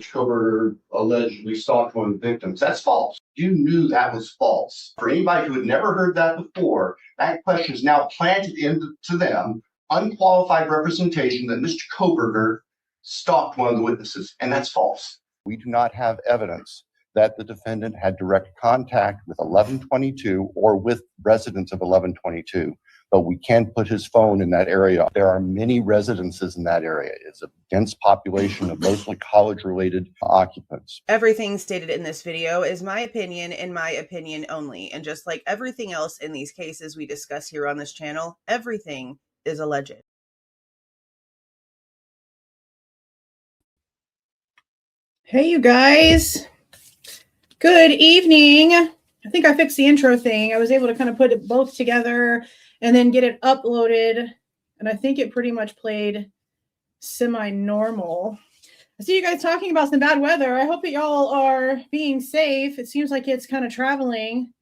Kohberger allegedly stalked one of the victims. That's false. You knew that was false. For anybody who had never heard that before, that question is now planted into them, unqualified representation that Mr. Kohberger stalked one of the witnesses, and that's false. We do not have evidence that the defendant had direct contact with 1122 or with residents of 1122, but we can put his phone in that area. There are many residences in that area. It's a dense population of mostly college-related occupants. Everything stated in this video is my opinion and my opinion only. And just like everything else in these cases we discuss here on this channel, everything is alleged. Hey, you guys. Good evening. I think I fixed the intro thing. I was able to kind of put it both together and then get it uploaded. And I think it pretty much played semi-normal. I see you guys talking about some bad weather. I hope that y'all are being safe. It seems like it's kind of traveling.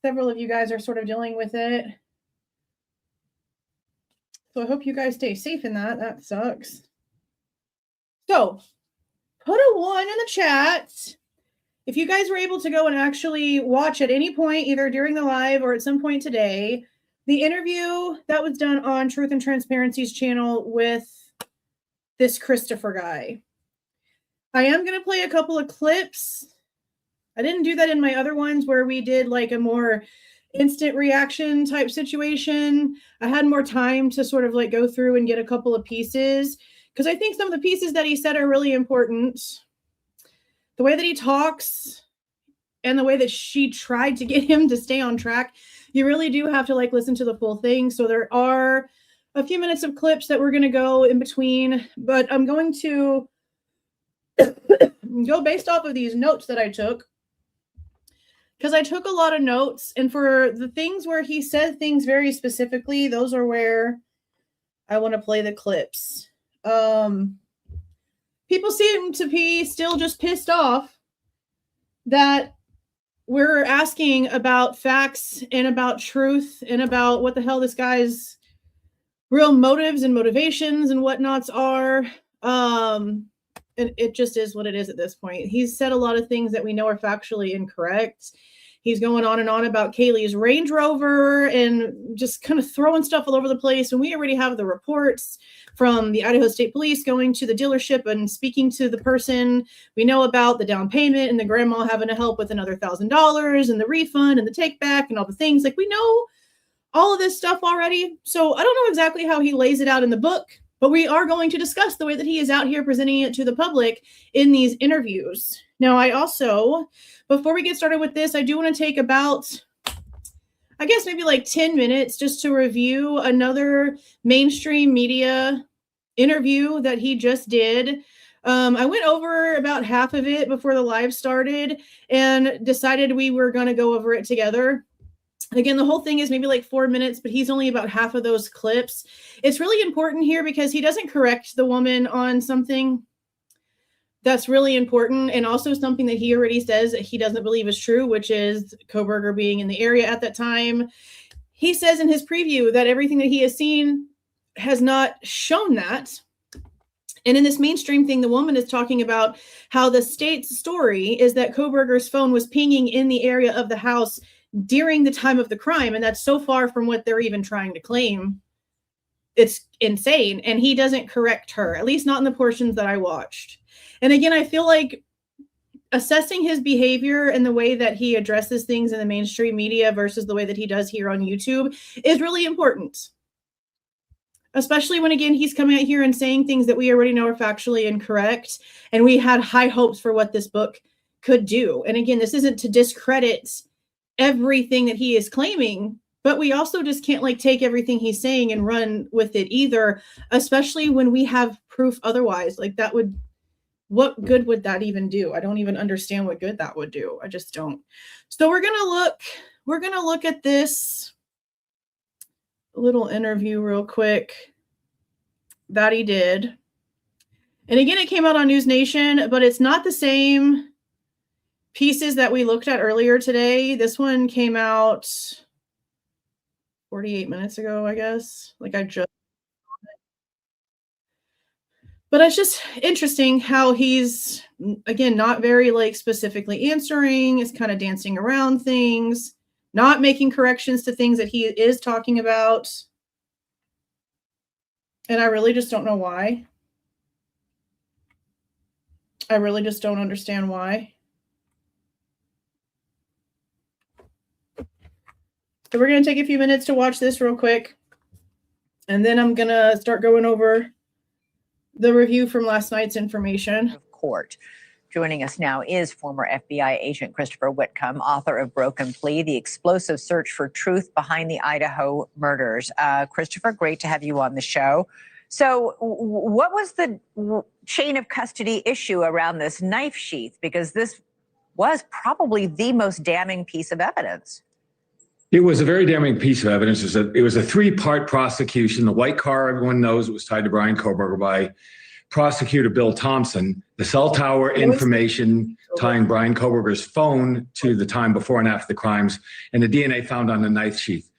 Several of you guys are sort of dealing with it. So I hope you guys stay safe in that. That sucks. So put a 1 in the chat if you guys were able to go and actually watch at any point, either during the live or at some point today, the interview that was done on Truth and Transparency's channel with this Christopher guy. I am going to play a couple of clips. I didn't do that in my other ones where we did like a more instant reaction type situation. I had more time to sort of like go through and get a couple of pieces because I think some of the pieces that he said are really important. The way that he talks and the way that she tried to get him to stay on track, you really do have to like listen to the full thing. So there are a few minutes of clips that we're going to go in between, but I'm going to go based off of these notes that I took because I took a lot of notes, and for the things where he said things very specifically, those are where I want to play the clips. People seem to be still just pissed off that we're asking about facts and about truth and about what the hell this guy's real motives and motivations and whatnots are. And it just is what it is at this point. He's said a lot of things that we know are factually incorrect. He's going on and on about Kaylee's Range Rover and just kind of throwing stuff all over the place. And we already have the reports from the Idaho State Police going to the dealership and speaking to the person. We know about the down payment and the grandma having to help with another $1,000 and the refund and the take back and all the things. Like, we know all of this stuff already. So I don't know exactly how he lays it out in the book, but we are going to discuss the way that he is out here presenting it to the public in these interviews. Now, I also, before we get started with this, I do want to take about, I guess maybe like 10 minutes just to review another mainstream media interview that he just did. I went over about half of it before the live started and decided we were going to go over it together. Again, the whole thing is maybe like 4 minutes, but he's only about half of those clips. It's really important here because he doesn't correct the woman on something that's really important, and also something that he already says that he doesn't believe is true, which is Kohberger being in the area at that time. He says in his preview that everything that he has seen has not shown that. And in this mainstream thing, the woman is talking about how the state's story is that Kohberger's phone was pinging in the area of the house during the time of the crime. And that's so far from what they're even trying to claim. It's insane. And he doesn't correct her, at least not in the portions that I watched. And again, I feel like assessing his behavior and the way that he addresses things in the mainstream media versus the way that he does here on YouTube is really important. Especially when, again, he's coming out here and saying things that we already know are factually incorrect. And we had high hopes for what this book could do. And again, this isn't to discredit everything that he is claiming, but we also just can't like take everything he's saying and run with it either, especially when we have proof otherwise. Like, that would, what good would that even do? I don't even understand what good that would do. I just don't. So we're going to look at this little interview real quick that he did. And again, it came out on News Nation, but it's not the same pieces that we looked at earlier today. This one came out 48 minutes ago, I guess. Like, I just. But it's just interesting how he's, again, not very like specifically answering, is kind of dancing around things, not making corrections to things that he is talking about. And I really just don't know why. I really just don't understand why. So we're going to take a few minutes to watch this real quick. And then I'm going to start going over the review from last night's information. Court. Joining us now is former FBI agent Christopher Whitcomb, author of Broken Plea, the explosive search for truth behind the Idaho murders. Christopher, great to have you on the show. So what was the chain of custody issue around this knife sheath? Because this was probably the most damning piece of evidence. It was a very damning piece of evidence. It was a three-part prosecution. The white car, everyone knows, it was tied to Bryan Kohberger by prosecutor Bill Thompson. The cell tower information tying Bryan Kohberger's phone to the time before and after the crimes, and the DNA found on the knife sheath.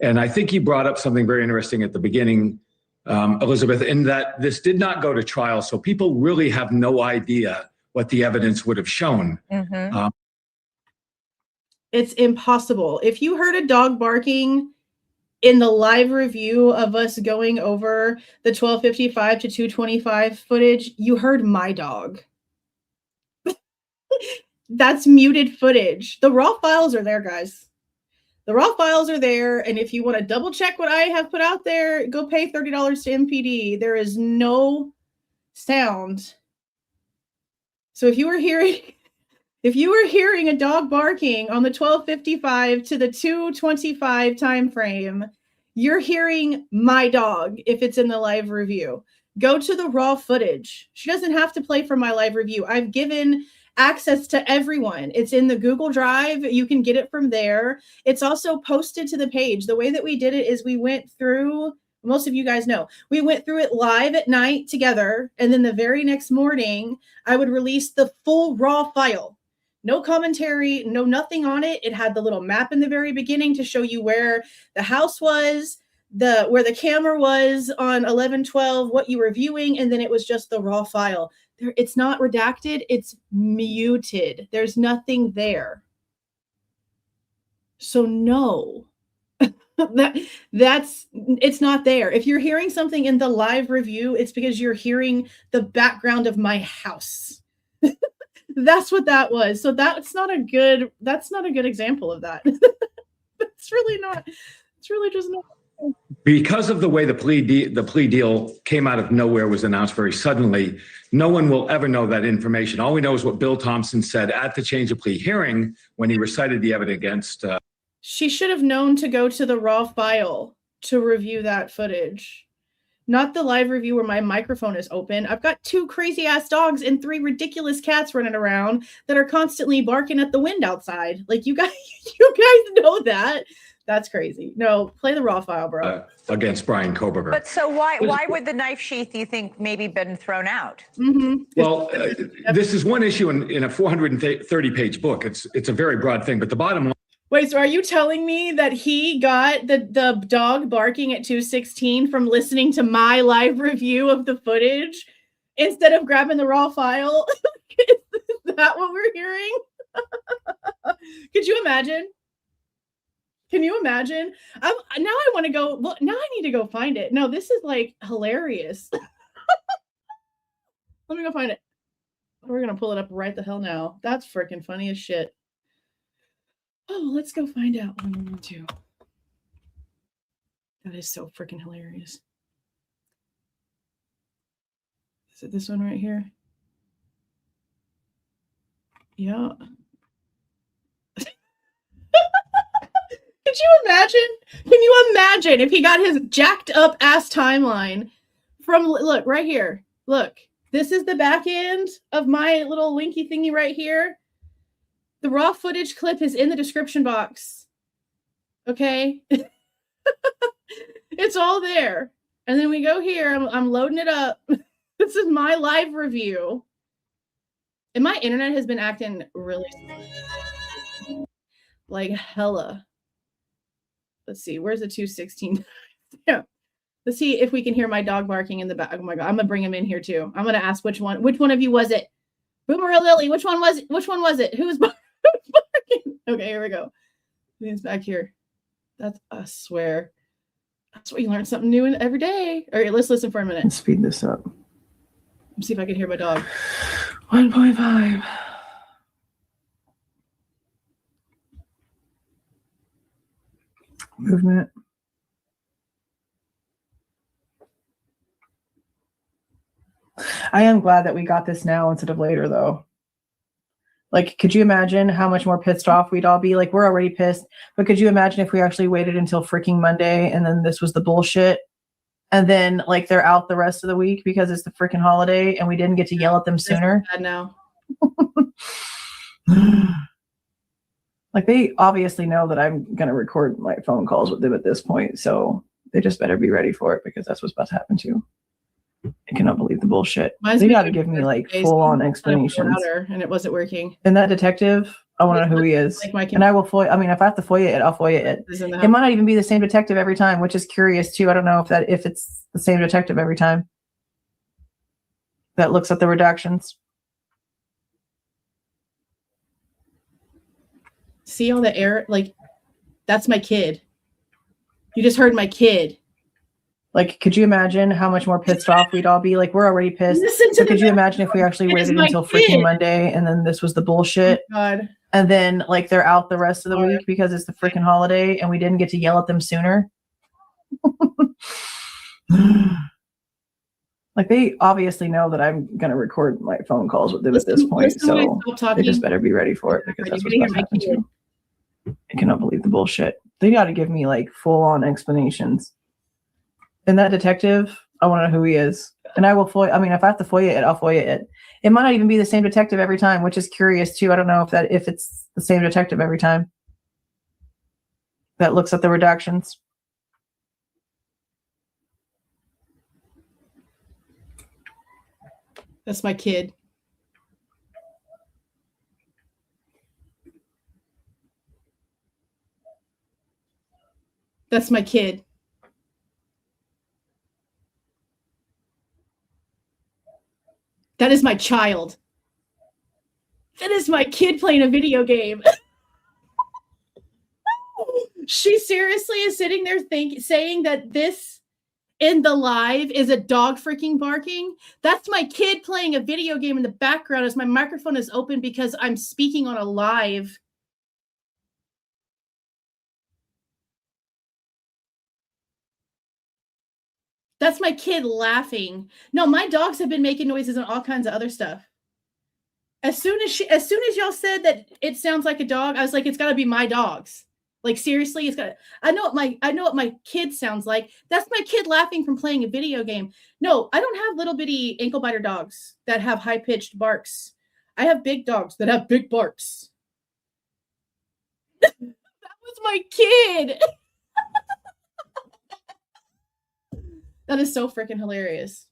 And I think you brought up something very interesting at the beginning, Elizabeth, in that this did not go to trial, so people really have no idea what the evidence would have shown. Mm-hmm. It's impossible. If you heard a dog barking in the live review of us going over the 1255 to 225 footage, you heard my dog. That's muted footage. The raw files are there, guys. The raw files are there. And if you want to double check what I have put out there, go pay $30 to MPD. There is no sound. So if you were hearing a dog barking on the 1255 to the 225 time frame, you're hearing my dog if it's in the live review. Go to the raw footage. She doesn't have to play for my live review. I've given access to everyone. It's in the Google Drive. You can get it from there. It's also posted to the page. The way that we did it is we went through, most of you guys know, we went through it live at night together. And then the very next morning, I would release the full raw file. No commentary, no nothing on it. It had the little map in the very beginning to show you where the house was, where the camera was on 11/12, what you were viewing, and then it was just the raw file. It's not redacted, it's muted. There's nothing there. So no, it's not there. If you're hearing something in the live review, it's because you're hearing the background of my house. That's what that was. So that's not a good example of that. It's really not. It's really just not. Because of the way the plea deal came out of nowhere, was announced very suddenly, no one will ever know that information. All we know is what Bill Thompson said at the change of plea hearing when he recited the evidence against. She should have known to go to the raw file to review that footage. Not the live review where my microphone is open. I've got 2 crazy ass dogs and 3 ridiculous cats running around that are constantly barking at the wind outside. Like you guys know that. That's crazy. No, play the raw file, bro. Against Bryan Kohberger. But so why would the knife sheath, you think, maybe been thrown out? Mm-hmm. Well, this is one issue in a 430-page book. It's a very broad thing, but the bottom line. Wait, so are you telling me that he got the dog barking at 2:16 from listening to my live review of the footage instead of grabbing the raw file? Is that what we're hearing? Could you imagine? Can you imagine? Now I want to go. Well, now I need to go find it. No, this is like hilarious. Let me go find it. We're going to pull it up right the hell now. That's freaking funny as shit. Oh, let's go find out. 112. That is so freaking hilarious. Is it this one right here? Yeah. Could you imagine? Can you imagine if he got his jacked up ass timeline from, look, right here. Look, this is the back end of my little linky thingy right here. The raw footage clip is in the description box. Okay? It's all there. And then we go here. I'm loading it up. This is my live review. And my internet has been acting really like hella. Let's see. Where's the 216? Yeah. Let's see if we can hear my dog barking in the back. Oh my God, I'm gonna bring him in here too. I'm gonna ask which one of you was it? Boomer or Lily, which one was it? Who was barking? Okay, here we go. He's back here. That's, I swear. That's what you learn something new every day. All right, let's listen for a minute. Let's speed this up. Let's see if I can hear my dog. 1.5. Movement. I am glad that we got this now instead of later, though. Like, could you imagine how much more pissed off we'd all be? Like, we're already pissed, but could you imagine if we actually waited until freaking Monday and then this was the bullshit? And then, like, they're out the rest of the week because it's the freaking holiday and we didn't get to yell at them sooner? Bad now. Like, they obviously know that I'm going to record my phone calls with them at this point, so they just better be ready for it because that's what's about to happen to you. I cannot believe the bullshit. They got to give me like full-on explanations. And it wasn't working. And that detective, I want to know who he is. And I will FOIA. I mean, if I have to FOIA it, I'll FOIA it. It might not even be the same detective every time, which is curious too. I don't know if it's the same detective every time that looks at the redactions. See all the error? Like, that's my kid. You just heard my kid. Like, could you imagine how much more pissed off we'd all be? Like, we're already pissed. So could you imagine if we actually waited until freaking Monday and then this was the bullshit? Oh God. And then, like, they're out the rest of the week because it's the freaking holiday and we didn't get to yell at them sooner? Like, they obviously know that I'm going to record my phone calls with them at this point, so they just better be ready for it because that's what's about to happen to you. I cannot believe the bullshit. They got to give me, like, full-on explanations. And that detective, I want to know who he is. And I will FOIA. I mean, if I have to FOIA it, I'll FOIA it. It might not even be the same detective every time, which is curious too. I don't know if it's the same detective every time that looks at the redactions. That's my kid. That's my kid. That is my child. That is my kid playing a video game. She seriously is sitting there saying that this in the live is a dog freaking barking. That's my kid playing a video game in the background as my microphone is open because I'm speaking on a live. That's my kid laughing. No, my dogs have been making noises and all kinds of other stuff. As soon as y'all said that it sounds like a dog, I was like, it's got to be my dogs. Like, seriously, it's got to, I know what my kid sounds like. That's my kid laughing from playing a video game. No, I don't have little bitty ankle biter dogs that have high pitched barks. I have big dogs that have big barks. That was my kid. That is so freaking hilarious.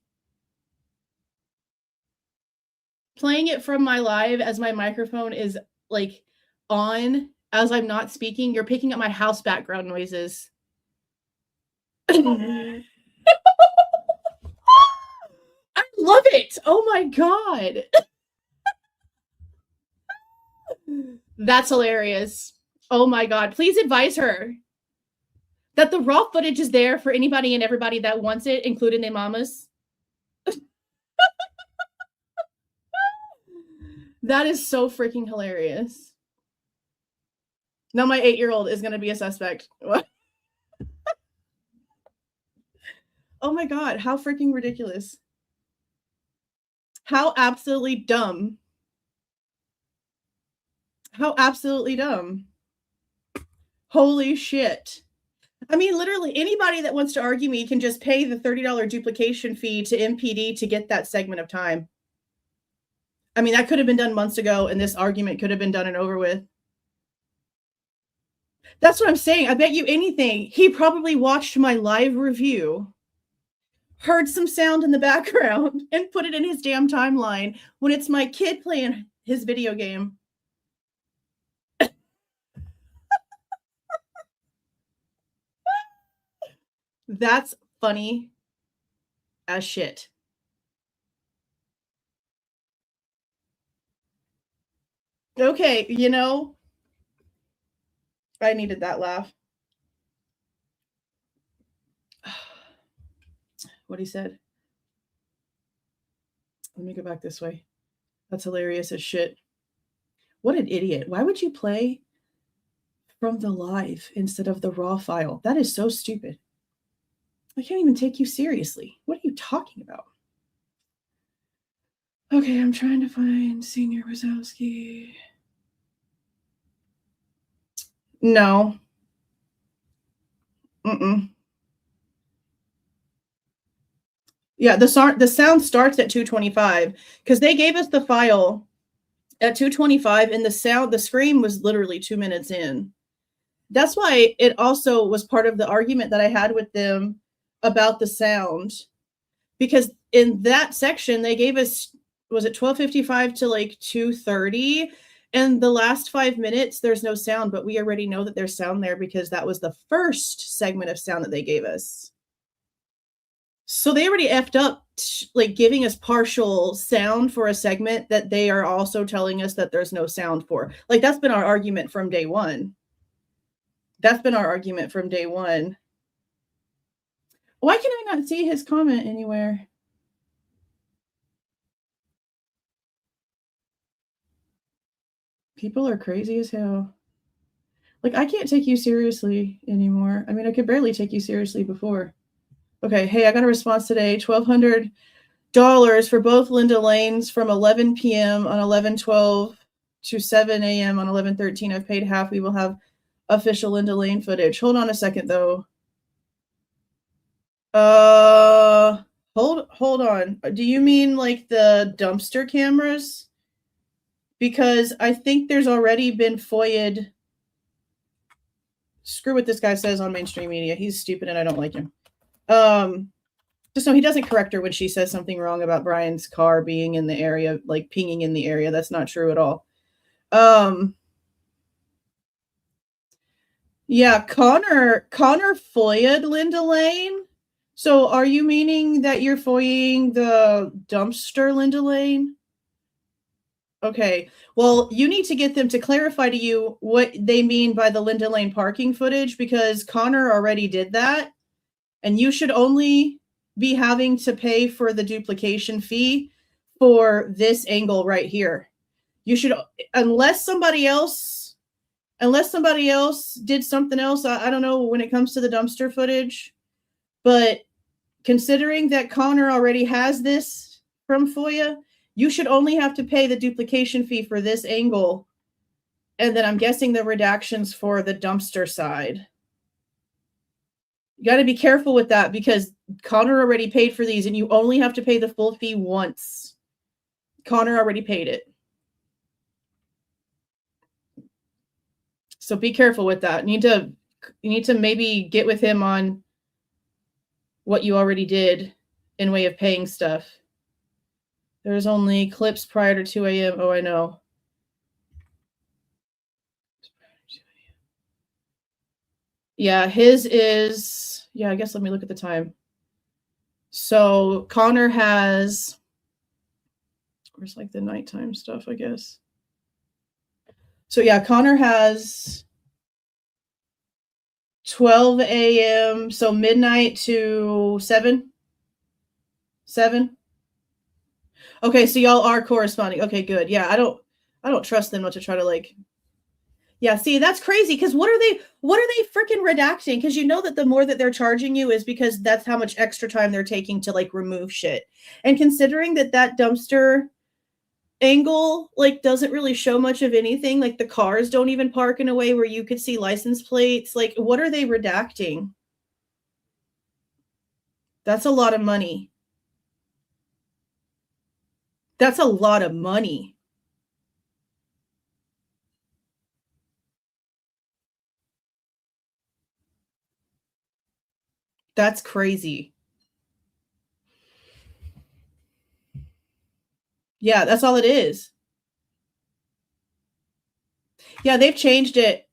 Playing it from my live as my microphone is like on as I'm not speaking, you're picking up my house background noises. I love it. Oh my God. That's hilarious. Oh my God. Please advise her that the raw footage is there for anybody and everybody that wants it, including their mamas. That is so freaking hilarious. Now my 8-year-old is going to be a suspect. What? Oh my God, how freaking ridiculous. How absolutely dumb. How absolutely dumb. Holy shit. I mean, literally anybody that wants to argue me can just pay the $30 duplication fee to MPD to get that segment of time. I mean, that could have been done months ago, and this argument could have been done and over with. That's what I'm saying. I bet you anything. He probably watched my live review, heard some sound in the background, and put it in his damn timeline when it's my kid playing his video game. That's funny as shit. Okay, you know, I needed that laugh. What he said. Let me go back this way. That's hilarious as shit. What an idiot. Why would you play from the live instead of the raw file? That is so stupid. I can't even take you seriously. What are you talking about? Okay, I'm trying to find Senior Wazowski. No. Mm-mm. Yeah, the sound starts at 225 because they gave us the file at 225 and the scream was literally 2 minutes in. That's why it also was part of the argument that I had with them about the sound, because in that section they gave us, was it 12:55 to like 2:30, and the last 5 minutes there's no sound, but we already know that there's sound there because that was the first segment of sound that they gave us. So they already effed up, like giving us partial sound for a segment that they are also telling us that there's no sound for. Like that's been our argument from day one. That's been our argument from day one. Why can I not see his comment anywhere? People are crazy as hell. Like, I can't take you seriously anymore. I mean, I could barely take you seriously before. Okay, hey, I got a response today. $1,200 for both Linda Lanes from 11 p.m. on 11/12 to 7 a.m. on 11/13. I've paid half. We will have official Linda Lane footage. Hold on a second, though. Hold on. Do you mean like the dumpster cameras? Because I think there's already been FOIA'd. Screw what this guy says on mainstream media. He's stupid and I don't like him. Just know he doesn't correct her when she says something wrong about Bryan's car being in the area, like pinging in the area. That's not true at all. Yeah, Connor FOIA'd Linda Lane. So are you meaning that you're FOIAing the dumpster Linda Lane? Okay, well, you need to get them to clarify to you what they mean by the Linda Lane parking footage, because Connor already did that, and you should only be having to pay for the duplication fee for this angle right here. You should, unless somebody else did something else, I don't know when it comes to the dumpster footage, but considering that Connor already has this from FOIA, you should only have to pay the duplication fee for this angle. And then I'm guessing the redactions for the dumpster side. You got to be careful with that because Connor already paid for these and you only have to pay the full fee once. Connor already paid it. So be careful with that. You need to maybe get with him on what you already did in way of paying stuff. There's only clips prior to 2 a.m. Oh, I know. Yeah, his is, yeah, I guess let me look at the time. So Connor has, where's like the nighttime stuff, I guess. So yeah, Connor has 12 a.m. So midnight to 7. Okay, so y'all are corresponding. Okay, good. Yeah, I don't trust them not to try to like. Yeah, see, that's crazy because what are they freaking redacting? Because you know that the more that they're charging you is because that's how much extra time they're taking to like remove shit. And considering that dumpster angle like doesn't really show much of anything, like the cars don't even park in a way where you could see license plates, like what are they redacting? That's a lot of money. That's a lot of money. That's crazy. Yeah, that's all it is. Yeah, they've changed it.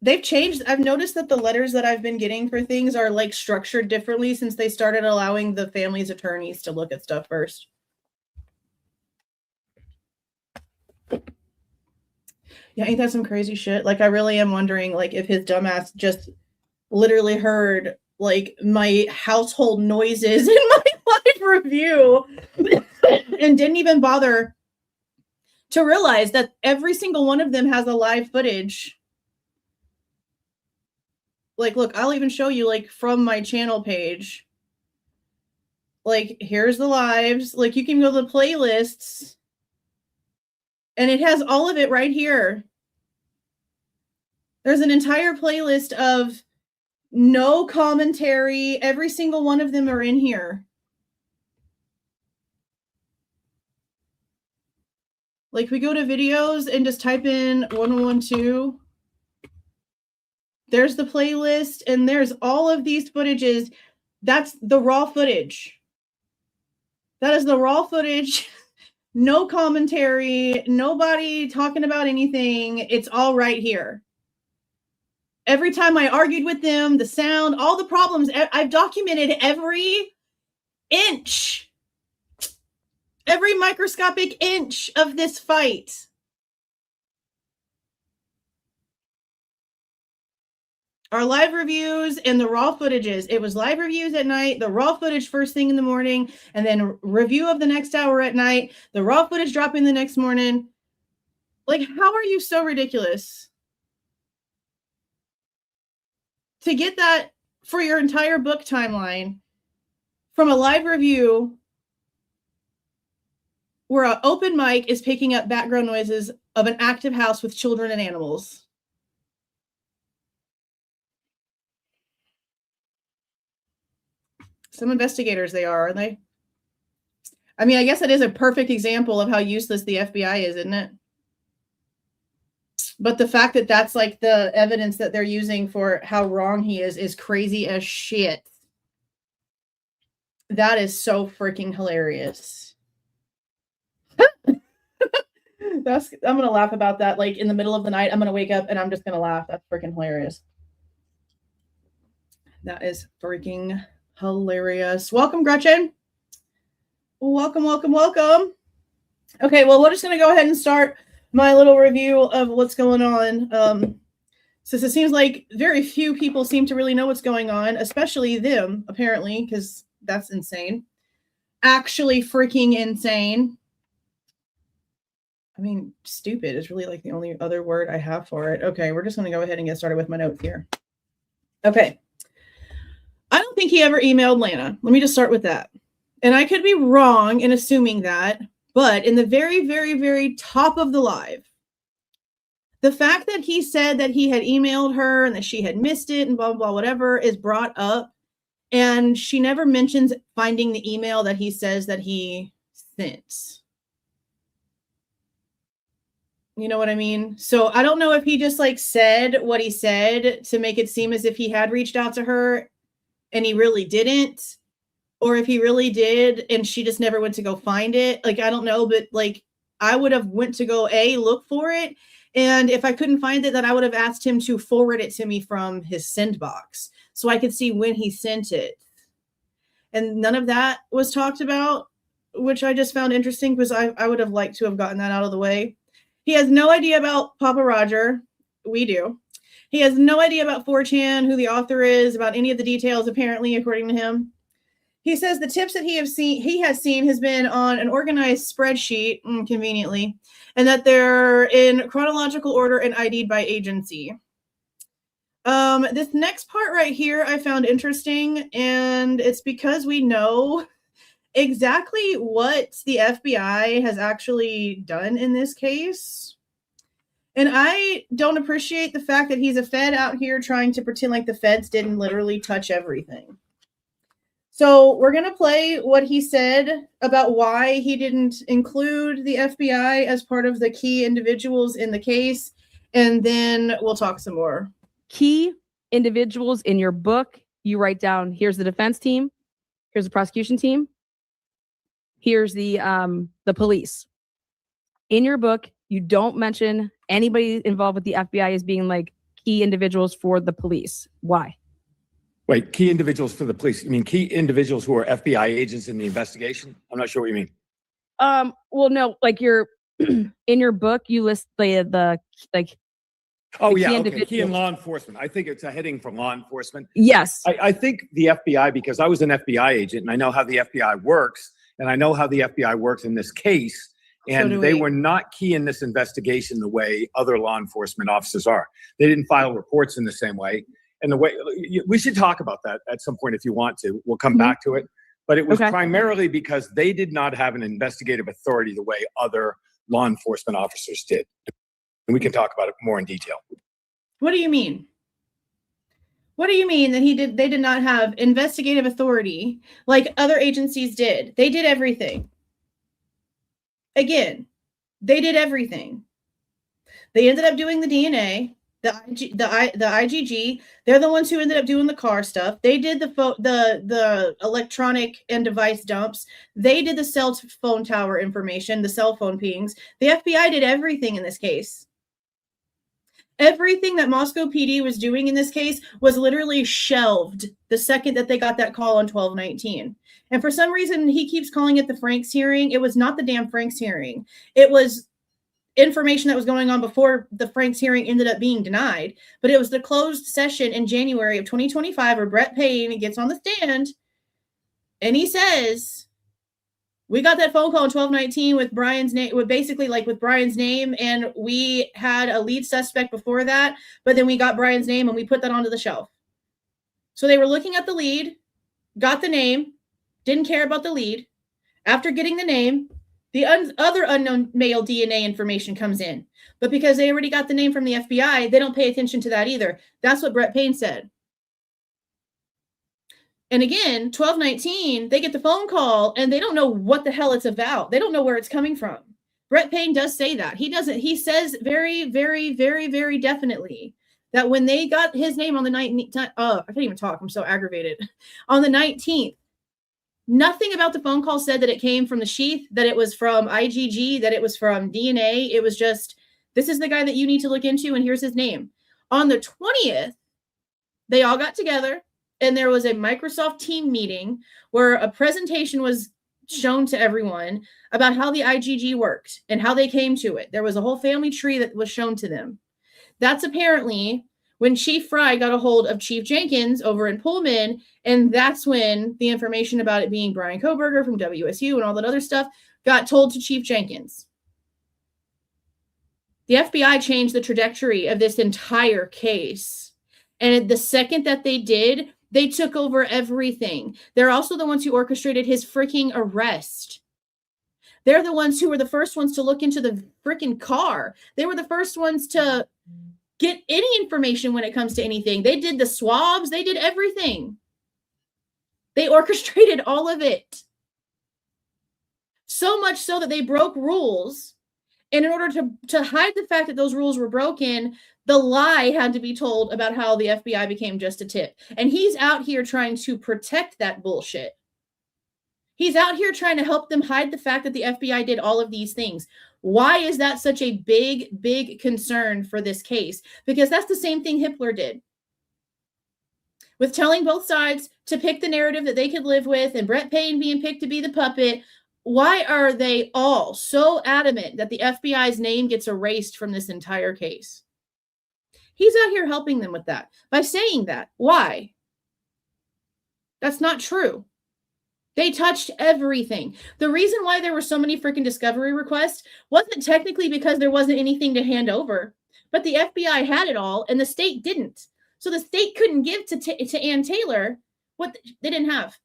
I've noticed that the letters that I've been getting for things are like structured differently since they started allowing the family's attorneys to look at stuff first. Yeah, ain't that some crazy shit? Like, I really am wondering, like, if his dumbass just literally heard, like, my household noises in my live review and didn't even bother to realize that every single one of them has a live footage. Like, look, I'll even show you, like, from my channel page. Like, here's the lives. Like, you can go to the playlists. And it has all of it right here. There's an entire playlist of no commentary. Every single one of them are in here. Like, we go to videos and just type in 1012. There's the playlist, and there's all of these footages. That's the raw footage. That is the raw footage. No commentary, nobody talking about anything. It's all right here. Every time I argued with them, the sound, all the problems, I've documented every inch, every microscopic inch of this fight. Our live reviews and the raw footages. It was live reviews at night, the raw footage first thing in the morning, and then review of the next hour at night, the raw footage dropping the next morning. Like, how are you so ridiculous to get that for your entire book timeline from a live review where an open mic is picking up background noises of an active house with children and animals? Some investigators they are, aren't they? I mean, I guess that is a perfect example of how useless the FBI is, isn't it? But the fact that that's like the evidence that they're using for how wrong he is crazy as shit. That is so freaking hilarious. I'm going to laugh about that. Like in the middle of the night, I'm going to wake up and I'm just going to laugh. That's freaking hilarious. That is freaking hilarious. Welcome, Gretchen. Welcome, welcome, welcome. Okay, well, we're just going to go ahead and start my little review of what's going on. Since it seems like very few people seem to really know what's going on, especially them, apparently, because that's insane. Actually freaking insane. I mean, stupid is really like the only other word I have for it. Okay, we're just going to go ahead and get started with my notes here. Okay. I don't think he ever emailed Lana. Let me just start with that. And I could be wrong in assuming that, but in the very, very, very top of the live, the fact that he said that he had emailed her and that she had missed it and blah, blah, blah, whatever is brought up. And she never mentions finding the email that he says that he sent. You know what I mean? So I don't know if he just like said what he said to make it seem as if he had reached out to her and he really didn't, or if he really did and she just never went to go find it. Like, I don't know, but like I would have went to go look for it. And if I couldn't find it, then I would have asked him to forward it to me from his send box so I could see when he sent it. And none of that was talked about, which I just found interesting because I would have liked to have gotten that out of the way. He has no idea about Papa Roger. We do. He has no idea about 4chan, who the author is, about any of the details, apparently, according to him. He says the tips that he has seen has been on an organized spreadsheet, conveniently, and that they're in chronological order and ID'd by agency. This next part right here I found interesting, and it's because we know exactly what the FBI has actually done in this case. And I don't appreciate the fact that he's a Fed out here trying to pretend like the Feds didn't literally touch everything. So we're going to play what he said about why he didn't include the FBI as part of the key individuals in the case, and then we'll talk some more. Key individuals in your book, you write down, here's the defense team, here's the prosecution team, here's the police. In your book, You don't mention anybody involved with the FBI as being like key individuals for the police. Why? Wait, key individuals for the police. You mean key individuals who are FBI agents in the investigation? I'm not sure what you mean. Well, no, like you're in your book, you list the like. Oh, the yeah. key Okay. Key in law enforcement. I think it's a heading for law enforcement. Yes. I think the FBI, because I was an FBI agent and I know how the FBI works, and I know how the FBI works in this case, and they were not key in this investigation the way other law enforcement officers are. They didn't file reports in the same way. And the way we should talk about that at some point if you want to. We'll come back to it. But it was primarily because they did not have an investigative authority the way other law enforcement officers did. And we can talk about it more in detail. What do you mean? What do you mean that they did not have investigative authority like other agencies did? They did everything. Again, they did everything. They ended up doing the DNA, the IgG. They're the ones who ended up doing the car stuff. They did the electronic and device dumps. They did the cell phone tower information, the cell phone pings. The FBI did everything in this case. Everything that Moscow PD was doing in this case was literally shelved the second that they got that call on 12/19. And for some reason, he keeps calling it the Franks hearing. It was not the damn Franks hearing. It was information that was going on before the Franks hearing ended up being denied. But it was the closed session in January of 2025 where Brett Payne gets on the stand and he says, we got that phone call on 12/19 with Brian's name, with Brian's name, and we had a lead suspect before that, but then we got Brian's name and we put that onto the shelf. So they were looking at the lead, got the name, didn't care about the lead. After getting the name, the other unknown male DNA information comes in. But because they already got the name from the FBI, they don't pay attention to that either. That's what Brett Payne said. And again, 12/19, they get the phone call and they don't know what the hell it's about. They don't know where it's coming from. Brett Payne does say that. He says very, very, very, very definitely that when they got his name on the 19th, I can't even talk. I'm so aggravated. On the 19th, nothing about the phone call said that it came from the sheath, that it was from IgG, that it was from DNA. It was just, this is the guy that you need to look into and here's his name. On the 20th, they all got together. And there was a Microsoft team meeting where a presentation was shown to everyone about how the IgG worked and how they came to it. There was a whole family tree that was shown to them. That's apparently when Chief Fry got a hold of Chief Jenkins over in Pullman, and that's when the information about it being Bryan Kohberger from WSU and all that other stuff got told to Chief Jenkins. The FBI changed the trajectory of this entire case. And the second that they did, they took over everything. They're also the ones who orchestrated his freaking arrest. They're the ones who were the first ones to look into the freaking car. They were the first ones to get any information when it comes to anything. They did the swabs. They did everything. They orchestrated all of it. So much so that they broke rules. And in order to hide the fact that those rules were broken, the lie had to be told about how the FBI became just a tip. And he's out here trying to protect that bullshit. He's out here trying to help them hide the fact that the FBI did all of these things. Why is that such a big, big concern for this case? Because that's the same thing Hitler did. With telling both sides to pick the narrative that they could live with and Brett Payne being picked to be the puppet. Why are they all so adamant that the FBI's name gets erased from this entire case? He's out here helping them with that by saying that. Why? That's not true. They touched everything. The reason why there were so many freaking discovery requests wasn't technically because there wasn't anything to hand over, but the FBI had it all and the state didn't. So the state couldn't give to Ann Taylor what they didn't have.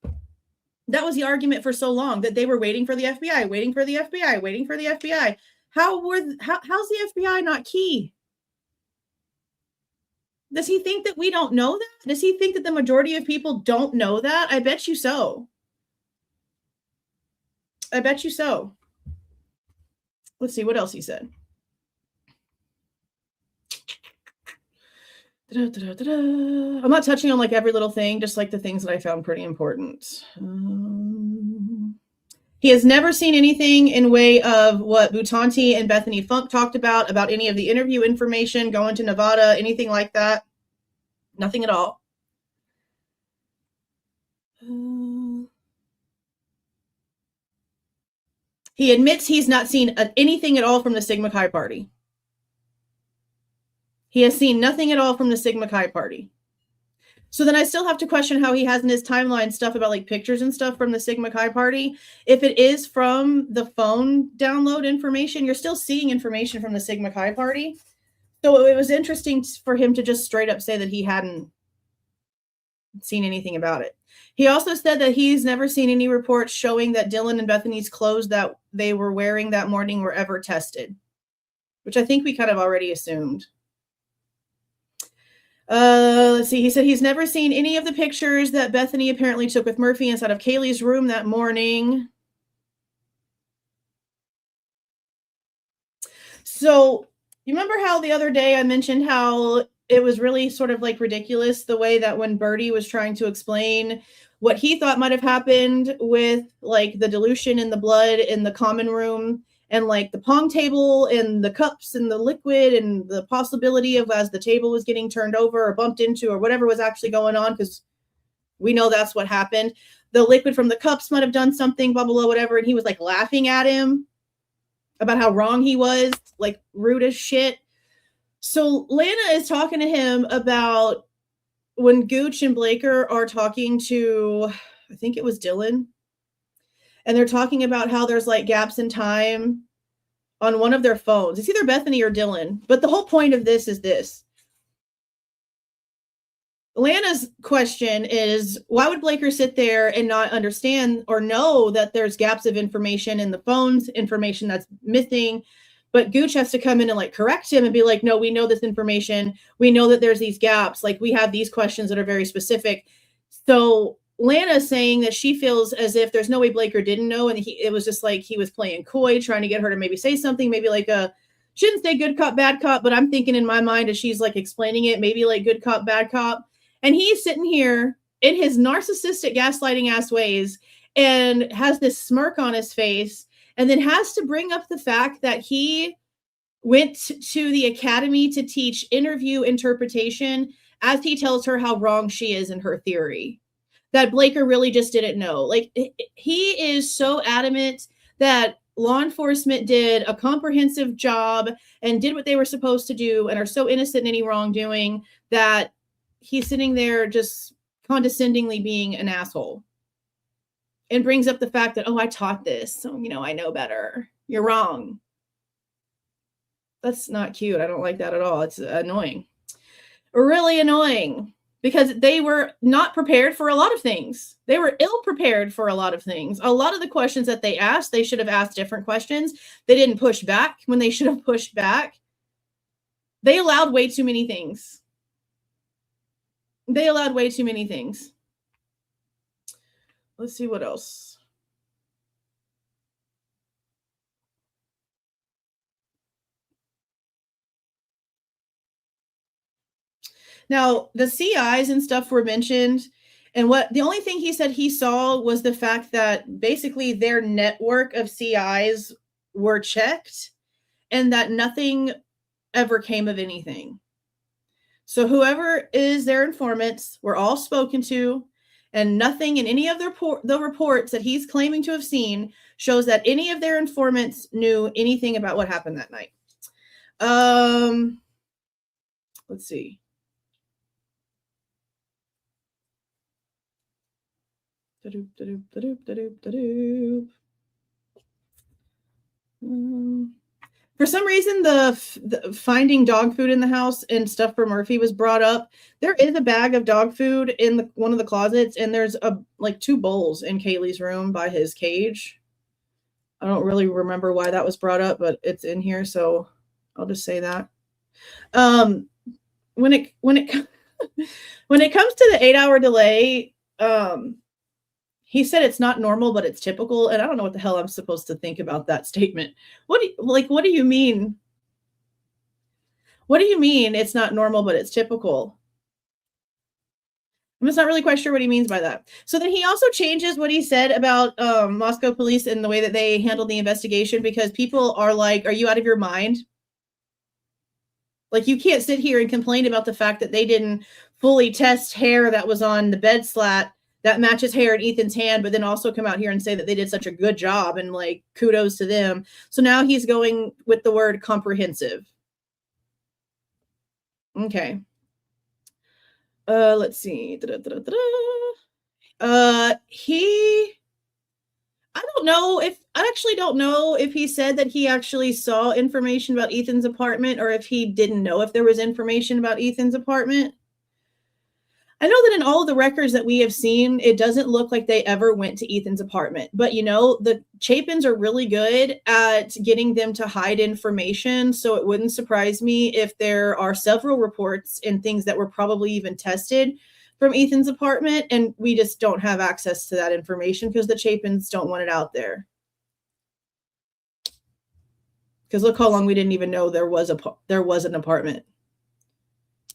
That was the argument for so long, that they were waiting for the FBI, waiting for the FBI, waiting for the FBI. How's the FBI not key? Does he think that we don't know that? Does he think that the majority of people don't know that? I bet you so. I bet you so. Let's see what else he said. I'm not touching on like every little thing, just like the things that I found pretty important. He has never seen anything in way of what Butanti and Bethany Funk talked about any of the interview information, going to Nevada, anything like that. Nothing at all. He admits he's not seen anything at all from the Sigma Chi party. He has seen nothing at all from the Sigma Chi party. So then I still have to question how he has in his timeline stuff about like pictures and stuff from the Sigma Chi party. If it is from the phone download information, you're still seeing information from the Sigma Chi party. So it was interesting for him to just straight up say that he hadn't seen anything about it. He also said that he's never seen any reports showing that Dylan and Bethany's clothes that they were wearing that morning were ever tested, which I think we kind of already assumed. Let's see. He said he's never seen any of the pictures that Bethany apparently took with Murphy inside of Kaylee's room that morning. So you remember how the other day I mentioned how it was really sort of like ridiculous the way that when Birdie was trying to explain what he thought might have happened with like the dilution in the blood in the common room and like the pong table and the cups and the liquid and the possibility of as the table was getting turned over or bumped into or whatever was actually going on, because we know that's what happened. The liquid from the cups might have done something, blah, blah, blah, whatever. And he was like laughing at him about how wrong he was, like rude as shit. So Lana is talking to him about when Gooch and Blaker are talking to, I think it was Dylan, and they're talking about how there's like gaps in time on one of their phones. It's either Bethany or Dylan. But the whole point of this is this. Lana's question is, why would Blaker sit there and not understand or know that there's gaps of information in the phones, information that's missing? But Gooch has to come in and like correct him and be like, no, we know this information. We know that there's these gaps. Like we have these questions that are very specific. So Lana's saying that she feels as if there's no way Blaker didn't know. And it was just like he was playing coy, trying to get her to maybe say something, maybe like she didn't say good cop, bad cop, but I'm thinking in my mind as she's like explaining it, maybe like good cop, bad cop. And he's sitting here in his narcissistic gaslighting ass ways and has this smirk on his face and then has to bring up the fact that he went to the academy to teach interview interpretation as he tells her how wrong she is in her theory. That Blaker really just didn't know. Like he is so adamant that law enforcement did a comprehensive job and did what they were supposed to do and are so innocent in any wrongdoing that he's sitting there just condescendingly being an asshole and brings up the fact that, oh, I taught this. So, I know better. You're wrong. That's not cute. I don't like that at all. It's annoying. Really annoying. Because they were not prepared for a lot of things. They were ill prepared for a lot of things. A lot of the questions that they asked, they should have asked different questions. They didn't push back when they should have pushed back. They allowed way too many things. Let's see what else. Now, the CIs and stuff were mentioned, and the only thing he said he saw was the fact that basically their network of CIs were checked and that nothing ever came of anything. So whoever is their informants were all spoken to, and nothing in any of the reports that he's claiming to have seen shows that any of their informants knew anything about what happened that night. Let's see. For some reason, the finding dog food in the house and stuff for Murphy was brought up. There is a bag of dog food in one of the closets, and there's like 2 bowls in Kaylee's room by his cage. I don't really remember why that was brought up, but it's in here, so I'll just say that. When it comes to the 8-hour delay, he said it's not normal, but it's typical. And I don't know what the hell I'm supposed to think about that statement. What do you mean? What do you mean it's not normal, but it's typical? I'm just not really quite sure what he means by that. So then he also changes what he said about Moscow police and the way that they handled the investigation, because people are like, are you out of your mind? Like, you can't sit here and complain about the fact that they didn't fully test hair that was on the bed slat that matches hair in Ethan's hand, but then also come out here and say that they did such a good job and like kudos to them. So now he's going with the word comprehensive. Okay. Let's see. I actually don't know if he said that he actually saw information about Ethan's apartment or if he didn't know if there was information about Ethan's apartment. I know that in all of the records that we have seen, it doesn't look like they ever went to Ethan's apartment. But, you know, the Chapins are really good at getting them to hide information. So it wouldn't surprise me if there are several reports and things that were probably even tested from Ethan's apartment, and we just don't have access to that information because the Chapins don't want it out there. Because look how long we didn't even know there was an apartment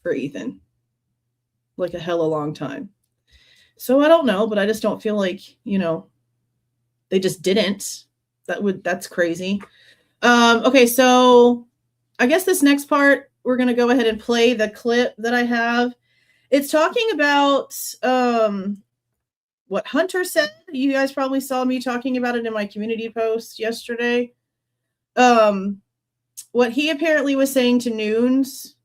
for Ethan. Like a hella long time. So I don't know, but I just don't feel like, you know, they just didn't. That's crazy. Okay, so I guess this next part, we're going to go ahead and play the clip that I have. It's talking about what Hunter said. You guys probably saw me talking about it in my community post yesterday. What he apparently was saying to Noons.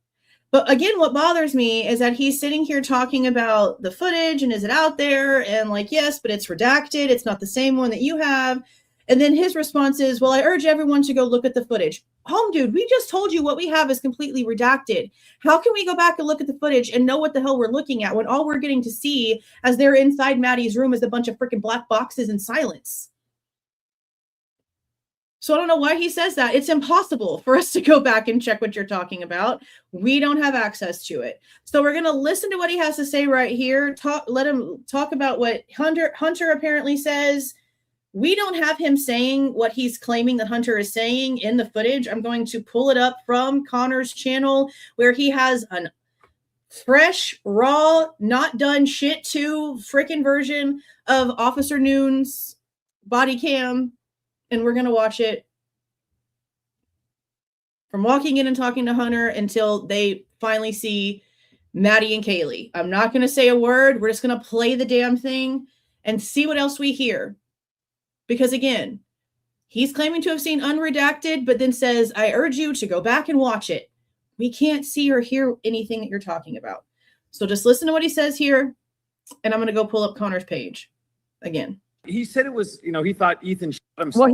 But again, what bothers me is that he's sitting here talking about the footage and is it out there? And like, yes, but it's redacted. It's not the same one that you have. And then his response is, well, I urge everyone to go look at the footage. Home dude, we just told you what we have is completely redacted. How can we go back and look at the footage and know what the hell we're looking at when all we're getting to see as they're inside Maddie's room is a bunch of freaking black boxes and silence? So I don't know why he says that. It's impossible for us to go back and check what you're talking about. We don't have access to it. So we're going to listen to what he has to say right here. Let him talk about what Hunter apparently says. We don't have him saying what he's claiming that Hunter is saying in the footage. I'm going to pull it up from Connor's channel where he has an fresh, raw, not done shit to freaking version of Officer Noon's body cam. And we're going to watch it from walking in and talking to Hunter until they finally see Maddie and Kaylee. I'm not going to say a word. We're just going to play the damn thing and see what else we hear. Because again, he's claiming to have seen unredacted, but then says, I urge you to go back and watch it. We can't see or hear anything that you're talking about. So just listen to what he says here. And I'm going to go pull up Connor's page again. He said it was, you know, he thought Ethan shot himself.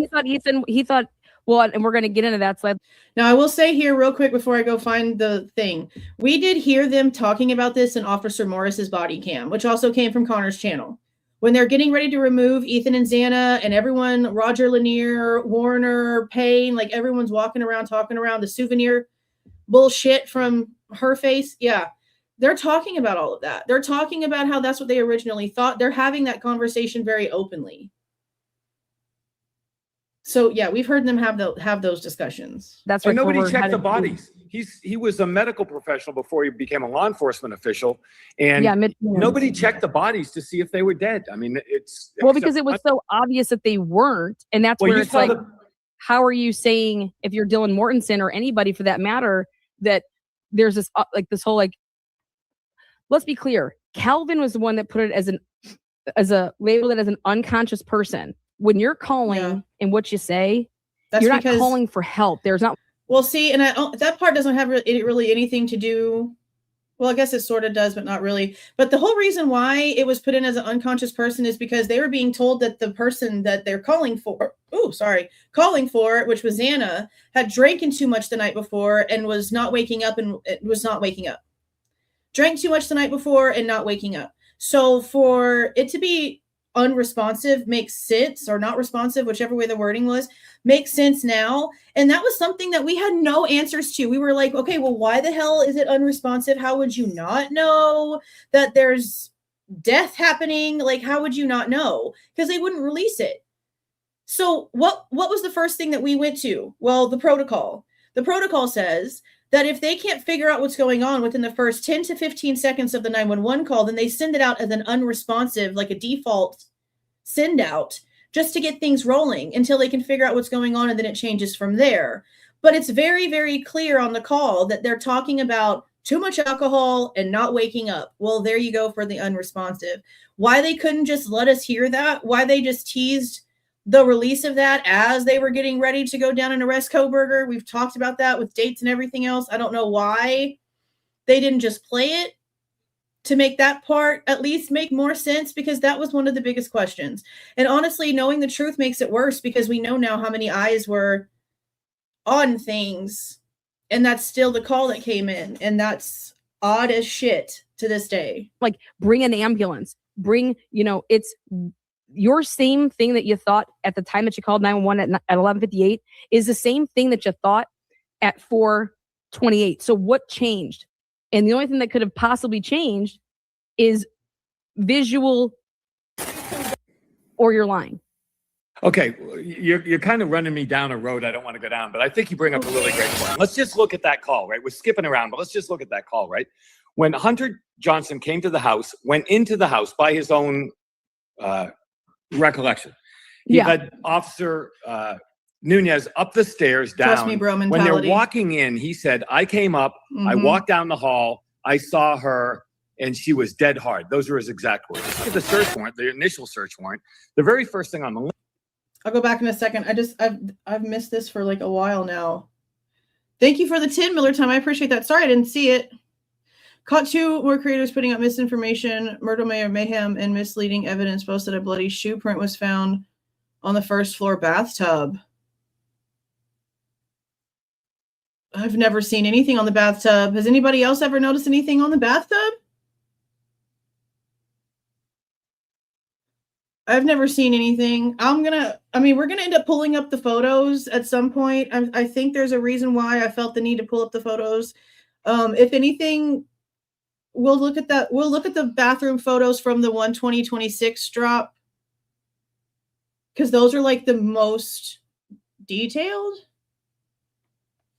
Well, and we're going to get into that. So now I will say here real quick before I go find the thing. We did hear them talking about this in Officer Morris's body cam, which also came from Connor's channel. When they're getting ready to remove Ethan and Xana and everyone, Roger Lanier, Warner, Payne, like everyone's walking around, talking around the souvenir bullshit from her face. Yeah. They're talking about all of that. They're talking about how that's what they originally thought. They're having that conversation very openly. So yeah, we've heard them have those discussions. That's right. Nobody checked the bodies. He was a medical professional before he became a law enforcement official, and nobody checked the bodies to see if they were dead. I mean, because it was so obvious that they weren't, and that's where it's like, how are you saying if you're Dylan Mortensen or anybody for that matter that there's this this whole like. Let's be clear. Calvin was the one that put it labeled it as an unconscious person. When you're calling and what you say, you're not calling for help. There's not. Well, see, and that part doesn't have really anything to do. Well, I guess it sort of does, but not really. But the whole reason why it was put in as an unconscious person is because they were being told that the person that they're calling for, which was Xana, had drinking too much the night before and was not waking up Drank too much the night before and not waking up. So for it to be unresponsive makes sense, or not responsive, whichever way the wording was, makes sense now. And that was something that we had no answers to. We were like, okay, well, why the hell is it unresponsive? How would you not know that there's death happening? Like, how would you not know? Because they wouldn't release it. So what was the first thing that we went to? Well, the protocol. The protocol says that if they can't figure out what's going on within the first 10 to 15 seconds of the 911 call, then they send it out as an unresponsive, like a default send out, just to get things rolling until they can figure out what's going on, and then it changes from there. But it's very, very clear on the call that they're talking about too much alcohol and not waking up. Well, there you go for the unresponsive. Why they couldn't just let us hear that? Why they just teased the release of that as they were getting ready to go down and arrest Kohberger? We've talked about that with dates and everything else. I don't know why they didn't just play it to make that part at least make more sense, because that was one of the biggest questions. And honestly, knowing the truth makes it worse, because we know now how many eyes were on things, and that's still the call that came in, and that's odd as shit to this day. Like, bring an ambulance, bring, it's your same thing that you thought at the time that you called 911 at 11:58 is the same thing that you thought at 4:28. So what changed? And the only thing that could have possibly changed is visual, or you're lying. Okay, you're kind of running me down a road I don't want to go down, but I think you bring up a really great point. Let's just look at that call, right? We're skipping around, but let's just look at that call, right? When Hunter Johnson came to the house, went into the house by his own recollection. He had Officer Nunez up the stairs, down. Trust me, bro mentality. When they're walking in, he said, I came up, I walked down the hall, I saw her, and she was dead hard. Those were his exact words. Look at the search warrant, the initial search warrant. The very first thing on the list. I'll go back in a second. I've missed this for like a while now. Thank you for the 10 Miller time. I appreciate that. Sorry, I didn't see it. Caught 2 more creators putting out misinformation, murder, mayhem, and misleading evidence. Posted a bloody shoe print was found on the first floor bathtub. I've never seen anything on the bathtub. Has anybody else ever noticed anything on the bathtub? I've never seen anything. We're going to end up pulling up the photos at some point. I think there's a reason why I felt the need to pull up the photos. If anything, we'll look at that. We'll look at the bathroom photos from the 1/20/26 drop, because those are like the most detailed.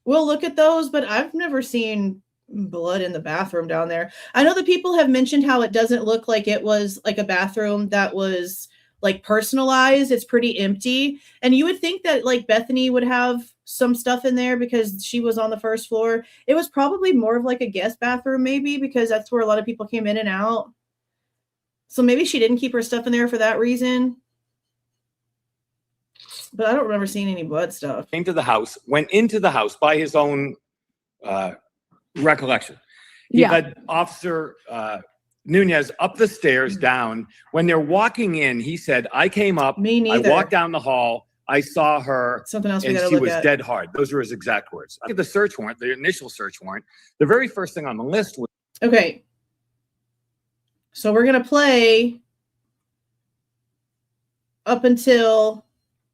We'll look at those, but I've never seen blood in the bathroom down there. I know that people have mentioned how it doesn't look like it was like a bathroom that was like personalized. It's pretty empty. And you would think that like Bethany would have some stuff in there because she was on the first floor. It was probably more of like a guest bathroom, maybe, because that's where a lot of people came in and out. So maybe she didn't keep her stuff in there for that reason. But I don't remember seeing any blood stuff. Came to the house, went into the house by his own recollection. He had Officer Nunez up the stairs, down. When they're walking in, he said, I came up, I walked down the hall, I saw her, something else and she was dead hard. Those were his exact words. Look at the search warrant, the initial search warrant. The very first thing on the list was... Okay. So we're going to play up until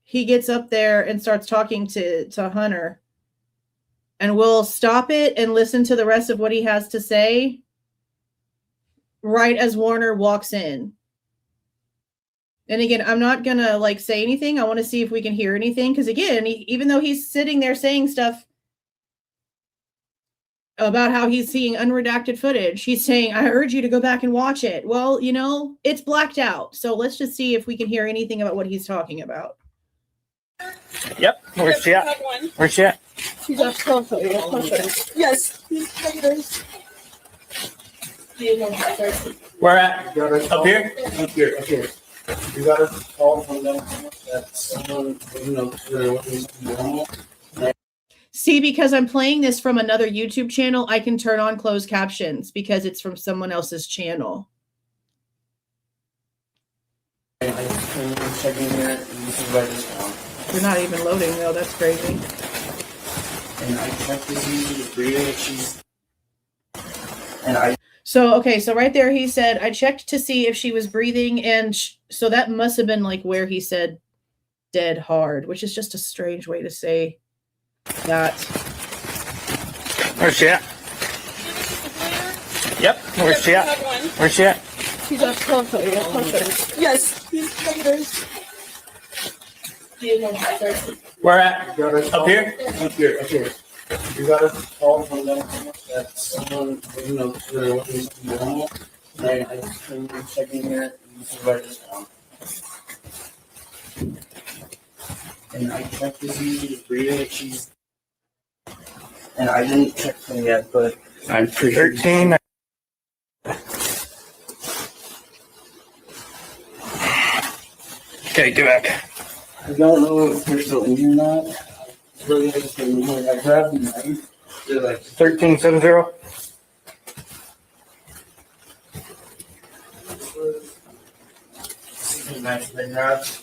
he gets up there and starts talking to Hunter. And we'll stop it and listen to the rest of what he has to say right as Warner walks in. And again, I'm not going to like say anything. I want to see if we can hear anything. Because again, even though he's sitting there saying stuff about how he's seeing unredacted footage, he's saying, I urge you to go back and watch it. Well, it's blacked out. So let's just see if we can hear anything about what he's talking about. Yep. Where's she at? Where's she at? She's up close. Yes. Where at? Up here? Up here. Up here. You got a call from them that someone, See, because I'm playing this from another YouTube channel, I can turn on closed captions because it's from someone else's channel. I'm checking here, and this is right this down. They're not even loading though. That's crazy. And I checked to see the breeder that she's. So right there he said, I checked to see if she was breathing, and so that must have been like where he said dead hard, which is just a strange way to say that. Where's she at? Yep. Where's she at? Where's she at? She's up close. Yes. Where at? Up here? Up here. Up here. You got a call from them that someone, you know, they're looking for normal. And I just came checking here and you can write this down. And I checked to see she's breathing if she's. And I didn't check them yet, but I'm pretty 13. Okay, get back. I don't know if they're still in here or not. Really interesting. I grabbed the knife. They're like 1370.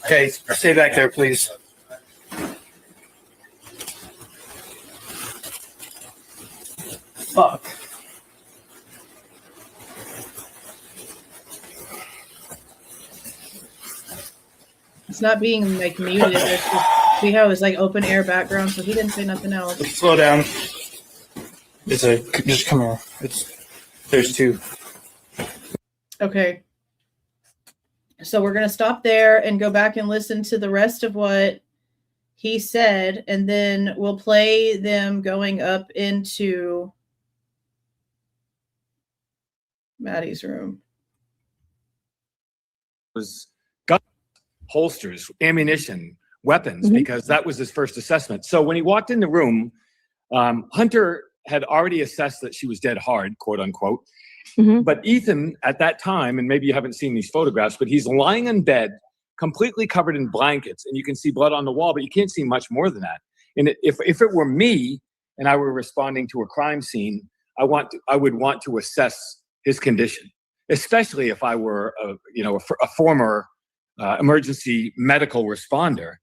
Okay, stay back there, please. Fuck. It's not being like muted. It's just, see how it's like open air background, so he didn't say nothing else. Slow down. Just come here. There's two. Okay. So we're gonna stop there and go back and listen to the rest of what he said, and then we'll play them going up into Maddie's room. Was gun holsters, ammunition, weapons, because that was his first assessment. So when he walked in the room, Hunter had already assessed that she was dead hard, quote unquote. But Ethan at that time, and maybe you haven't seen these photographs, but he's lying in bed, completely covered in blankets, and you can see blood on the wall, but you can't see much more than that. And if it were me and I were responding to a crime scene, I would want to assess his condition, especially if I were a former emergency medical responder.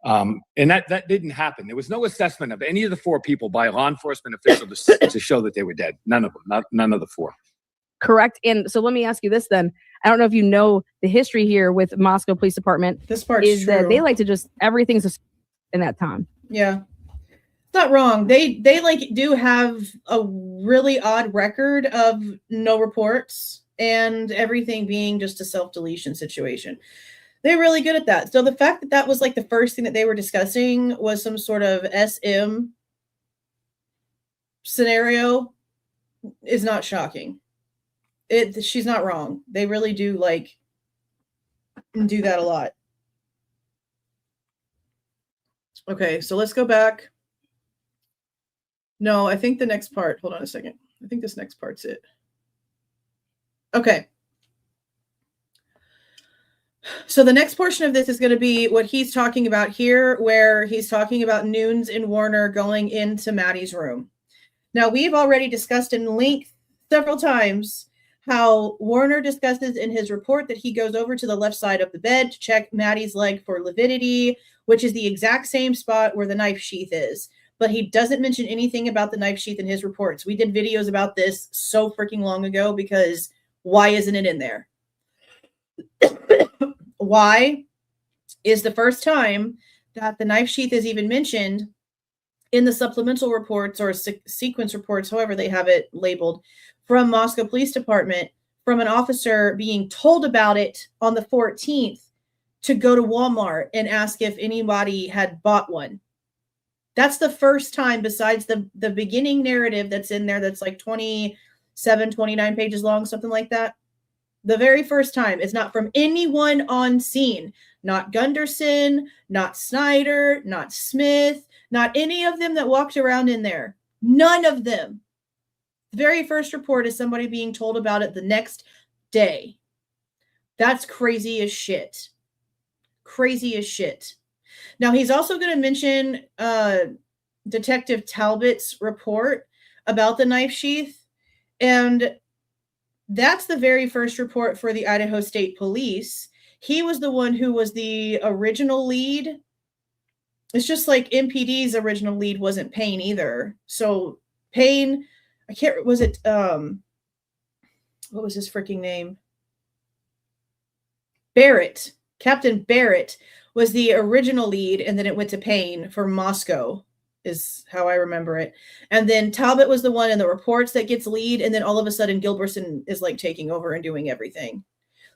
And that didn't happen. There was no assessment of any of the four people by a law enforcement official to show that they were dead. None of them, none of the four. Correct. And so let me ask you this then. I don't know if you know the history here with Moscow Police Department. This part is that they like to just, everything's in that time. Yeah. It's not wrong. They like do have a really odd record of no reports and everything being just a self-deletion situation. They're really good at that. So the fact that that was like the first thing that they were discussing was some sort of SM scenario is not shocking. She's not wrong. They really do like do that a lot. Okay, so let's go back. No, I think the next part, hold on a second. I think this next part's it. Okay. So the next portion of this is going to be what he's talking about here, where he's talking about Nunes and Warner going into Maddie's room. Now, we've already discussed in length several times how Warner discusses in his report that he goes over to the left side of the bed to check Maddie's leg for lividity, which is the exact same spot where the knife sheath is. But he doesn't mention anything about the knife sheath in his reports. We did videos about this so freaking long ago because why isn't it in there? Why is the first time that the knife sheath is even mentioned in the supplemental reports or sequence reports, however they have it labeled, from Moscow Police Department, from an officer being told about it on the 14th to go to Walmart and ask if anybody had bought one. That's the first time, besides the beginning narrative that's in there that's like 27, 29 pages long, something like that. The very first time, it's not from anyone on scene. Not Gunderson, not Snyder, not Smith, not any of them that walked around in there. None of them. The very first report is somebody being told about it the next day. That's crazy as shit. Crazy as shit. Now, he's also going to mention Detective Talbot's report about the knife sheath. And that's the very first report for the Idaho State Police. He was the one who was the original lead. It's just like MPD's original lead wasn't Payne either. So Payne, I can't, was it, what was his freaking name? Barrett. Captain Barrett was the original lead, and then it went to Payne for Moscow, is how I remember it. And then Talbot was the one in the reports that gets lead, and then all of a sudden Gilbertson is like taking over and doing everything.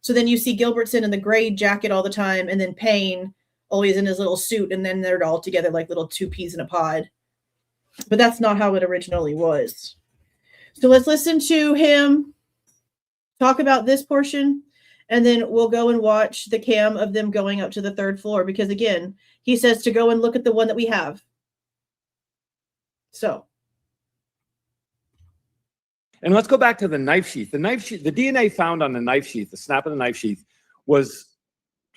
So then you see Gilbertson in the gray jacket all the time, and then Payne always in his little suit, and then they're all together like little two peas in a pod. But that's not how it originally was. So let's listen to him talk about this portion, and then we'll go and watch the cam of them going up to the 3rd floor, because again, he says to go and look at the one that we have. So. And let's go back to the knife sheath. The knife sheath, the DNA found on the knife sheath, the snap of the knife sheath, was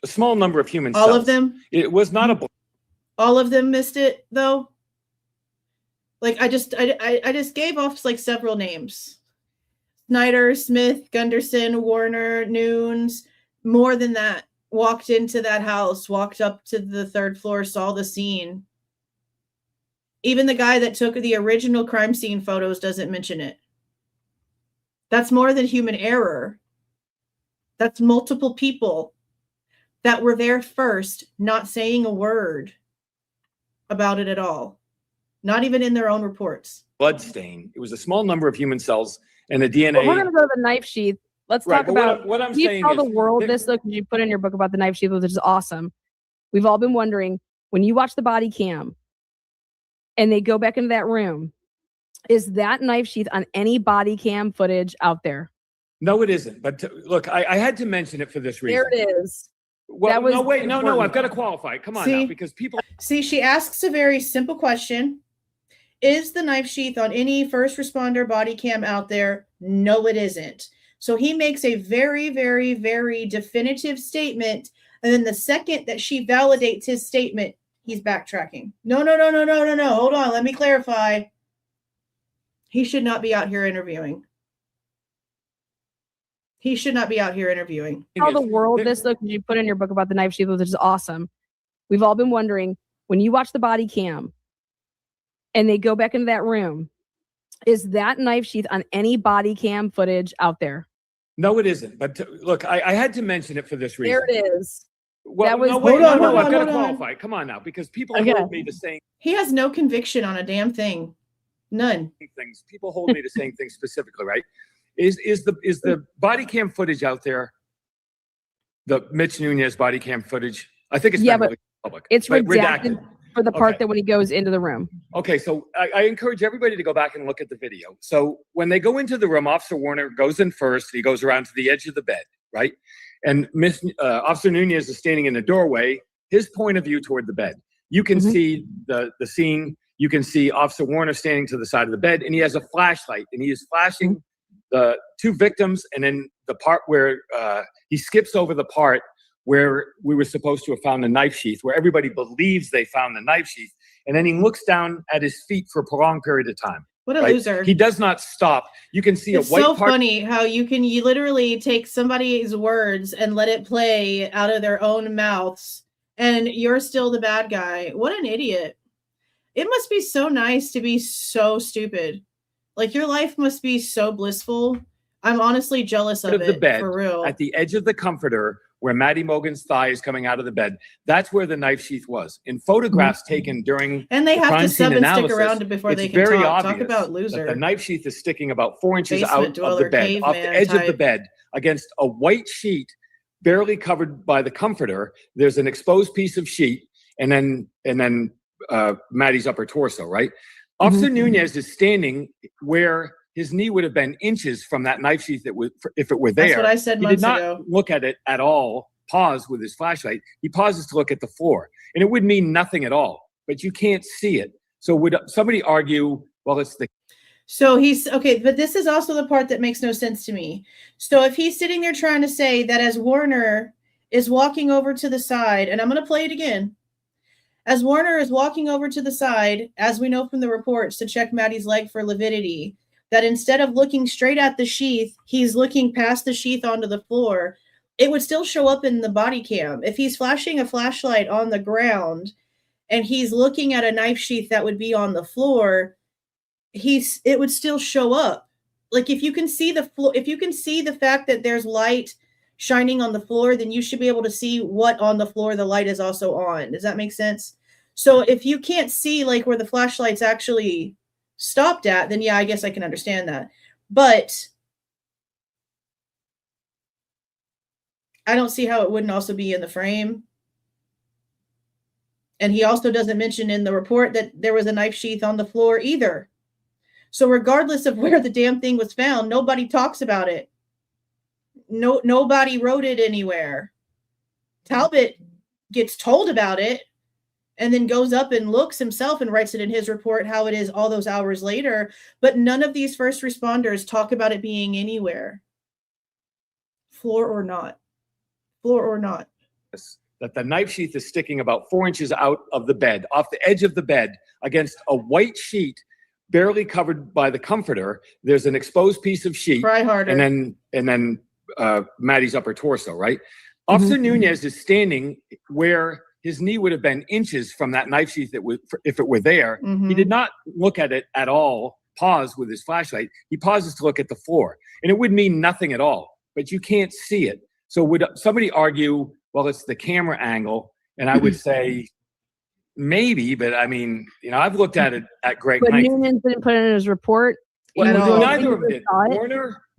a small number of human cells. All of them? It was not a... All of them missed it, though? Like, I just gave off, like, several names. Snyder, Smith, Gunderson, Warner, Nunes, more than that. Walked into that house, walked up to the 3rd floor, saw the scene. Even the guy that took the original crime scene photos doesn't mention it. That's more than human error. That's multiple people that were there first, not saying a word about it at all. Not even in their own reports. Blood stain. It was a small number of human cells, and the DNA. Well, we're going to go to the knife sheath. Let's talk about what I'm you saying tell is the world this, though, because you put in your book about the knife sheath, which is awesome. We've all been wondering, when you watch the body cam and they go back into that room, is that knife sheath on any body cam footage out there? No, it isn't. But look, I had to mention it for this reason. There it is. Well, no, wait, no, I've got to qualify. Come on now, because people... See, she asks a very simple question. Is the knife sheath on any first responder body cam out there? No, it isn't. So he makes a very, very, very definitive statement. And then the second that she validates his statement, he's backtracking. No. Hold on. Let me clarify. He should not be out here interviewing. He should not be out here interviewing. Tell the world this, though, because you put in your book about the knife sheath, which is awesome. We've all been wondering, when you watch the body cam and they go back into that room, is that knife sheath on any body cam footage out there? No, it isn't. But look, I had to mention it for this reason. There it is. Well, that was, no, wait, I've got to qualify. Come on now, because people hold me to saying... He has no conviction on a damn thing. None. Things. People hold me to saying things specifically, right? Is the body cam footage out there? The Mitch Nunez body cam footage? I think it's but public. It's redacted for the part that when he goes into the room. Okay, so I encourage everybody to go back and look at the video. So when they go into the room, Officer Warner goes in first. He goes around to the edge of the bed, right? And Officer Nunez is standing in the doorway, his point of view toward the bed. You can see the scene. You can see Officer Warner standing to the side of the bed, and he has a flashlight, and he is flashing the 2 victims, and then the part where he skips over the part where we were supposed to have found the knife sheath, where everybody believes they found the knife sheath, and then he looks down at his feet for a prolonged period of time. What a loser. He does not stop. You can see it's a white so part. funny how you literally take somebody's words and let it play out of their own mouths, and you're still the bad guy. What an idiot. It must be so nice to be so stupid. Like, your life must be so blissful. I'm honestly jealous of it, the bed, for real. At the edge of the comforter, where Maddie Mogen's thigh is coming out of the bed, that's where the knife sheath was. In photographs taken during and they the have crime to scene sub and analysis, stick around before they can very talk. Obvious Talk about loser. that the knife sheath is sticking about 4 inches Basement out of the bed, off the edge of the bed, against a white sheet, barely covered by the comforter. There's an exposed piece of sheet, and then Maddie's upper torso, right? Officer Nunez is standing where his knee would have been inches from that knife sheath if it were there. That's what I said months ago. He did not look at it at all, pause with his flashlight. He pauses to look at the floor. And it would mean nothing at all, but you can't see it. So would somebody argue, well, it's the... So he's, okay, but this is also the part that makes no sense to me. So if he's sitting there trying to say that as Warner is walking over to the side, and I'm going to play it again. As Warner is walking over to the side, as we know from the reports, to check Maddie's leg for lividity, that instead of looking straight at the sheath, he's looking past the sheath onto the floor, it would still show up in the body cam. If he's flashing a flashlight on the ground and he's looking at a knife sheath that would be on the floor, it would still show up. Like, if you can see the floor, if you can see the fact that there's light shining on the floor, then you should be able to see what on the floor the light is also on. Does that make sense? So if you can't see like where the flashlight's actually stopped at, then yeah, I guess I can understand that. But I don't see how it wouldn't also be in the frame. And he also doesn't mention in the report that there was a knife sheath on the floor either. So regardless of where the damn thing was found, nobody talks about it. Nobody wrote it anywhere. Talbot gets told about it and then goes up and looks himself and writes it in his report how it is all those hours later. But none of these first responders talk about it being anywhere. Floor or not. Floor or not. That the knife sheath is sticking about 4 inches out of the bed, off the edge of the bed, against a white sheet barely covered by the comforter. There's an exposed piece of sheet. Try harder. And then Maddie's upper torso, right? Officer Nunez is standing where his knee would have been inches from that knife sheath if it were there. He did not look at it at all, pause with his flashlight. He pauses to look at the floor. And it would mean nothing at all, but you can't see it. So would somebody argue, well, it's the camera angle? And I would say, maybe, but I mean, I've looked at it at great But length. Nunez didn't put it in his report. Well, neither of them did.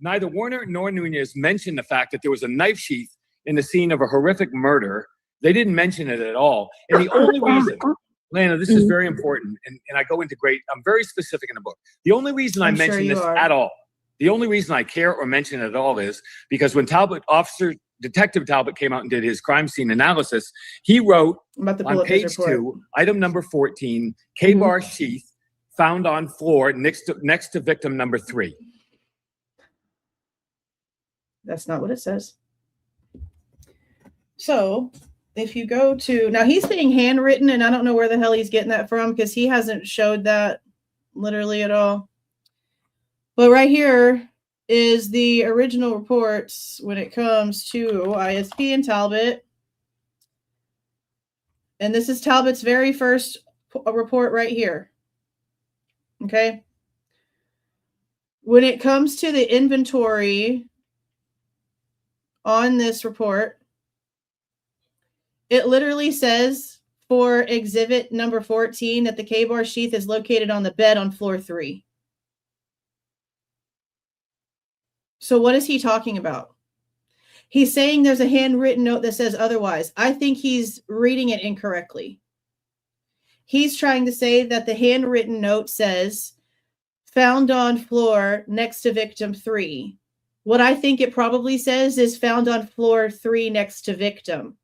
Neither Warner nor Nunez mentioned the fact that there was a knife sheath in the scene of a horrific murder. They didn't mention it at all. And the only reason, Lana, this is very important, and I go into I'm very specific in the book. The only reason I mention this at all, the only reason I care or mention it at all is because when Detective Talbot came out and did his crime scene analysis, he wrote on page 2, item number 14, K-bar sheath found on floor next to victim number 3. That's not what it says. So if you go to, now he's saying handwritten, and I don't know where the hell he's getting that from because he hasn't showed that literally at all. But right here is the original reports when it comes to ISP and Talbot. And this is Talbot's very first report right here. Okay. When it comes to the inventory on this report, it literally says for exhibit number 14 that the K-bar sheath is located on the bed on floor 3. So what is he talking about? He's saying there's a handwritten note that says otherwise. I think he's reading it incorrectly. He's trying to say that the handwritten note says found on floor next to victim 3. What I think it probably says is found on floor 3 next to victim.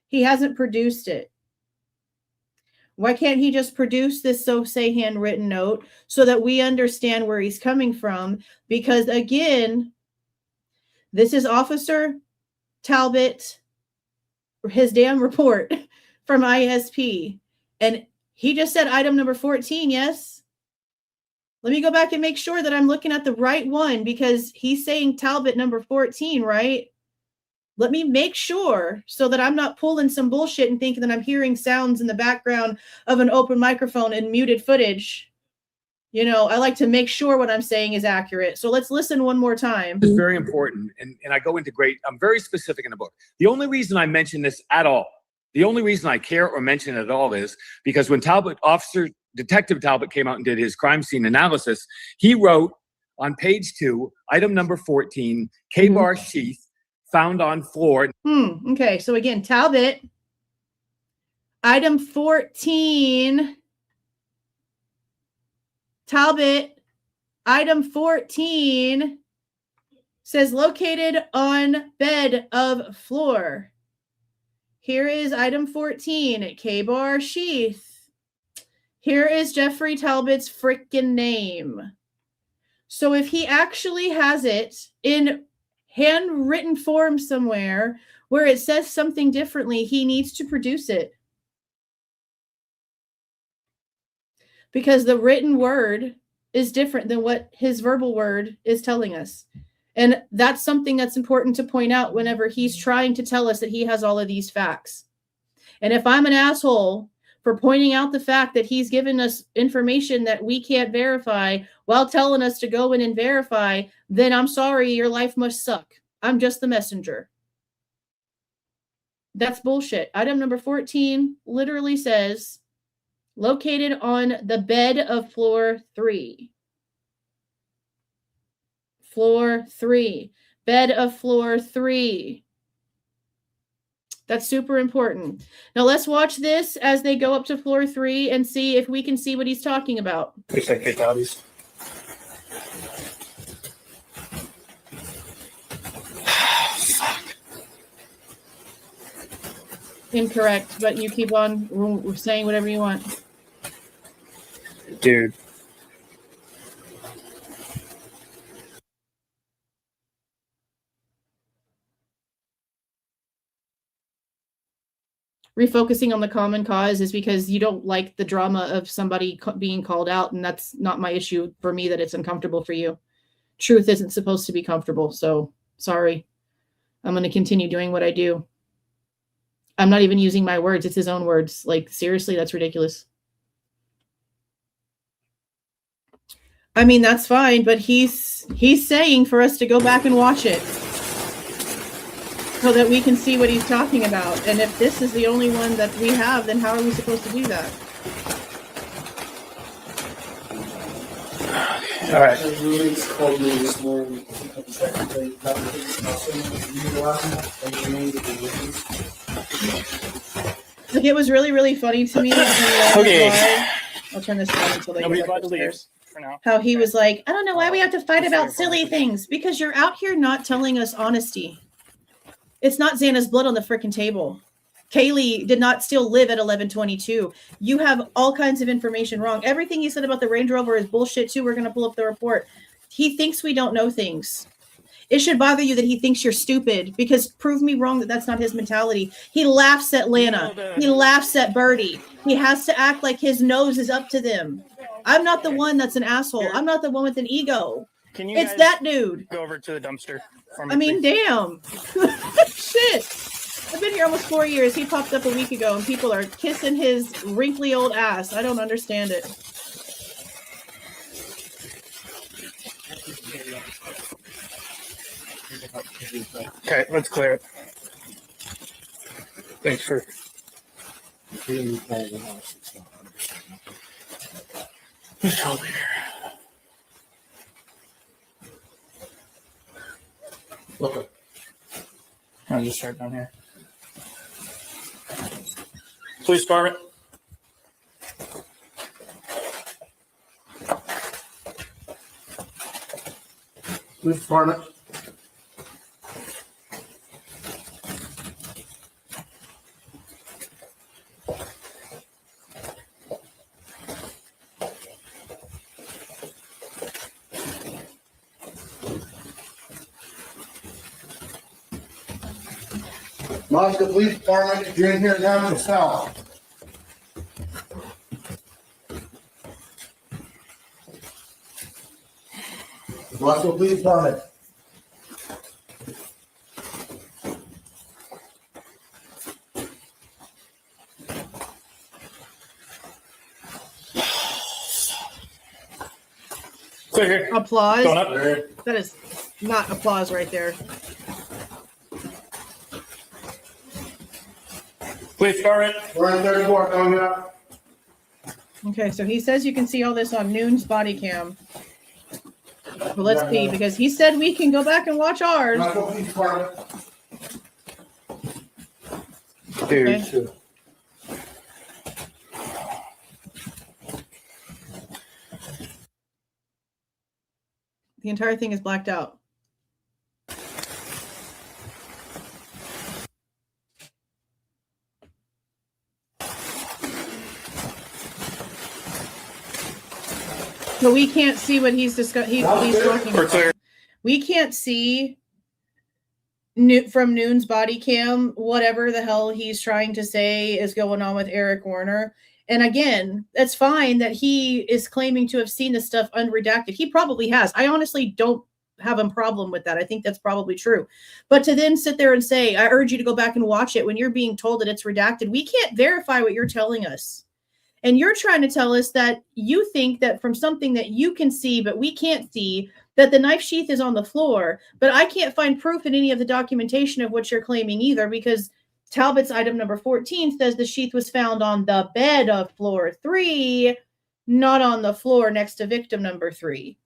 He hasn't produced it. Why can't he just produce this say handwritten note so that we understand where he's coming from? Because again, this is Officer Talbot, his damn report from ISP. And he just said item number 14, yes? Let me go back and make sure that I'm looking at the right one because he's saying Talbot number 14, right? Let me make sure so that I'm not pulling some bullshit and thinking that I'm hearing sounds in the background of an open microphone and muted footage. I like to make sure what I'm saying is accurate. So let's listen one more time. It's very important. And I go into I'm very specific in the book. The only reason I mention this at all, the only reason I care or mention it at all is because when Detective Talbot came out and did his crime scene analysis, he wrote on page 2, item number 14, K-bar sheath found on floor. Okay, so again, Talbot, item 14. Talbot, item 14 says located on bed of floor. Here is item 14, K-bar sheath. Here is Jeffrey Talbot's freaking name. So if he actually has it in handwritten form somewhere where it says something differently, he needs to produce it. Because the written word is different than what his verbal word is telling us. And that's something that's important to point out whenever he's trying to tell us that he has all of these facts. And if I'm an asshole for pointing out the fact that he's given us information that we can't verify while telling us to go in and verify, then I'm sorry, your life must suck. I'm just the messenger. That's bullshit. Item number 14 literally says, located on the bed of floor 3. Floor 3. Bed of floor 3. That's super important. Now let's watch this as they go up to floor 3 and see if we can see what he's talking about. Looks like fatalities. Incorrect, but you keep on saying whatever you want. Dude. Refocusing on the common cause is because you don't like the drama of somebody being called out, and that's not my issue for me that it's uncomfortable for you. Truth isn't supposed to be comfortable, so sorry. I'm going to continue doing what I do. I'm not even using my words. It's his own words. Like, seriously, that's ridiculous. I mean, that's fine, but he's saying for us to go back and watch it so that we can see what he's talking about. And if this is the only one that we have, then how are we supposed to do that? All right. The roommates called me this morning. Like, it was really, really funny to me. Okay. I'll turn this down until they Nobody's get about to leave upstairs. for now. How he was like, I don't know why we have to fight about silly things, because you're out here not telling us honesty. It's not Xana's blood on the freaking table. Kaylee did not still live at 1122. You have all kinds of information wrong. Everything he said about the Range Rover is bullshit too. We're going to pull up the report. He thinks we don't know things. It should bother you that he thinks you're stupid, because prove me wrong that that's not his mentality. He laughs at Lana. He laughs at Birdie. He has to act like his nose is up to them. I'm not the one that's an asshole. I'm not the one with an ego. Can you It's guys that dude. go over to the dumpster for me, I mean, please? damn. Shit. I've been here almost 4 years. He popped up a week ago and people are kissing his wrinkly old ass. I don't understand it. Okay, let's clear it. Thanks for. Who's over here? Look. I'll just start down here. Police department. Police department. Moscow Police Department, if you're in here now, yourself. Moscow Police Department. Clear here. Applause. Going up. That is not applause right there. Police department. We're on 34 coming up. Okay, so he says you can see all this on Noon's body cam. Well, let's see, because he said we can go back and watch ours. Moscow Police Department. Dude. Okay. The entire thing is blacked out. So we can't see what he's talking about. We can't see from Noon's body cam whatever the hell he's trying to say is going on with Eric Warner. And again, that's fine that he is claiming to have seen this stuff unredacted. He probably has. I honestly don't have a problem with that. I think that's probably true. But to then sit there and say, I urge you to go back and watch it when you're being told that it's redacted, we can't verify what you're telling us. And you're trying to tell us that you think that from something that you can see, but we can't see, that the knife sheath is on the floor. But I can't find proof in any of the documentation of what you're claiming either, because Talbot's item number 14 says the sheath was found on the bed of floor 3, not on the floor next to victim number 3.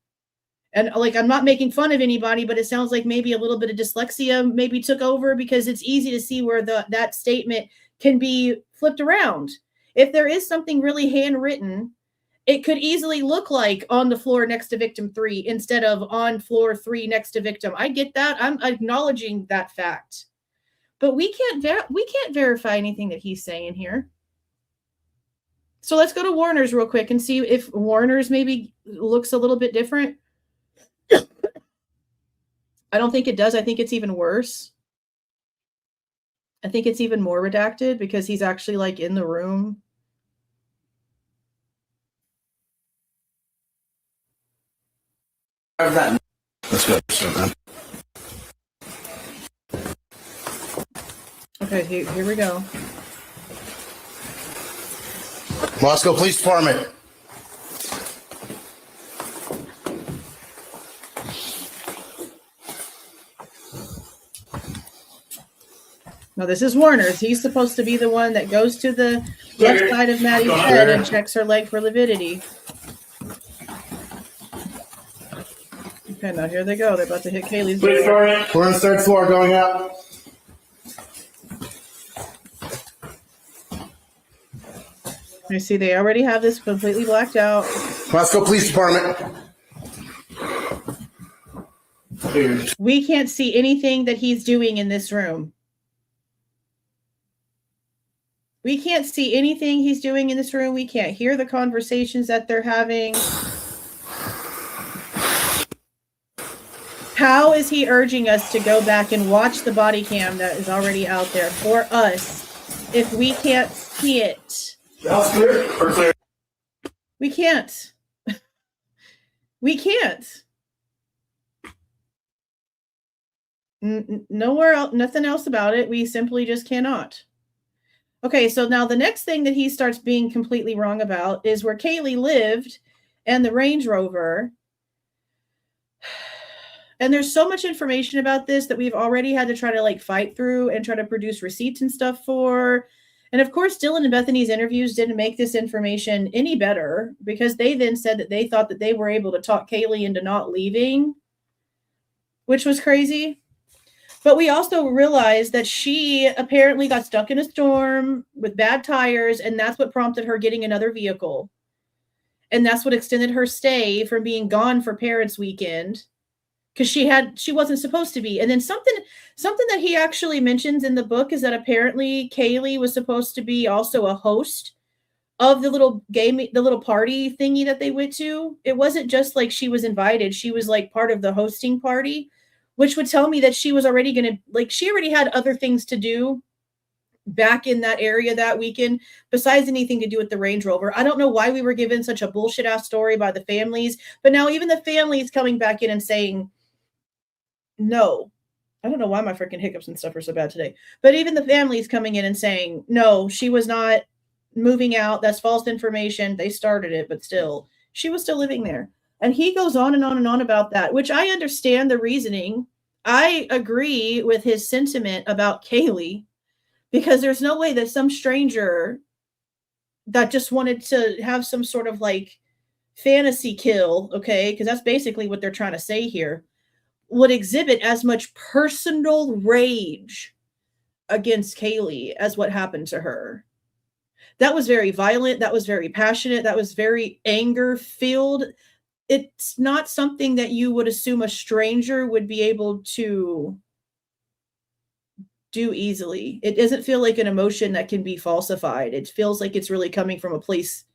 And like, I'm not making fun of anybody, but it sounds like maybe a little bit of dyslexia maybe took over, because it's easy to see where that statement can be flipped around. If there is something really handwritten, it could easily look like on the floor next to victim 3 instead of on floor 3 next to victim. I get that. I'm acknowledging that fact. But we can't verify anything that he's saying here. So let's go to Warner's real quick and see if Warner's maybe looks a little bit different. I don't think it does. I think it's even worse. I think it's even more redacted because he's actually like in the room. Let's go. Okay, here we go. Moscow Police Department. No, this is Warner's. He's supposed to be the one that goes to the left side of Maddie's head and checks her leg for lividity. Okay, now here they go. They're about to hit Kaylee's door. We're on the 3rd floor going up. You see, they already have this completely blacked out. Moscow Police Department. We can't see anything that he's doing in this room. We can't see anything he's doing in this room. We can't hear the conversations that they're having. How is he urging us to go back and watch the body cam that is already out there for us if we can't see it? That's clear. Or clear. We can't. We can't. Nowhere else, nothing else about it. We simply just cannot. Okay, so now the next thing that he starts being completely wrong about is where Kaylee lived and the Range Rover. And there's so much information about this that we've already had to try to like fight through and try to produce receipts and stuff for. And of course, Dylan and Bethany's interviews didn't make this information any better, because they then said that they thought that they were able to talk Kaylee into not leaving, which was crazy. But we also realized that she apparently got stuck in a storm with bad tires, and that's what prompted her getting another vehicle. And that's what extended her stay from being gone for Parents' Weekend, because she wasn't supposed to be. And then something that he actually mentions in the book is that apparently Kaylee was supposed to be also a host of the little party thingy that they went to. It wasn't just like she was invited. She was like part of the hosting party, which would tell me that she was already she already had other things to do back in that area that weekend besides anything to do with the Range Rover. I don't know why we were given such a bullshit ass story by the families, but now even the families coming back in and saying, no. I don't know why my freaking hiccups and stuff are so bad today, but even the families coming in and saying, no, she was not moving out. That's false information. They started it, but still, she was still living there. And he goes on and on and on about that, which I understand the reasoning. I agree with his sentiment about Kaylee, because there's no way that some stranger that just wanted to have some sort of like fantasy kill, okay, because that's basically what they're trying to say here, would exhibit as much personal rage against Kaylee as what happened to her. That was very violent. That was very passionate. That was very anger-filled. It's not something that you would assume a stranger would be able to do easily. It doesn't feel like an emotion that can be falsified. It feels like it's really coming from a place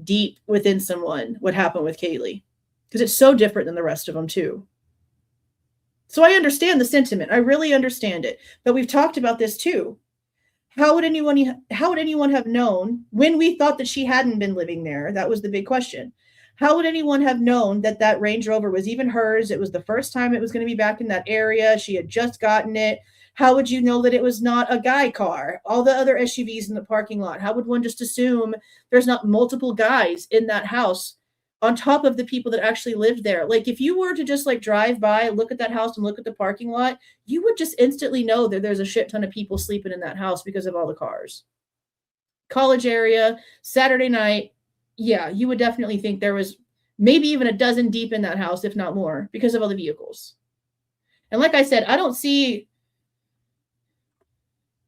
deep within someone, what happened with Kaylee, because it's so different than the rest of them too. So I understand the sentiment. I really understand it. But we've talked about this too. How would anyone have known when we thought that she hadn't been living there? That was the big question. How would anyone have known that that Range Rover was even hers? It was the first time it was going to be back in that area. She had just gotten it. How would you know that it was not a guy car? All the other SUVs in the parking lot. How would one just assume there's not multiple guys in that house on top of the people that actually lived there? Like if you were to just like drive by, look at that house and look at the parking lot, you would just instantly know that there's a shit ton of people sleeping in that house because of all the cars. College area, Saturday night. Yeah, you would definitely think there was maybe even a dozen deep in that house, if not more, because of other vehicles. And like I said, I don't see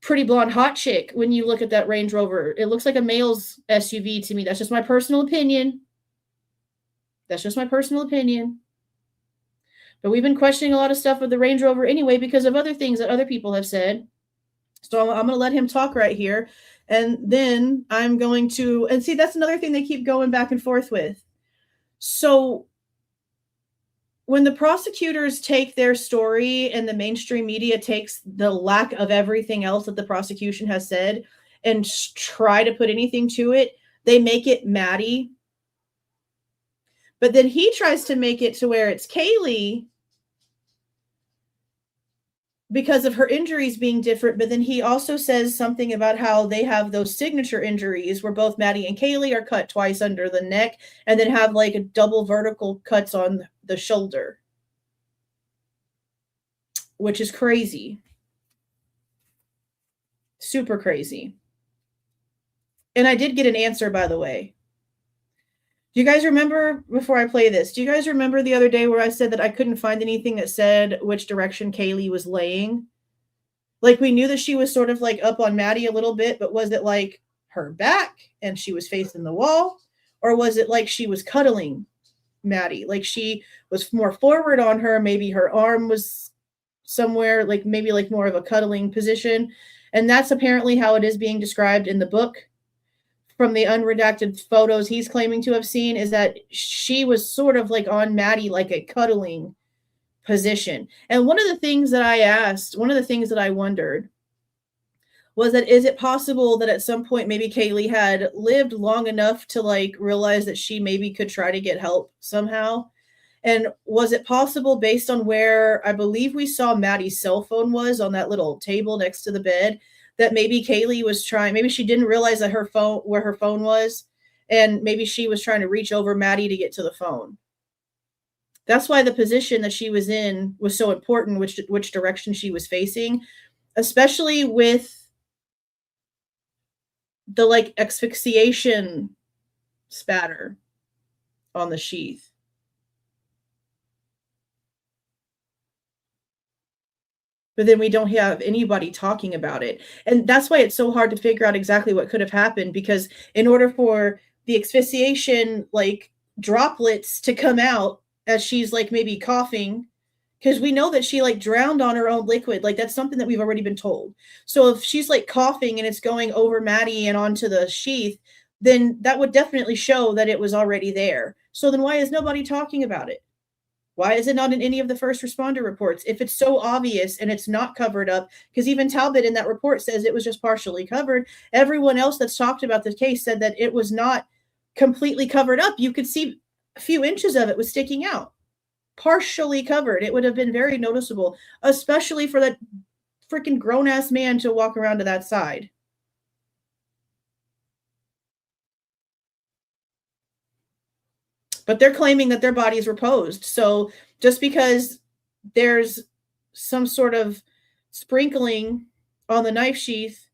pretty blonde hot chick when you look at that Range Rover. It looks like a male's SUV to me. That's just my personal opinion. That's just my personal opinion. But we've been questioning a lot of stuff with the Range Rover anyway because of other things that other people have said. So I'm going to let him talk right here. And then I'm going to, and see, that's another thing they keep going back and forth with. So when the prosecutors take their story and the mainstream media takes the lack of everything else that the prosecution has said and try to put anything to it, they make it Maddie. But then he tries to make it to where it's Kaylee because of her injuries being different. But then he also says something about how they have those signature injuries where both Maddie and Kaylee are cut twice under the neck and then have like a double vertical cuts on the shoulder, which is crazy. Super crazy. And I did get an answer, by the way. Do you guys remember, before I play this, do you guys remember the other day where I said that I couldn't find anything that said which direction Kaylee was laying? Like, we knew that she was sort of like up on Maddie a little bit, but was it like her back and she was facing the wall? Or was it like she was cuddling Maddie? Like she was more forward on her, maybe her arm was somewhere, like maybe like more of a cuddling position. And that's apparently how it is being described in the book. From the unredacted photos he's claiming to have seen, is that she was sort of like on Maddie, like a cuddling position. And one of the things that I asked, one of the things that I wondered was that, is it possible that at some point maybe Kaylee had lived long enough to like realize that she maybe could try to get help somehow? And was it possible, based on where I believe we saw Maddie's cell phone was on that little table next to the bed, that maybe Kaylee was trying, maybe she didn't realize that her phone, where her phone was, and maybe she was trying to reach over Maddie to get to the phone. That's why the position that she was in was so important, which direction she was facing, especially with the like asphyxiation spatter on the sheath. But then we don't have anybody talking about it. And that's why it's so hard to figure out exactly what could have happened, because in order for the asphyxiation like droplets to come out as she's like maybe coughing, because we know that she like drowned on her own liquid. Like that's something that we've already been told. So if she's like coughing and it's going over Maddie and onto the sheath, then that would definitely show that it was already there. So then why is nobody talking about it? Why is it not in any of the first responder reports? If it's so obvious and it's not covered up, because even Talbot in that report says it was just partially covered. Everyone else that's talked about the case said that it was not completely covered up. You could see a few inches of it was sticking out. Partially covered. It would have been very noticeable, especially for that freaking grown-ass man to walk around to that side. But they're claiming that their bodies were posed. So just because there's some sort of sprinkling on the knife sheath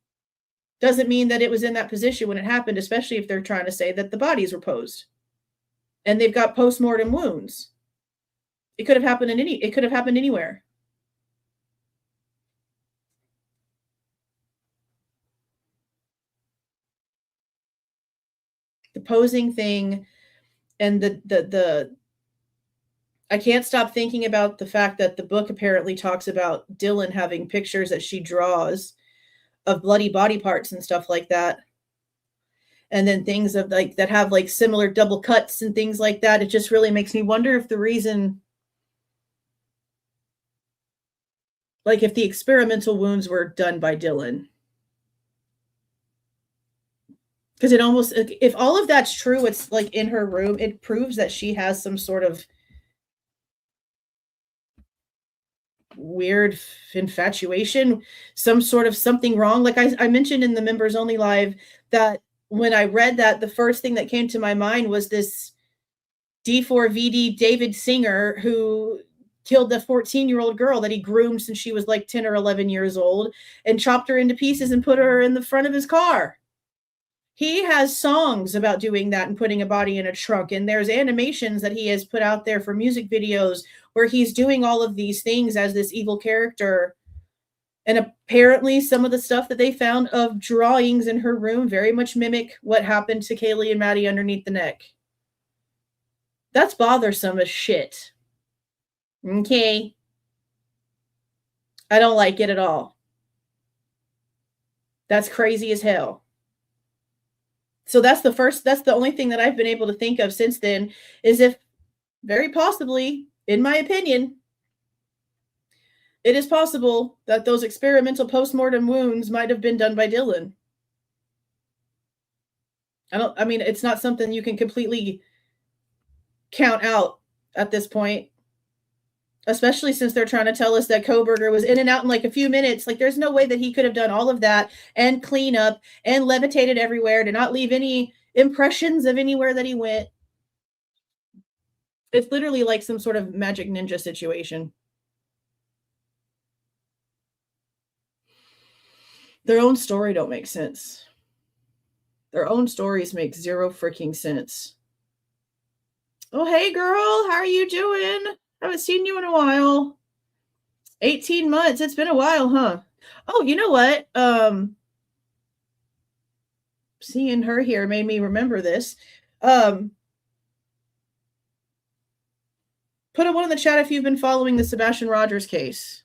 doesn't mean that it was in that position when it happened, especially if they're trying to say that the bodies were posed and they've got post-mortem wounds. It could have happened it could have happened anywhere. The posing thing. And the I can't stop thinking about the fact that the book apparently talks about Dylan having pictures that she draws of bloody body parts and stuff like that. And then things of like that have like similar double cuts and things like that. It just really makes me wonder if the reason, like if the experimental wounds were done by Dylan. Because it almost, if all of that's true, it's like in her room, it proves that she has some sort of weird infatuation, some sort of something wrong. Like I mentioned in the members only live that when I read that, the first thing that came to my mind was this D4VD David Singer who killed the 14-year-old girl that he groomed since she was like 10 or 11 years old and chopped her into pieces and put her in the front of his car. He has songs about doing that and putting a body in a trunk. And there's animations that he has put out there for music videos where he's doing all of these things as this evil character. And apparently some of the stuff that they found of drawings in her room very much mimic what happened to Kaylee and Maddie underneath the neck. That's bothersome as shit. Okay. I don't like it at all. That's crazy as hell. So that's the only thing that I've been able to think of since then, is if very possibly, in my opinion, it is possible that those experimental postmortem wounds might have been done by Dylan. I mean, it's not something you can completely count out at this point, especially since they're trying to tell us that Kohberger was in and out in like a few minutes. Like, there's no way that he could have done all of that and clean up and levitated everywhere to not leave any impressions of anywhere that he went. It's literally like some sort of magic ninja situation. Their own story don't make sense. Their own stories make zero freaking sense. Oh, hey, girl. How are you doing? Haven't seen you in a while. 18 months. It's been a while, huh? Oh, you know what? Seeing her here made me remember this. Put a 1 in the chat if you've been following the Sebastian Rogers case.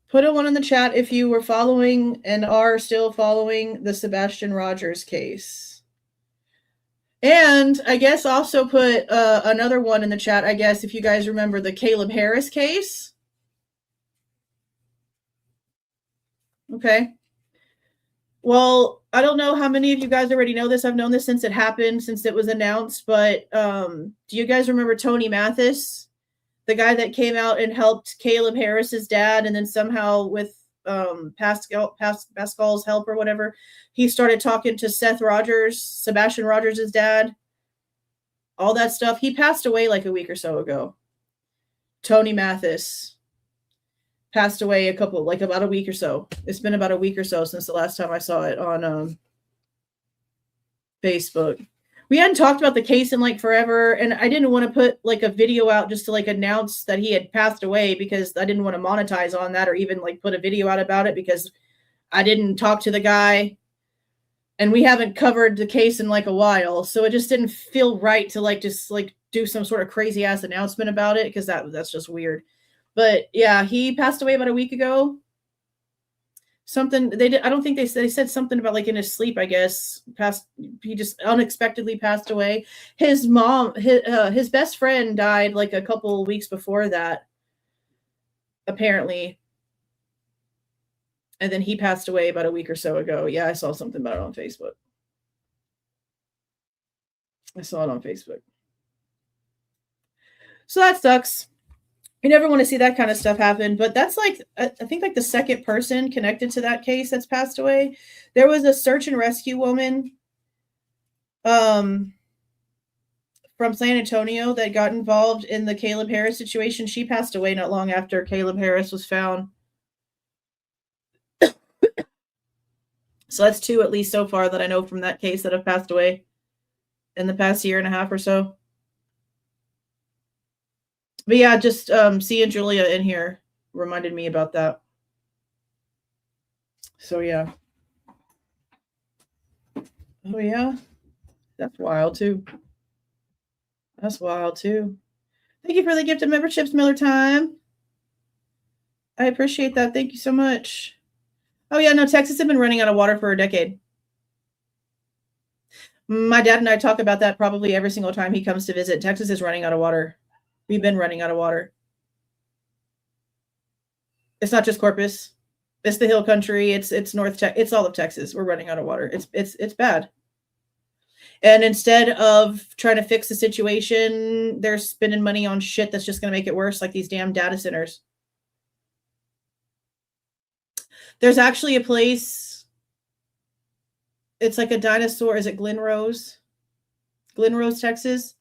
Put a 1 in the chat if you were following and are still following the Sebastian Rogers case. And I guess also put another 1 in the chat, I guess, if you guys remember the Caleb Harris case. Okay. Well, I don't know how many of you guys already know this. I've known this since it happened, since it was announced. But do you guys remember Tony Mathis? The guy that came out and helped Caleb Harris's dad, and then somehow with Pascal's help or whatever, he started talking to Seth Rogers, Sebastian Rogers' dad, all that stuff. He passed away like a week or so ago. Tony Mathis passed away about a week or so. It's been about a week or so since the last time I saw it on Facebook. We hadn't talked about the case in like forever, and I didn't want to put like a video out just to like announce that he had passed away, because I didn't want to monetize on that or even like put a video out about it, because I didn't talk to the guy and we haven't covered the case in like a while. So it just didn't feel right to like just like do some sort of crazy ass announcement about it, because that's just weird. But yeah, he passed away about a week ago. Something they did. I don't think they said something about like in his sleep, I guess. He just unexpectedly passed away. His mom, his best friend died like a couple weeks before that, apparently. And then he passed away about a week or so ago. Yeah, I saw something about it on Facebook. So that sucks. You never want to see that kind of stuff happen, but that's like, I think like the second person connected to that case that's passed away. There was a search and rescue woman from San Antonio that got involved in the Caleb Harris situation. She passed away not long after Caleb Harris was found. So that's 2 at least so far that I know from that case that have passed away in the past year and a half or so. But yeah, just seeing Julia in here reminded me about that. So yeah. Oh yeah. That's wild too. Thank you for the gift of memberships, Miller Time. I appreciate that. Thank you so much. Oh yeah, no, Texas has been running out of water for a decade. My dad and I talk about that probably every single time he comes to visit. Texas is running out of water. We've been running out of water. It's not just Corpus. It's the Hill Country. It's North Texas. It's all of Texas. We're running out of water. It's bad. And instead of trying to fix the situation, they're spending money on shit that's just going to make it worse, like these damn data centers. There's actually a place. It's like a dinosaur. Is it Glen Rose? Glen Rose, Texas.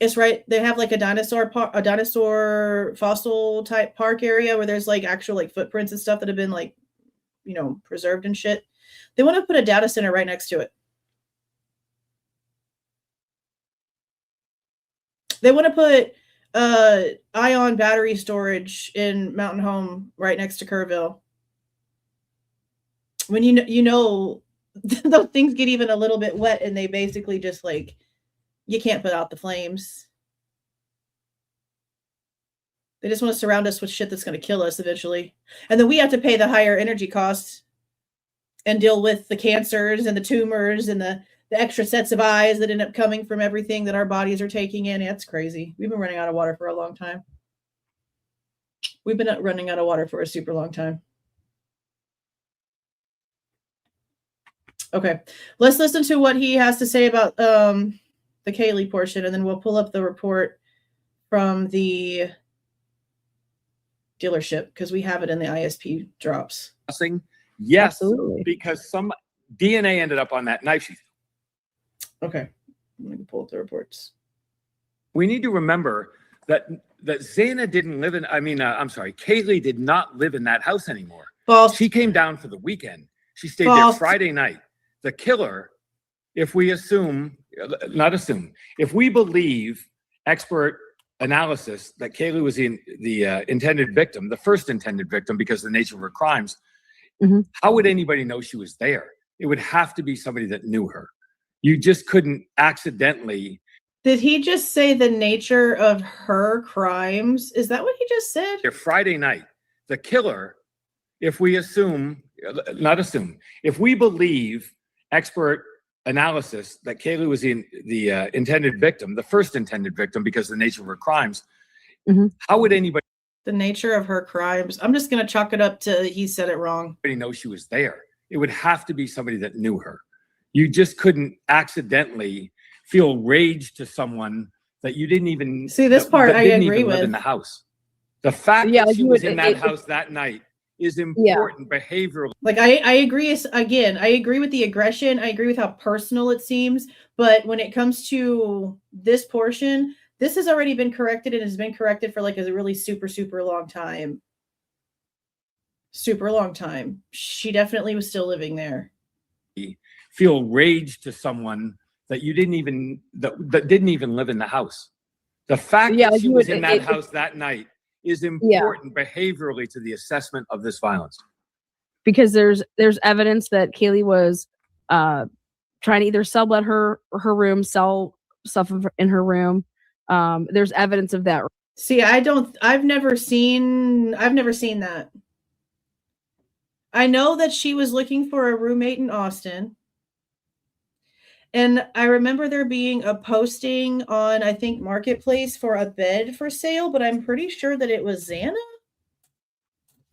It's right. They have like a dinosaur fossil type park area where there's like actual like footprints and stuff that have been like, you know, preserved and shit. They want to put a data center right next to it. They want to put ion battery storage in Mountain Home right next to Kerrville. When you know those things get even a little bit wet and they basically just like, you can't put out the flames. They just want to surround us with shit that's going to kill us eventually. And then we have to pay the higher energy costs and deal with the cancers and the tumors and the extra sets of eyes that end up coming from everything that our bodies are taking in. It's crazy. We've been running out of water for a long time. We've been running out of water for a super long time. Okay, let's listen to what he has to say about the Kaylee portion, and then we'll pull up the report from the dealership because we have it in the ISP drops. Yes, absolutely. Because some DNA ended up on that knife sheath. Okay, I'm going to pull up the reports. We need to remember that Xana didn't live in, Kaylee did not live in that house anymore. False. She came down for the weekend. She stayed there Friday night. The killer, if we if we believe expert analysis that Kaylee was the intended victim, the first intended victim because of the nature of her crimes, how would anybody know she was there? It would have to be somebody that knew her. You just couldn't accidentally. Did he just say the nature of her crimes? Is that what he just said? Friday night, the killer, if we if we believe expert analysis that Kaylee was the intended victim, the first intended victim because of the nature of her crimes, how would anybody? The nature of her crimes. I'm just going to chalk it up to he said it wrong. Know she was there. It would have to be somebody that knew her. You just couldn't accidentally feel rage to someone that you didn't even see. This part I agree with. Live in the house. The fact that she was in that house that night is important behaviorally. Like I agree again. I agree with the aggression. I agree with how personal it seems. But when it comes to this portion, this has already been corrected and has been corrected for like a really super, super long time. Super long time. She definitely was still living there. Feel rage to someone that you didn't even that didn't even live in the house. The fact that she was in that house that night is important behaviorally to the assessment of this violence. Because there's evidence that Kaylee was trying to either sublet her room, sell stuff in her room. There's evidence of that. See, I've never seen that. I know that she was looking for a roommate in Austin. And I remember there being a posting on, I think, Marketplace for a bed for sale, but I'm pretty sure that it was Xana.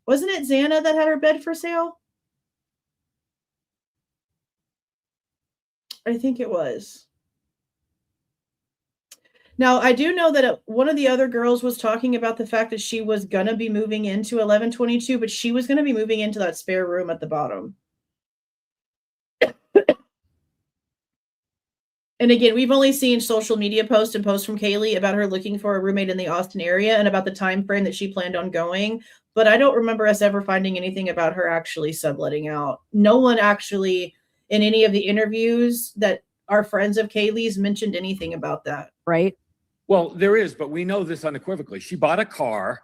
Wasn't it Xana that had her bed for sale? I think it was. Now, I do know that one of the other girls was talking about the fact that she was going to be moving into 1122, but she was going to be moving into that spare room at the bottom. And again, we've only seen social media posts and posts from Kaylee about her looking for a roommate in the Austin area and about the time frame that she planned on going. But I don't remember us ever finding anything about her actually subletting out. No one actually in any of the interviews that are friends of Kaylee's mentioned anything about that. Right? Well, there is, but we know this unequivocally. She bought a car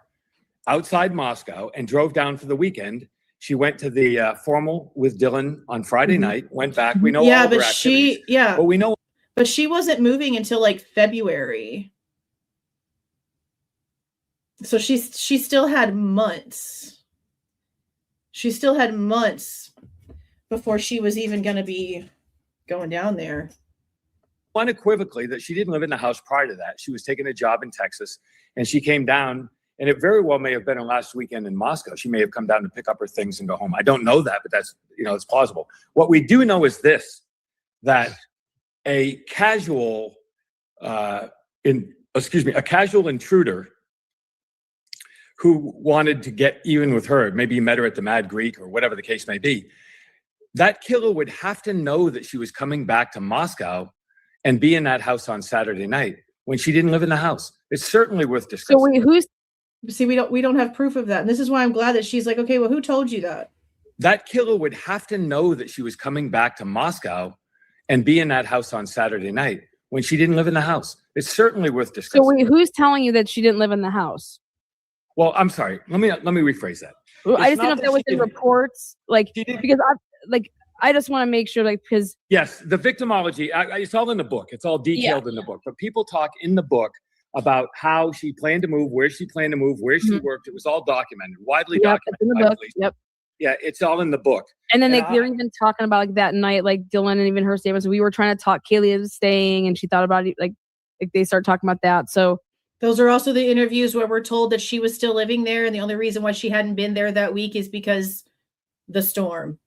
outside Moscow and drove down for the weekend. She went to the formal with Dylan on Friday night, went back. We know all of her activities. But we know. But she wasn't moving until like February. So she still had months. She still had months before she was even going to be going down there. Unequivocally that she didn't live in the house prior to that. She was taking a job in Texas and she came down, and it very well may have been her last weekend in Moscow. She may have come down to pick up her things and go home. I don't know that, but that's, it's plausible. What we do know is this, that a casual intruder who wanted to get even with her, maybe met her at the Mad Greek or whatever the case may be, that killer would have to know that she was coming back to Moscow and be in that house on Saturday night. when she didn't live in the house. It's certainly worth discussing. So wait, see, we don't have proof of that. And this is why I'm glad that she's like, okay, well, who told you that? That killer would have to know that she was coming back to Moscow and be in that house on Saturday night when she didn't live in the house. It's certainly worth discussing. So wait, who's telling you that she didn't live in the house? Well, I'm sorry. Let me rephrase that. I just didn't know if that was in reports, because I just want to make sure, because yes, the victimology, it's all in the book. It's all detailed in the book. But people talk in the book about how she planned to move, where she planned to move, where she worked. It was all documented, widely documented. In the book. Yep. Yeah, it's all in the book. And then they're even talking about that night, Dylan and even her statements. We were trying to talk. Kaylee was staying, and she thought about it. Like they started talking about that. So those are also the interviews where we're told that she was still living there, and the only reason why she hadn't been there that week is because the storm.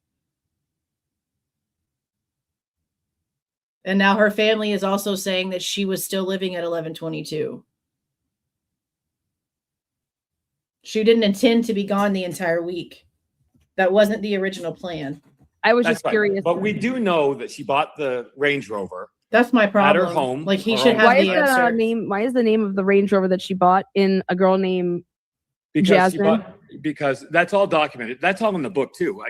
And now her family is also saying that she was still living at 1122. She didn't intend to be gone the entire week. That wasn't the original plan. I was just curious. But we do know that she bought the Range Rover. That's my problem. At her home. Like he should have the answer. Why is the name of the Range Rover that she bought in a girl named Jasmine? Because that's all documented. That's all in the book too.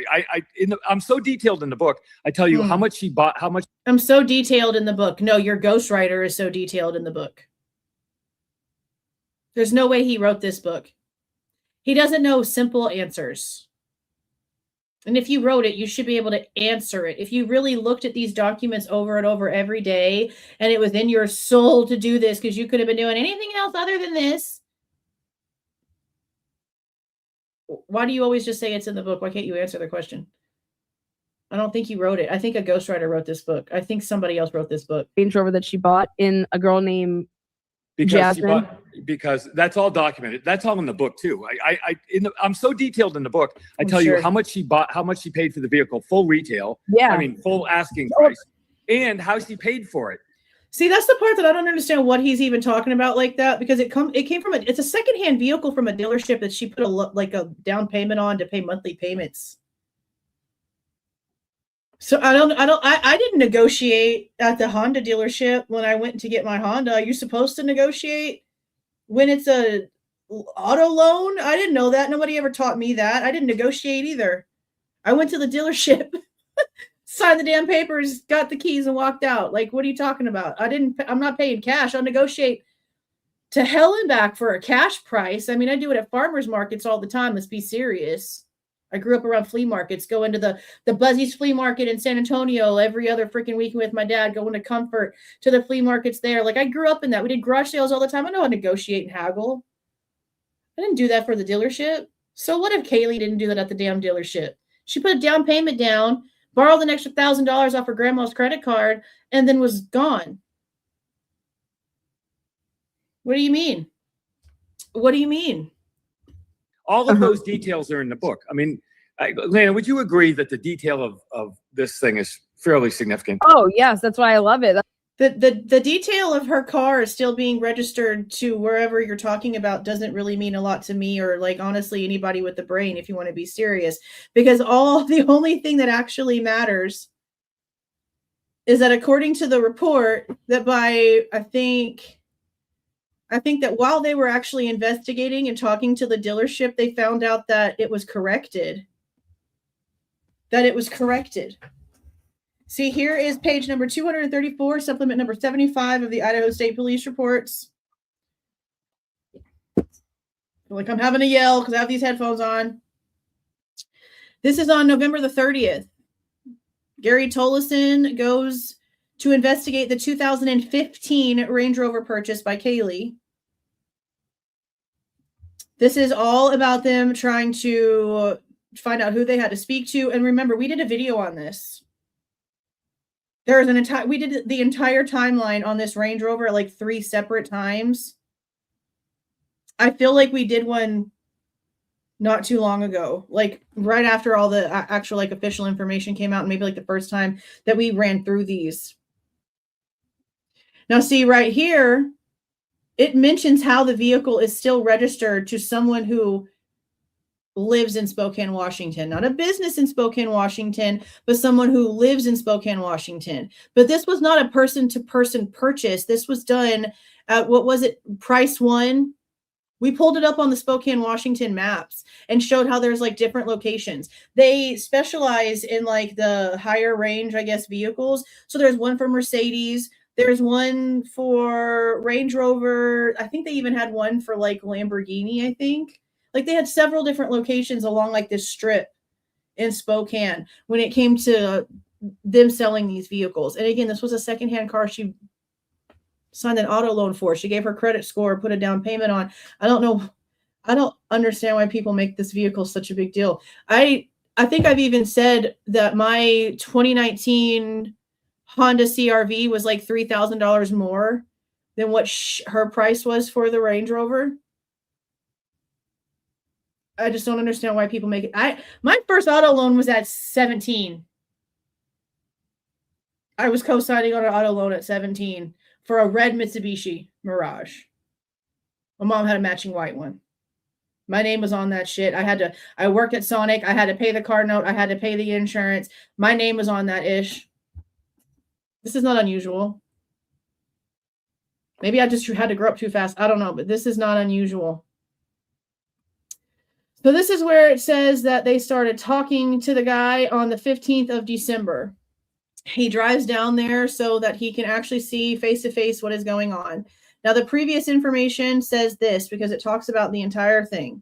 I'm so detailed in the book. I tell you how much she bought, how much. I'm so detailed in the book. No, your ghostwriter is so detailed in the book. There's no way he wrote this book. He doesn't know simple answers. And if you wrote it, you should be able to answer it. If you really looked at these documents over and over every day, and it was in your soul to do this because you could have been doing anything else other than this, why do you always just say it's in the book? Why can't you answer the question? I don't think you wrote it. I think a ghostwriter wrote this book. I think somebody else wrote this book. Range Rover that she bought in a girl named Jasmine. Because that's all documented. That's all in the book too. I'm so detailed in the book. I tell you how much she bought, how much she paid for the vehicle, full retail. Yeah. I mean, full asking price, and how she paid for it. See, that's the part that I don't understand what he's even talking about like that, because it came from it's a secondhand vehicle from a dealership that she put a down payment on to pay monthly payments. So I didn't negotiate at the Honda dealership when I went to get my Honda. Are you supposed to negotiate when it's a auto loan? I didn't know that. Nobody ever taught me that. I didn't negotiate either. I went to the dealership, signed the damn papers, got the keys, and walked out. Like, what are you talking about? I'm not paying cash. I'll negotiate to hell and back for a cash price. I mean, I do it at farmers markets all the time. Let's be serious. I grew up around flea markets, go into the Buzzy's flea market in San Antonio every other freaking weekend with my dad, going to Comfort to the flea markets there. Like, I grew up in that. We did garage sales all the time. I know how to negotiate and haggle. I didn't do that for the dealership. So what if Kaylee didn't do that at the damn dealership? She put a down payment down, borrowed an extra $1,000 off her grandma's credit card, and then was gone. What do you mean? What do you mean? All of those details are in the book. I mean, Lana, would you agree that the detail of this thing is fairly significant? Oh, yes. That's why I love it. The detail of her car still being registered to wherever you're talking about doesn't really mean a lot to me, or like, honestly, anybody with the brain, if you want to be serious, because the only thing that actually matters is that according to the report that I think that while they were actually investigating and talking to the dealership, they found out that it was corrected. See, here is page number 234, supplement number 75 of the Idaho State Police reports. Like, I'm having to yell because I have these headphones on. This is on November the 30th. Gary Tolleson goes to investigate the 2015 Range Rover purchase by Kaylee. This is all about them trying to find out who they had to speak to. And remember, we did a video on this. We did the entire timeline on this Range Rover like 3 separate times. I feel like we did one not too long ago, like right after all the actual like official information came out, and maybe like the first time that we ran through these. Now, see right here, it mentions how the vehicle is still registered to someone who lives in Spokane, Washington, not a business in Spokane, Washington, but someone who lives in Spokane, Washington. But this was not a person-to-person purchase. This was done at, what was it, Price One? We pulled it up on the Spokane, Washington maps and showed how there's like different locations. They specialize in like the higher range, I guess, vehicles. So there's one for Mercedes. There's one for Range Rover. I think they even had one for like Lamborghini, I think. Like they had several different locations along like this strip in Spokane when it came to them selling these vehicles. And again, this was a secondhand car she signed an auto loan for. She gave her credit score, put a down payment on. I don't know. I don't understand why people make this vehicle such a big deal. I think I've even said that my 2019 Honda CRV was like $3,000 more than what her price was for the Range Rover. I just don't understand why people make it. My first auto loan was at 17. I was co-signing on an auto loan at 17 for a red Mitsubishi Mirage. My mom had a matching white one. My name was on that shit. I worked at Sonic. I had to pay the car note. I had to pay the insurance. My name was on that ish. This is not unusual. Maybe I just had to grow up too fast. I don't know, but this is not unusual. So this is where it says that they started talking to the guy on the 15th of December. He drives down there so that he can actually see face-to-face what is going on. Now, the previous information says this because it talks about the entire thing.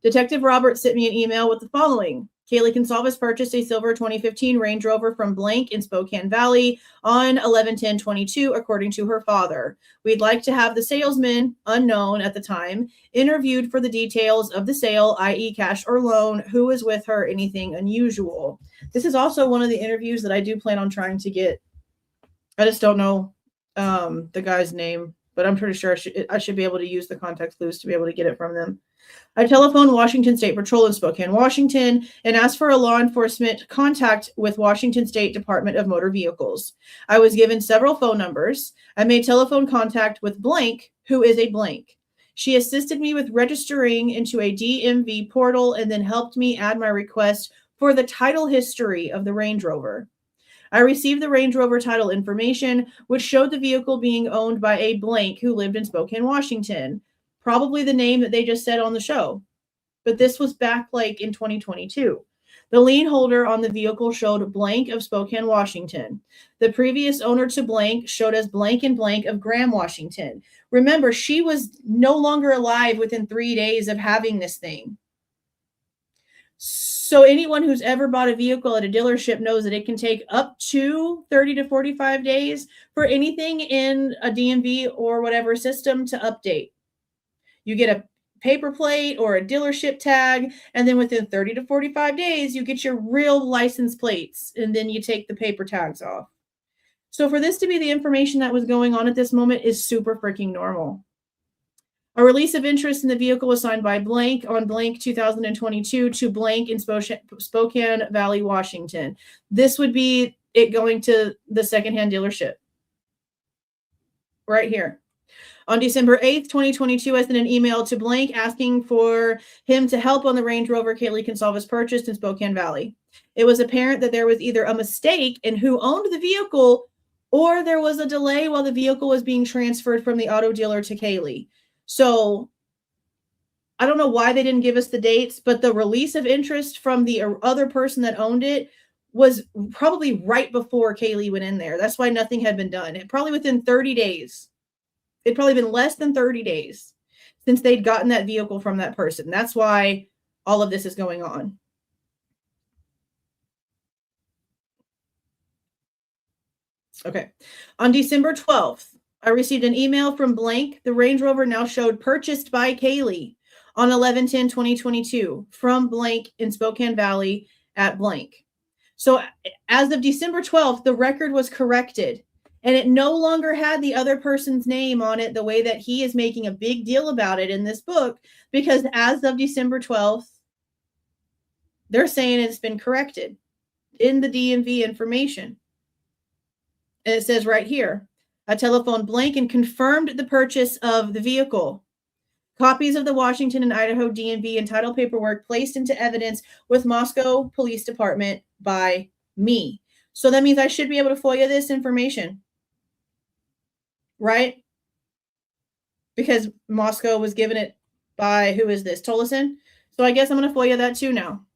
Detective Roberts sent me an email with the following. Kaylee Goncalves purchased a silver 2015 Range Rover from blank in Spokane Valley on 11/10/22, according to her father. We'd like to have the salesman, unknown at the time, interviewed for the details of the sale, i.e. cash or loan, who was with her, anything unusual. This is also one of the interviews that I do plan on trying to get. I just don't know the guy's name, but I'm pretty sure I should be able to use the contact clues to be able to get it from them. I telephoned Washington State Patrol in Spokane, Washington, and asked for a law enforcement contact with Washington State Department of Motor Vehicles. I was given several phone numbers. I made telephone contact with blank, who is a blank. She assisted me with registering into a DMV portal and then helped me add my request for the title history of the Range Rover. I received the Range Rover title information, which showed the vehicle being owned by a blank who lived in Spokane, Washington. Probably the name that they just said on the show. But this was back like in 2022. The lien holder on the vehicle showed blank of Spokane, Washington. The previous owner to blank showed as blank and blank of Graham, Washington. Remember, she was no longer alive within 3 days of having this thing. So anyone who's ever bought a vehicle at a dealership knows that it can take up to 30 to 45 days for anything in a DMV or whatever system to update. You get a paper plate or a dealership tag, and then within 30 to 45 days, you get your real license plates, and then you take the paper tags off. So for this to be the information that was going on at this moment is super freaking normal. A release of interest in the vehicle was signed by blank on blank 2022 to blank in Spokane Valley, Washington. This would be it going to the secondhand dealership. Right here. On December 8th, 2022, I sent an email to blank asking for him to help on the Range Rover Kaylee Goncalves purchased in Spokane Valley. It was apparent that there was either a mistake in who owned the vehicle or there was a delay while the vehicle was being transferred from the auto dealer to Kaylee. So I don't know why they didn't give us the dates, but the release of interest from the other person that owned it was probably right before Kaylee went in there. That's why nothing had been done. Probably within 30 days. It'd probably been less than 30 days since they'd gotten that vehicle from that person. That's why all of this is going on. Okay. On December 12th, I received an email from blank. The Range Rover now showed purchased by Kaylee on 11/10/2022 from blank in Spokane Valley at blank. So as of December 12th, the record was corrected. And it no longer had the other person's name on it the way that he is making a big deal about it in this book, because as of December 12th, they're saying it's been corrected in the DMV information. And it says right here, I telephoned blank and confirmed the purchase of the vehicle. Copies of the Washington and Idaho DMV and title paperwork placed into evidence with Moscow Police Department by me. So that means I should be able to FOIA this information, right? Because Moscow was given it by, who is this, Tolleson? So I guess I'm going to FOIA that too now.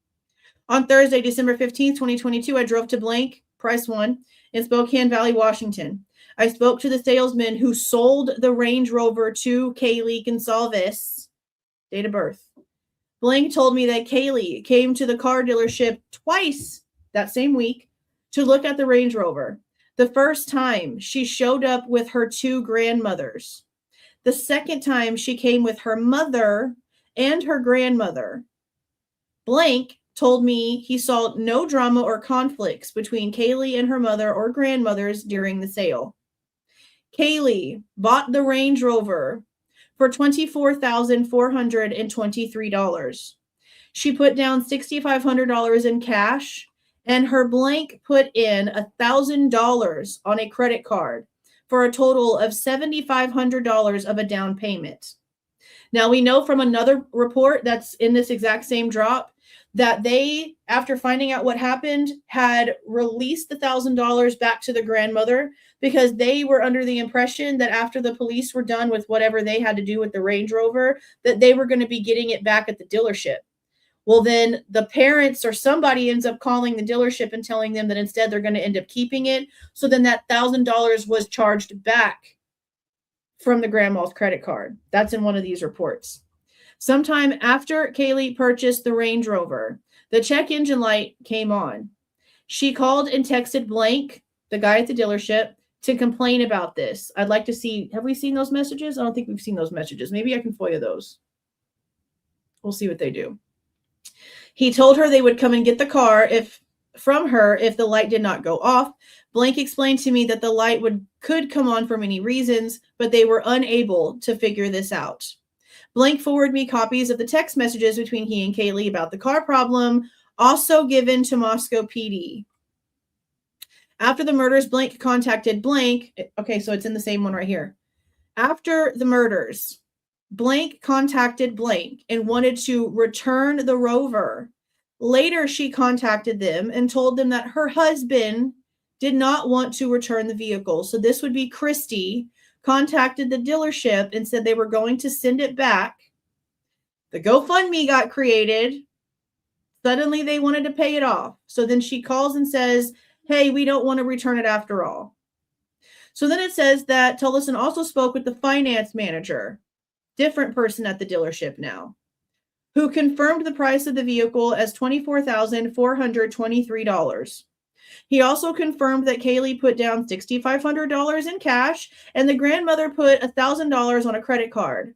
On Thursday, December 15th, 2022, I drove to blank, Price 1, in Spokane Valley, Washington. I spoke to the salesman who sold the Range Rover to Kaylee Goncalves, date of birth. Blank told me that Kaylee came to the car dealership twice that same week to look at the Range Rover. The first time, she showed up with her 2 grandmothers. The second time, she came with her mother and her grandmother. Blank told me he saw no drama or conflicts between Kaylee and her mother or grandmothers during the sale. Kaylee bought the Range Rover for $24,423. She put down $6,500 in cash, and her blank put in $1,000 on a credit card for a total of $7,500 of a down payment. Now, we know from another report that's in this exact same drop that they, after finding out what happened, had released the $1,000 back to the grandmother because they were under the impression that after the police were done with whatever they had to do with the Range Rover, that they were going to be getting it back at the dealership. Well, then the parents or somebody ends up calling the dealership and telling them that instead they're going to end up keeping it. So then that $1,000 was charged back from the grandma's credit card. That's in one of these reports. Sometime after Kaylee purchased the Range Rover, the check engine light came on. She called and texted Blank, the guy at the dealership, to complain about this. I'd like to see, have we seen those messages? I don't think we've seen those messages. Maybe I can FOIA those. We'll see what they do. He told her they would come and get the car from her if the light did not go off. Blank explained to me that the light could come on for many reasons, but they were unable to figure this out. Blank forwarded me copies of the text messages between he and Kaylee about the car problem, also given to Moscow PD. After the murders, Blank contacted Blank. Okay, so it's in the same one right here. After the murders, Blank contacted Blank and wanted to return the Rover. Later, she contacted them and told them that her husband did not want to return the vehicle. So this would be Christy, contacted the dealership and said they were going to send it back. The GoFundMe got created. Suddenly they wanted to pay it off. So then she calls and says, hey, we don't want to return it after all. So then it says that Tolleson also spoke with the finance manager, different person at the dealership now, who confirmed the price of the vehicle as $24,423. He also confirmed that Kaylee put down $6,500 in cash and the grandmother put $1,000 on a credit card.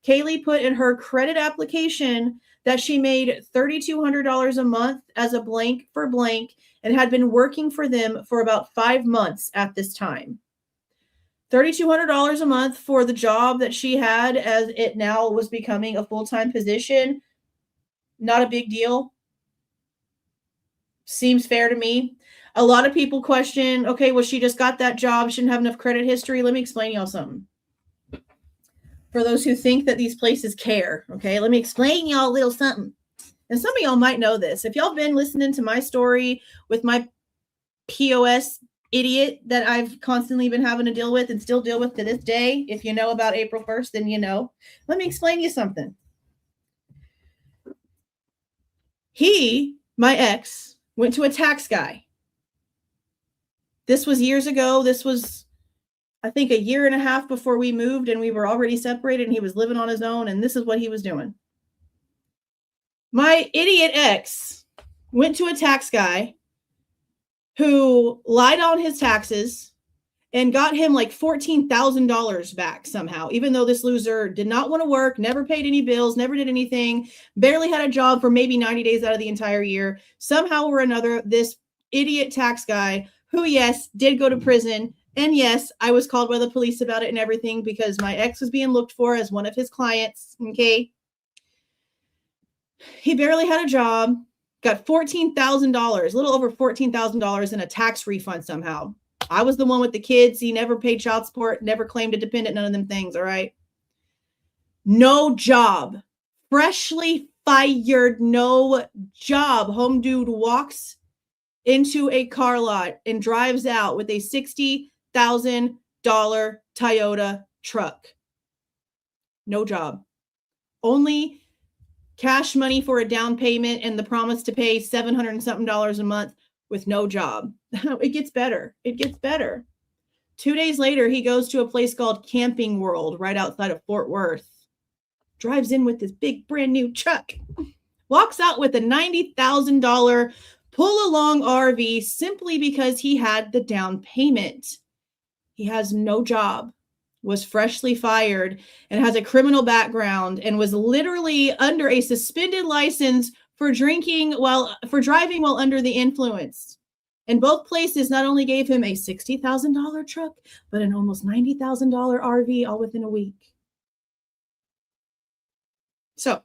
Kaylee put in her credit application that she made $3,200 a month as a blank for Blank and had been working for them for about 5 months at this time. $3,200 a month for the job that she had as it now was becoming a full-time position. Not a big deal. Seems fair to me. A lot of people question, okay, well, she just got that job. Shouldn't have enough credit history. Let me explain y'all something. For those who think that these places care, okay, let me explain y'all a little something. And some of y'all might know this. If y'all been listening to my story with my POS idiot that I've constantly been having to deal with and still deal with to this day, if you know about April 1st, then you know. Let me explain you something. He, my ex, went to a tax guy. This was years ago. This was, I think, a year and a half before we moved and we were already separated and he was living on his own and this is what he was doing. My idiot ex went to a tax guy who lied on his taxes and got him like $14,000 back somehow, even though this loser did not want to work, never paid any bills, never did anything, barely had a job for maybe 90 days out of the entire year. Somehow or another, this idiot tax guy who, yes, did go to prison. And yes, I was called by the police about it and everything because my ex was being looked for as one of his clients. Okay. He barely had a job, got $14,000, a little over $14,000 in a tax refund somehow. I was the one with the kids. He never paid child support, never claimed a dependent, none of them things. All right. No job. Freshly fired, no job. Home dude walks into a car lot and drives out with a $60,000 Toyota truck. No job. Only cash money for a down payment and the promise to pay $700 and something a month with no job. It gets better. It gets better. 2 days later, he goes to a place called Camping World right outside of Fort Worth. Drives in with this big brand new truck. Walks out with a $90,000 pull-along RV simply because he had the down payment. He has no job, was freshly fired, and has a criminal background, and was literally under a suspended license for driving while under the influence. And both places not only gave him a $60,000 truck, but an almost $90,000 RV all within a week. So,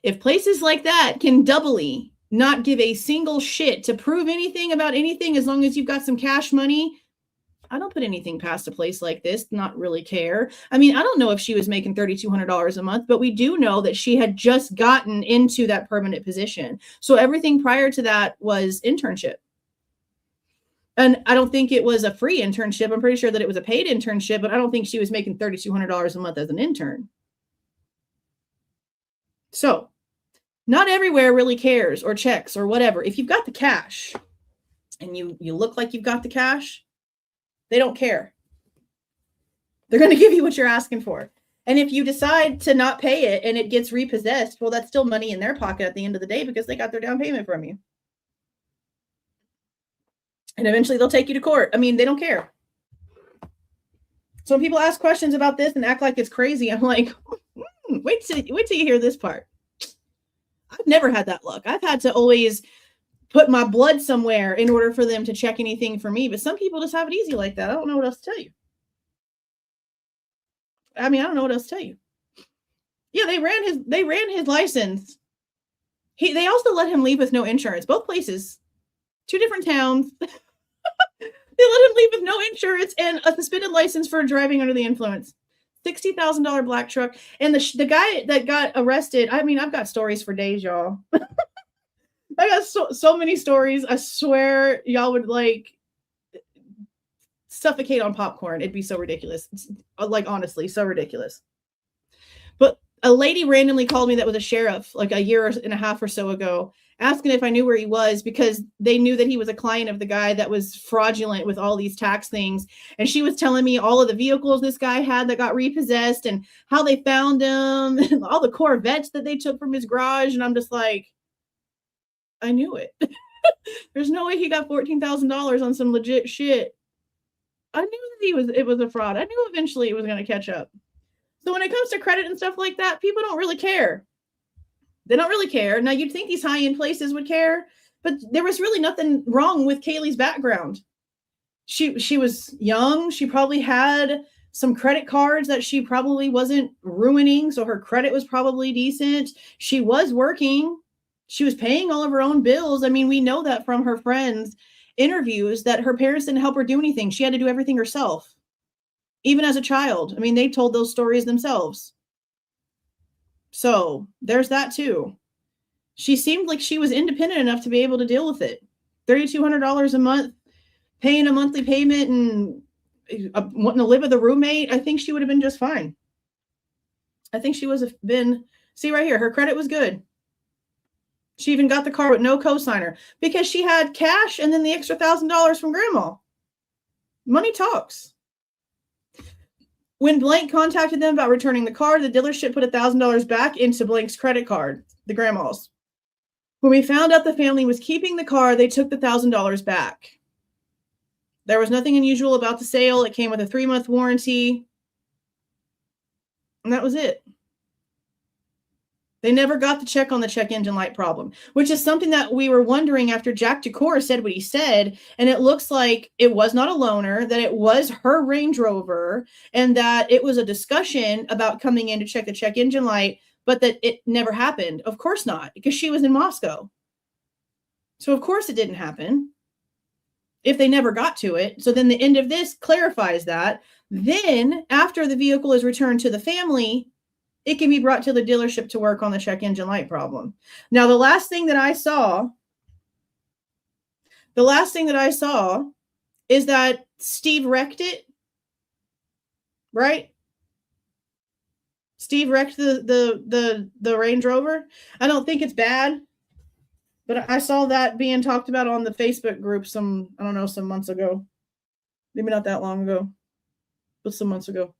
if places like that can doubly not give a single shit to prove anything about anything as long as you've got some cash money, I don't put anything past a place like this, not really care. I mean, I don't know if she was making $3,200 a month, but we do know that she had just gotten into that permanent position. So everything prior to that was internship. And I don't think it was a free internship. I'm pretty sure that it was a paid internship, but I don't think she was making $3,200 a month as an intern. So not everywhere really cares or checks or whatever. If you've got the cash and you look like you've got the cash, they don't care. They're going to give you what you're asking for. And if you decide to not pay it and it gets repossessed, well, that's still money in their pocket at the end of the day because they got their down payment from you. And eventually they'll take you to court. I mean, they don't care. So when people ask questions about this and act like it's crazy, I'm like, wait till you hear this part. I've never had that luck. I've had to always put my blood somewhere in order for them to check anything for me. But some people just have it easy like that. I don't know what else to tell you. I mean, I don't know what else to tell you. Yeah, they ran his license. They also let him leave with no insurance. Both places, 2 different towns. They let him leave with no insurance and a suspended license for driving under the influence. $60,000 black truck. And the guy that got arrested, I mean, I've got stories for days, y'all. I got so many stories. I swear y'all would like suffocate on popcorn. It'd be so ridiculous. It's, like, honestly, so ridiculous. But a lady randomly called me that was a sheriff like a year and a half or so ago, asking if I knew where he was because they knew that he was a client of the guy that was fraudulent with all these tax things. And she was telling me all of the vehicles this guy had that got repossessed and how they found him and all the Corvettes that they took from his garage. And I'm just like, I knew it. There's no way he got $14,000 on some legit shit. I knew that it was a fraud. I knew eventually it was going to catch up. So when it comes to credit and stuff like that, people don't really care. They don't really care. Now, you'd think these high-end places would care, but there was really nothing wrong with Kaylee's background. She was young. She probably had some credit cards that she probably wasn't ruining, so her credit was probably decent. She was working. She was paying all of her own bills. I mean, we know that from her friends' interviews that her parents didn't help her do anything. She had to do everything herself, even as a child. I mean, they told those stories themselves. So there's that too. She seemed like she was independent enough to be able to deal with it. $3,200 a month, paying a monthly payment and wanting to live with a roommate. I think she would have been just fine. I think she see right here, her credit was good. She even got the car with no cosigner because she had cash and then the extra $1,000 from grandma. Money talks. When Blank contacted them about returning the car, the dealership put $1,000 back into Blank's credit card, the grandma's. When we found out the family was keeping the car, they took the $1,000 back. There was nothing unusual about the sale. It came with a 3-month warranty. And that was it. They never got the check on the check engine light problem, which is something that we were wondering after Jack DeCore said what he said. And it looks like it was not a loaner, that it was her Range Rover, and that it was a discussion about coming in to check the check engine light, but that it never happened. Of course not, because she was in Moscow. So of course it didn't happen if they never got to it. So then the end of this clarifies that. Then after the vehicle is returned to the family, it can be brought to the dealership to work on the check engine light problem. Now, the last thing that I saw is that Steve wrecked it, right? Steve wrecked the Range Rover. I don't think it's bad, but I saw that being talked about on the Facebook group some months ago. Maybe not that long ago, but some months ago.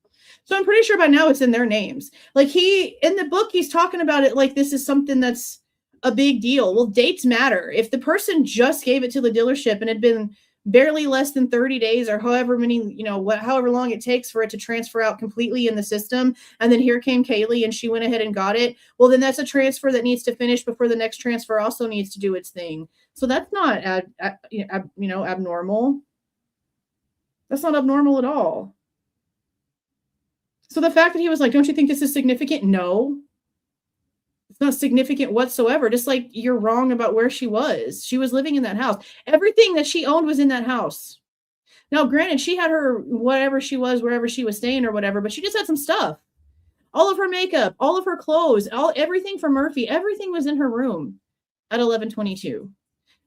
So I'm pretty sure by now it's in their names. Like in the book, he's talking about it like this is something that's a big deal. Well, dates matter. If the person just gave it to the dealership and had been barely less than 30 days or however many, however long it takes for it to transfer out completely in the system, and then here came Kaylee and she went ahead and got it, well, then that's a transfer that needs to finish before the next transfer also needs to do its thing. So that's not abnormal. That's not abnormal at all. So the fact that he was like, don't you think this is significant? No, it's not significant whatsoever. Just like you're wrong about where she was. She was living in that house. Everything that she owned was in that house. Now, granted, she had her whatever she was, wherever she was staying or whatever, but she just had some stuff. All of her makeup, all of her clothes, everything from Murphy, everything was in her room at 11:22.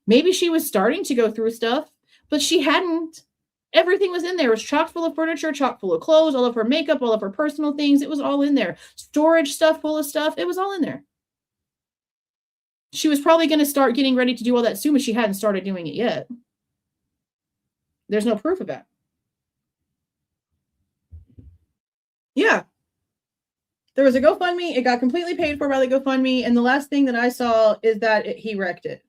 Maybe she was starting to go through stuff, but she hadn't. Everything was in there. It was chock full of furniture, chock full of clothes, all of her makeup, all of her personal things. It was all in there. Storage stuff full of stuff. It was all in there. She was probably going to start getting ready to do all that soon, but she hadn't started doing it yet. There's no proof of that. Yeah. There was a GoFundMe. It got completely paid for by the GoFundMe. And the last thing that I saw is that he wrecked it.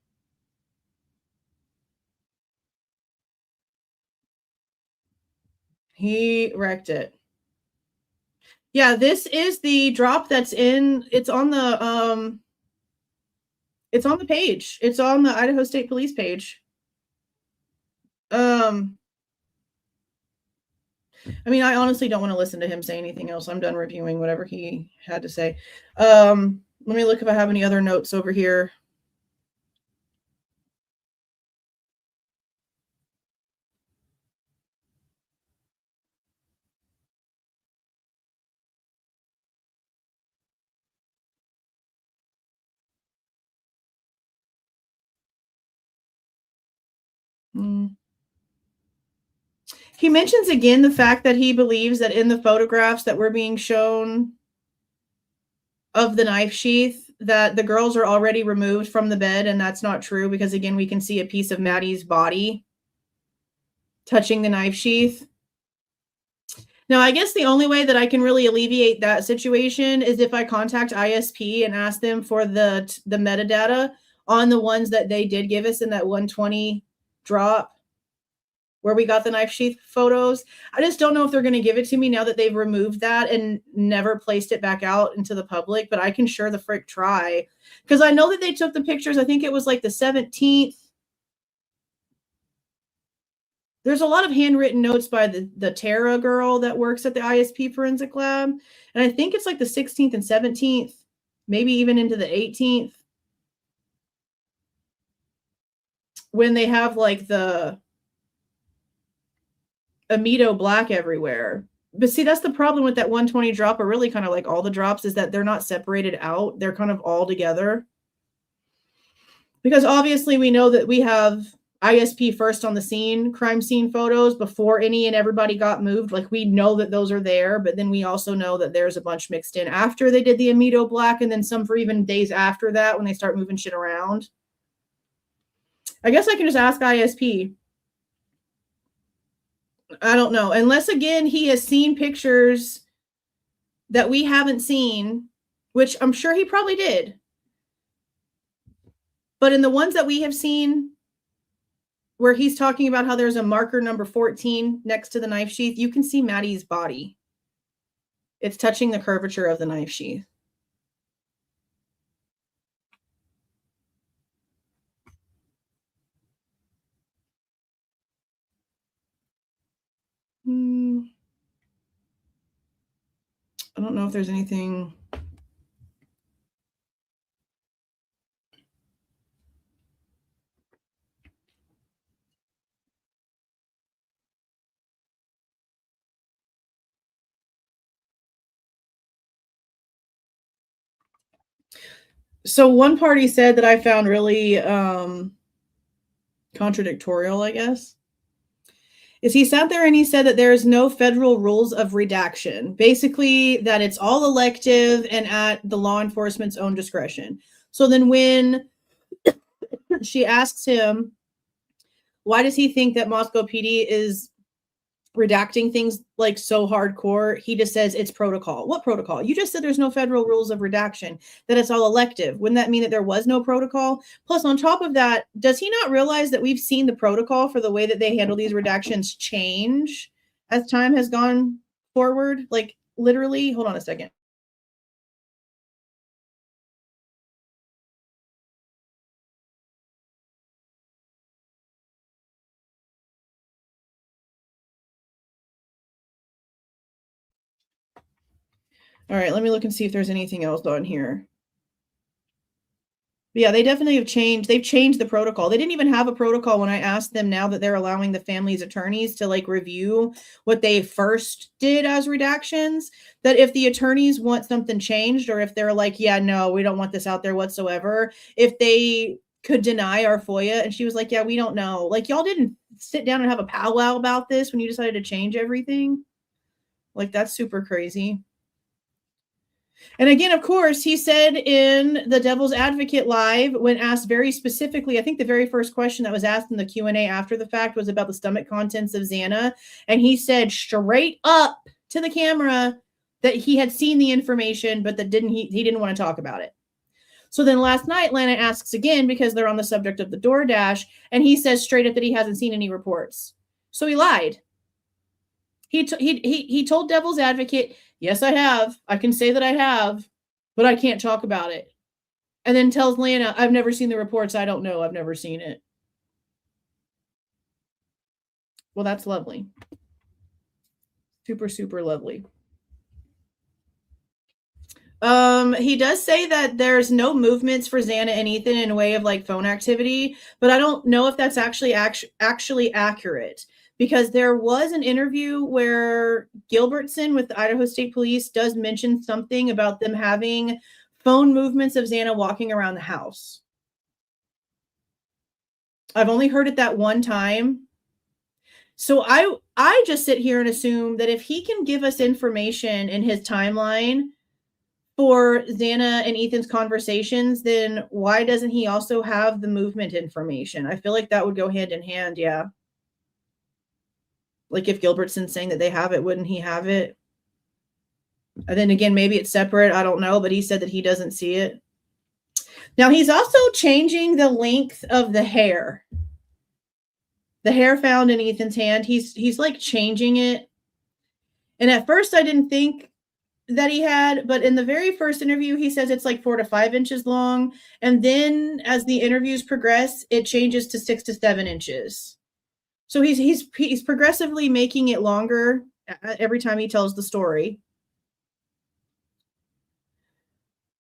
He wrecked it. Yeah, this is the drop that's in. It's on the page. It's on the Idaho State Police page. I mean, I honestly don't want to listen to him say anything else. I'm done reviewing whatever he had to say. Let me look if I have any other notes over here. He mentions again the fact that he believes that in the photographs that were being shown of the knife sheath, that the girls are already removed from the bed, and that's not true because, again, we can see a piece of Maddie's body touching the knife sheath. Now, I guess the only way that I can really alleviate that situation is if I contact ISP and ask them for the metadata on the ones that they did give us in that 120 drop where we got the knife sheath photos. I just don't know if they're going to give it to me now that they've removed that and never placed it back out into the public, but I can sure the frick try. Because I know that they took the pictures, I think it was like the 17th. There's a lot of handwritten notes by the Tara girl that works at the ISP forensic lab. And I think it's like the 16th and 17th, maybe even into the 18th. When they have like the Amido black everywhere. But see, that's the problem with that 120 drop, or really kind of like all the drops, is that they're not separated out. They're kind of all together. Because obviously we know that we have ISP first on the scene, crime scene photos before any and everybody got moved. Like we know that those are there, but then we also know that there's a bunch mixed in after they did the Amido black, and then some for even days after that when they start moving shit around. I guess I can just ask ISP. I don't know. Unless, again, he has seen pictures that we haven't seen, which I'm sure he probably did. But in the ones that we have seen where he's talking about how there's a marker number 14 next to the knife sheath, you can see Maddie's body. It's touching the curvature of the knife sheath. I don't know if there's anything. So one party said that I found really contradictorial, I guess, is he sat there and he said that there's no federal rules of redaction. Basically, that it's all elective and at the law enforcement's own discretion. So then when she asks him, why does he think that Moscow PD is redacting things like so hardcore, he just says it's protocol. What protocol? You just said there's no federal rules of redaction, that it's all elective. Wouldn't that mean that there was no protocol? Plus, on top of that, does he not realize that we've seen the protocol for the way that they handle these redactions change as time has gone forward? Like, literally, hold on a second. All right, let me look and see if there's anything else on here. But yeah, they definitely have changed. They've changed the protocol. They didn't even have a protocol when I asked them now that they're allowing the family's attorneys to like review what they first did as redactions, that if the attorneys want something changed or if they're like, yeah, no, we don't want this out there whatsoever, if they could deny our FOIA. And she was like, yeah, we don't know. Like, y'all didn't sit down and have a powwow about this when you decided to change everything. Like, that's super crazy. And again, of course, he said in the Devil's Advocate Live, when asked very specifically, I think the very first question that was asked in the Q&A after the fact was about the stomach contents of Xana. And he said straight up to the camera that he had seen the information, but that he didn't want to talk about it. So then last night, Lana asks again, because they're on the subject of the DoorDash, and he says straight up that he hasn't seen any reports. So he lied. He told Devil's Advocate, yes, I have. I can say that I have, but I can't talk about it. And then tells Lana, I've never seen the reports. I don't know. I've never seen it. Well, that's lovely. Super, super lovely. He does say that there's no movements for Xana and Ethan in a way of like phone activity, but I don't know if that's actually accurate. Because there was an interview where Gilbertson with the Idaho State Police does mention something about them having phone movements of Xana walking around the house. I've only heard it that one time. So I just sit here and assume that if he can give us information in his timeline for Xana and Ethan's conversations, then why doesn't he also have the movement information? I feel like that would go hand in hand, yeah. Like if Gilbertson's saying that they have it, wouldn't he have it? And then again, maybe it's separate. I don't know, but he said that he doesn't see it. Now he's also changing the length of the hair. The hair found in Ethan's hand, he's like changing it. And at first I didn't think that he had, but in the very first interview, he says it's like 4 to 5 inches long. And then as the interviews progress, it changes to 6 to 7 inches. So he's progressively making it longer every time he tells the story.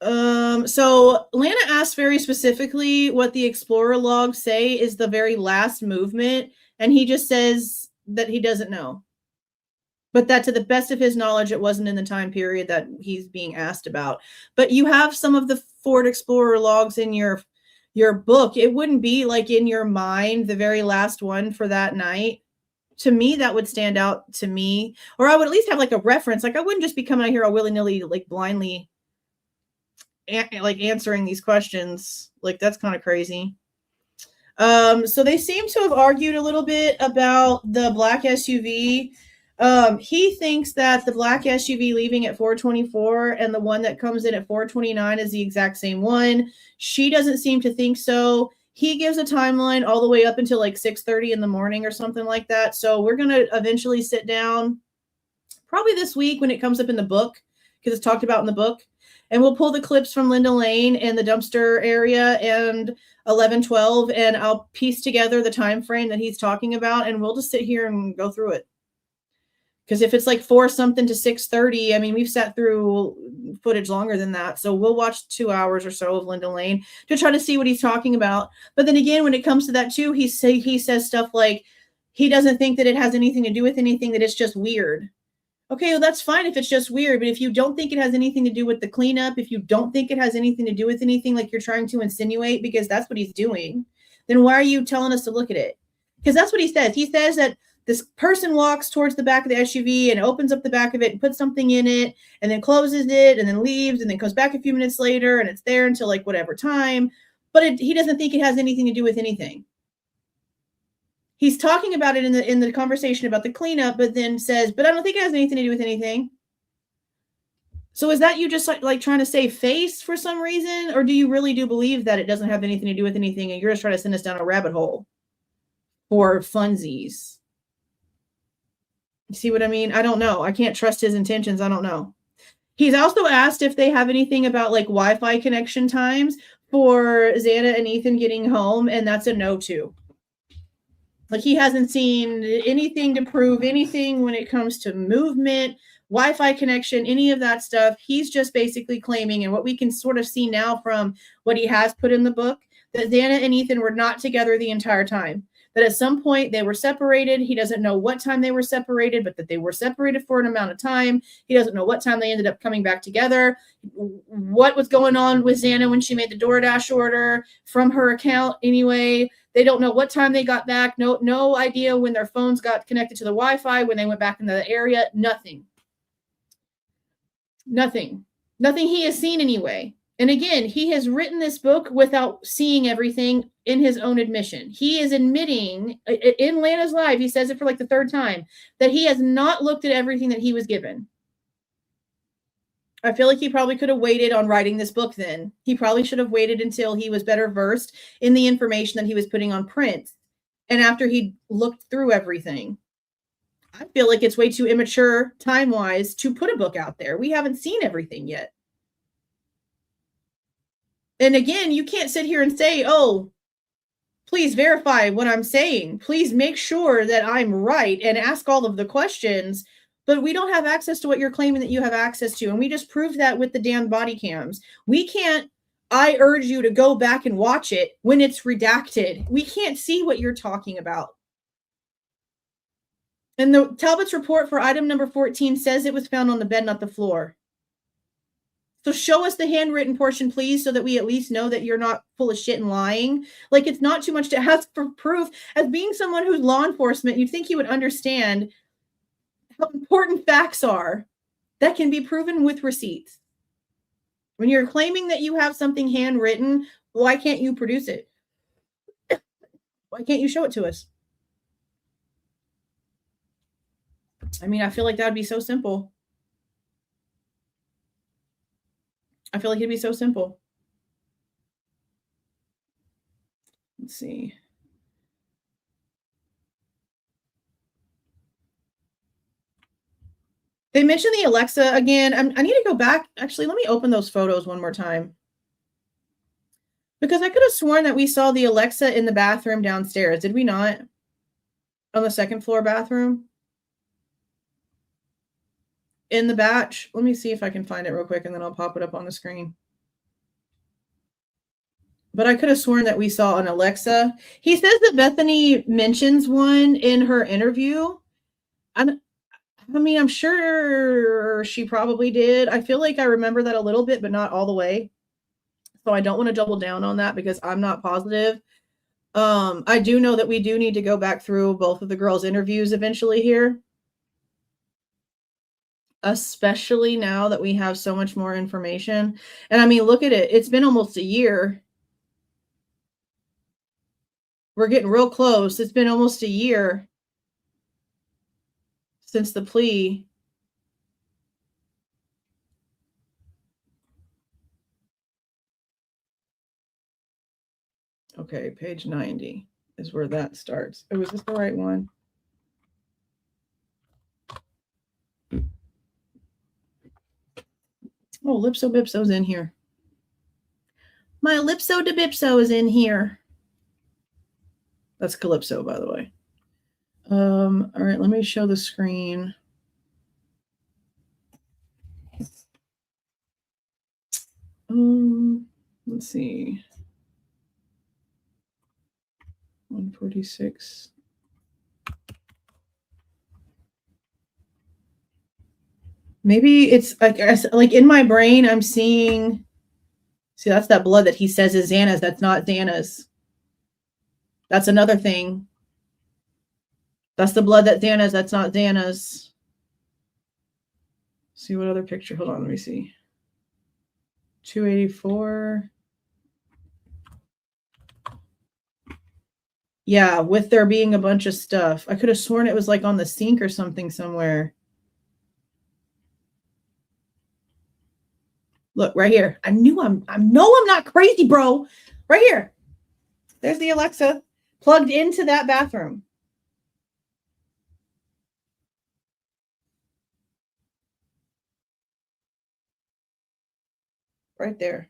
So Lana asked very specifically what the Explorer logs say is the very last movement, and he just says that he doesn't know. But that to the best of his knowledge, it wasn't in the time period that he's being asked about. But you have some of the Ford Explorer logs in your book. It wouldn't be like in your mind the very last one for that night. To me, that would stand out to me, or I would at least have like a reference. Like I wouldn't just be coming out here all willy-nilly, like blindly like answering these questions. Like that's kind of crazy. So they seem to have argued a little bit about the black SUV. He thinks that the black SUV leaving at 4:24 and the one that comes in at 4:29 is the exact same one. She doesn't seem to think so. He gives a timeline all the way up until like 6:30 in the morning or something like that. So we're going to eventually sit down probably this week when it comes up in the book, because it's talked about in the book. And we'll pull the clips from Linda Lane and the dumpster area and 11:12, and I'll piece together the time frame that he's talking about, and we'll just sit here and go through it. Because if it's like 4 something to 6:30, I mean, we've sat through footage longer than that. So we'll watch 2 hours or so of Linda Lane to try to see what he's talking about. But then again, when it comes to that too, he says stuff like he doesn't think that it has anything to do with anything, that it's just weird. Okay, well, that's fine if it's just weird. But if you don't think it has anything to do with the cleanup, if you don't think it has anything to do with anything like you're trying to insinuate, because that's what he's doing, then why are you telling us to look at it? Because that's what he says. He says that this person walks towards the back of the SUV and opens up the back of it and puts something in it and then closes it and then leaves and then comes back a few minutes later and it's there until like whatever time. But he doesn't think it has anything to do with anything. He's talking about it in the conversation about the cleanup, but then says, but I don't think it has anything to do with anything. So is that you just like trying to save face for some reason? Or do you really do believe that it doesn't have anything to do with anything and you're just trying to send us down a rabbit hole for funsies? You see what I mean? I don't know. I can't trust his intentions. I don't know. He's also asked if they have anything about like Wi-Fi connection times for Xana and Ethan getting home, and that's a no too. Like he hasn't seen anything to prove anything when it comes to movement, Wi-Fi connection, any of that stuff. He's just basically claiming, and what we can sort of see now from what he has put in the book, that Xana and Ethan were not together the entire time. That at some point they were separated. He doesn't know what time they were separated, but that they were separated for an amount of time. He doesn't know what time they ended up coming back together. What was going on with Xana when she made the DoorDash order from her account anyway. They don't know what time they got back. No idea when their phones got connected to the Wi-Fi, when they went back in the area. Nothing he has seen anyway. And again, he has written this book without seeing everything in his own admission. He is admitting in Lana's Live, he says it for like the third time, that he has not looked at everything that he was given. I feel like he probably could have waited on writing this book then. He probably should have waited until he was better versed in the information that he was putting on print. And after he looked through everything. I feel like it's way too immature time-wise to put a book out there. We haven't seen everything yet. And again, you can't sit here and say, oh, please verify what I'm saying. Please make sure that I'm right and ask all of the questions. But we don't have access to what you're claiming that you have access to. And we just proved that with the damn body cams. We can't, I urge you to go back and watch it when it's redacted. We can't see what you're talking about. And the Talbot's report for item number 14 says it was found on the bed, not the floor. So show us the handwritten portion, please, so that we at least know that you're not full of shit and lying. Like, it's not too much to ask for proof. As being someone who's law enforcement, you'd think you would understand how important facts are that can be proven with receipts. When you're claiming that you have something handwritten, why can't you produce it? Why can't you show it to us? I mean, I feel like that would be so simple. I feel like it'd be so simple. Let's see. They mentioned the Alexa again. I need to go back. Actually, let me open those photos one more time. Because I could have sworn that we saw the Alexa in the bathroom downstairs. Did we not? On the second floor bathroom? In the batch. Let me see if I can find it real quick and then I'll pop it up on the screen. But I could have sworn that we saw an Alexa. He says that Bethany mentions one in her interview. I mean, I'm sure she probably did. I feel like I remember that a little bit, but not all the way. So I don't want to double down on that because I'm not positive. I do know that we do need to go back through both of the girls' interviews eventually here. Especially now that we have so much more information. And I mean, look at it. It's been almost a year. We're getting real close. It's been almost a year since the plea. Okay, page 90 is where that starts. Oh, is this the right one? Oh, Lipso Bipso's in here. My Lipso de Bipso is in here. That's Calypso, by the way. All right, let me show the screen. Let's see. 146. Maybe it's like in my brain, I'm seeing, see, that's that blood that he says is Xana's. That's not Xana's. That's another thing. That's the blood that Xana's. That's not Xana's. See what other picture? Hold on, let me see. 284. Yeah, with there being a bunch of stuff. I could have sworn it was like on the sink or something somewhere. Look, right here. I know I'm not crazy, bro. Right here. There's the Alexa plugged into that bathroom. Right there.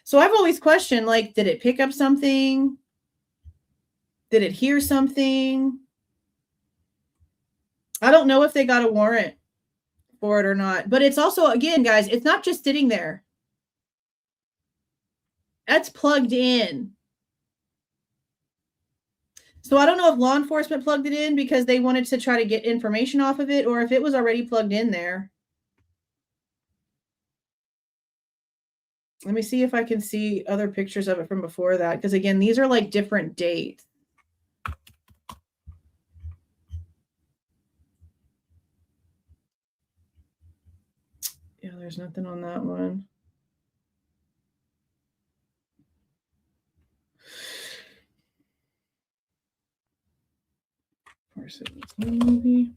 So I've always questioned, like, did it pick up something? Did it hear something? I don't know if they got a warrant for it or not. But it's also, again, guys, it's not just sitting there. That's plugged in. So I don't know if law enforcement plugged it in because they wanted to try to get information off of it, or if it was already plugged in there. Let me see if I can see other pictures of it from before that. Because again, these are like different dates. Yeah, there's nothing on that one. Movie.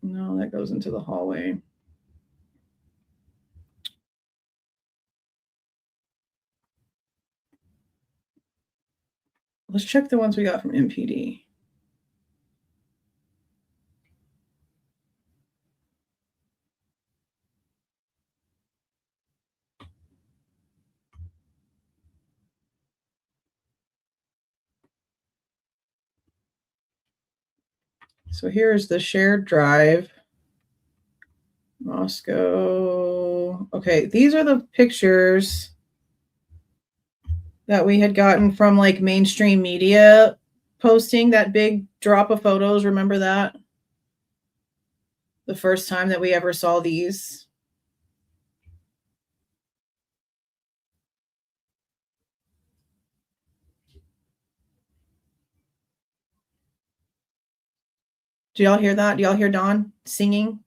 No, that goes into the hallway. Let's check the ones we got from MPD. So here's the shared drive. Moscow. Okay, these are the pictures that we had gotten from like mainstream media posting that big drop of photos. Remember that? The first time that we ever saw these. Do y'all hear that? Do y'all hear Don singing?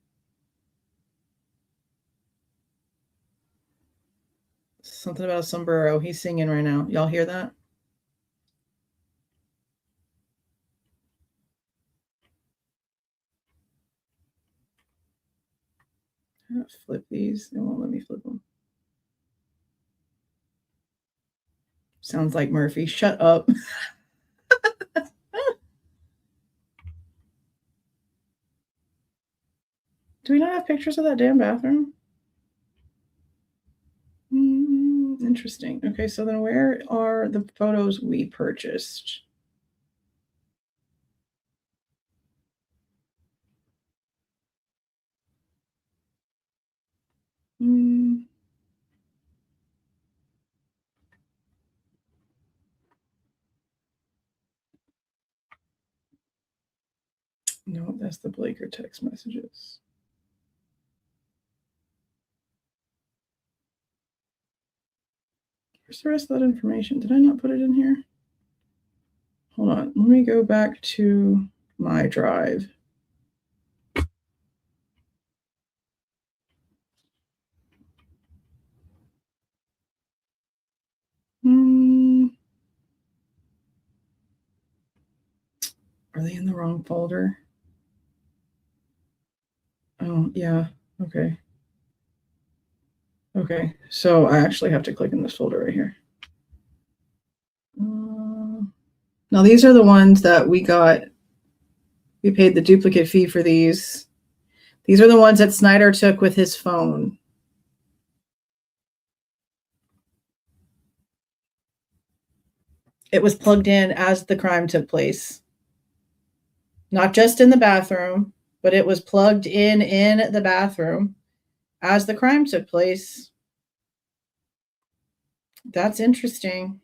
Something about a sombrero. He's singing right now. Y'all hear that? I'm gonna flip these. It won't let me flip them. Sounds like Murphy. Shut up. Do we not have pictures of that damn bathroom? Interesting. Okay, so then where are the photos we purchased? No, that's the Blaker text messages. Where's the rest of that information? Did I not put it in here? Hold on. Let me go back to my drive. Are they in the wrong folder? Oh, yeah. Okay. Okay. So I actually have to click in this folder right here. Now, these are the ones that we got. We paid the duplicate fee for these. These are the ones that Snyder took with his phone. It was plugged in as the crime took place. Not just in the bathroom, but it was plugged in the bathroom as the crime took place. That's interesting.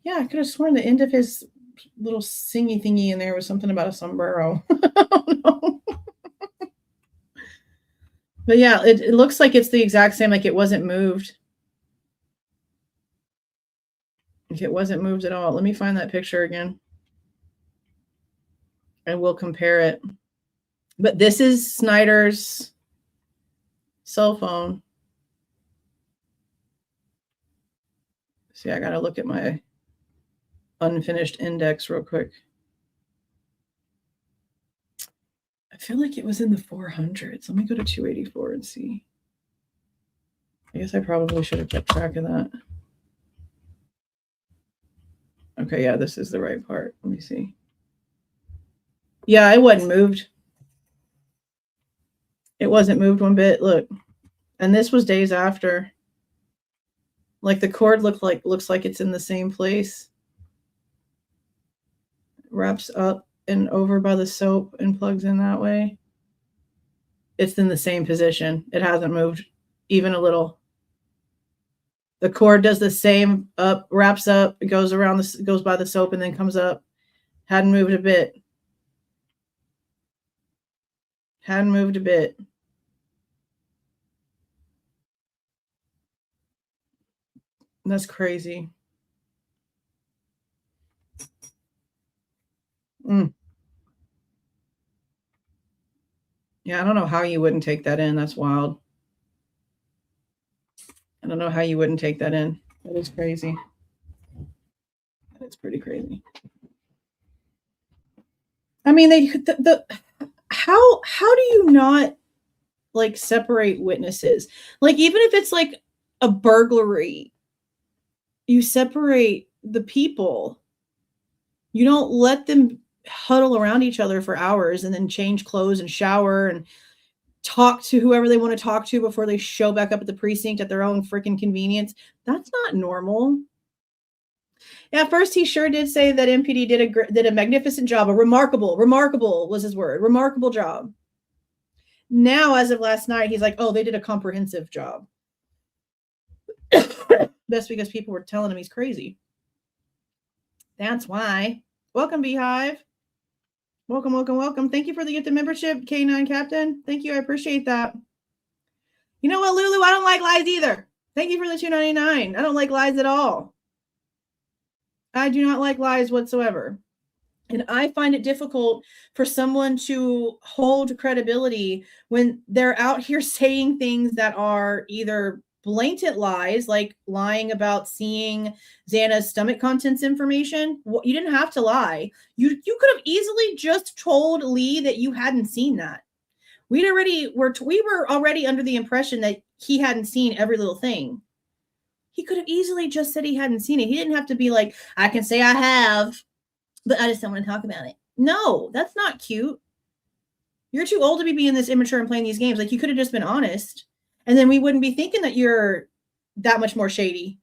Yeah, I could have sworn the end of his little singy thingy in there was something about a sombrero. Oh, no. But yeah, it looks like it's the exact same, like it wasn't moved. If it wasn't moved at all, let me find that picture again. And we'll compare it. But this is Snyder's cell phone. See, I got to look at my unfinished index real quick. I feel like it was in the 400s. Let me go to 284 and see. I guess I probably should have kept track of that. Okay, yeah, this is the right part. Let me see. Yeah, it wasn't moved. It wasn't moved one bit. Look. And this was days after. Like the cord looks like it's in the same place. Wraps up and over by the soap and plugs in that way. It's in the same position. It hasn't moved even a little. The cord does the same, up, wraps up, it goes around, goes by the soap and then comes up. Hadn't moved a bit. Hadn't moved a bit. That's crazy. Yeah, I don't know how you wouldn't take that in. That's wild. I don't know how you wouldn't take that in. That is crazy. That is pretty crazy. I mean, how do you not like separate witnesses? Like, even if it's like a burglary, you separate the people. You don't let them huddle around each other for hours and then change clothes and shower and talk to whoever they want to talk to before they show back up at the precinct at their own freaking convenience. That's not normal. At first, he sure did say that MPD did a magnificent job, a remarkable was his word, remarkable job. Now, as of last night, he's like, oh, they did a comprehensive job. That's because people were telling him he's crazy. That's why. Welcome, Beehive. Welcome, welcome, welcome. Thank you for the gift of membership, K9 Captain. Thank you. I appreciate that. You know what, Lulu? I don't like lies either. Thank you for the $2.99. I don't like lies at all. I do not like lies whatsoever. And I find it difficult for someone to hold credibility when they're out here saying things that are either blatant lies, like lying about seeing Xana's stomach contents information. You didn't have to lie. You could have easily just told Lee that you hadn't seen that. We were already under the impression that he hadn't seen every little thing. He could have easily just said he hadn't seen it. He didn't have to be like, I can say I have, but I just don't want to talk about it. No, that's not cute. You're too old to be being this immature and playing these games. Like, you could have just been honest. And then we wouldn't be thinking that you're that much more shady.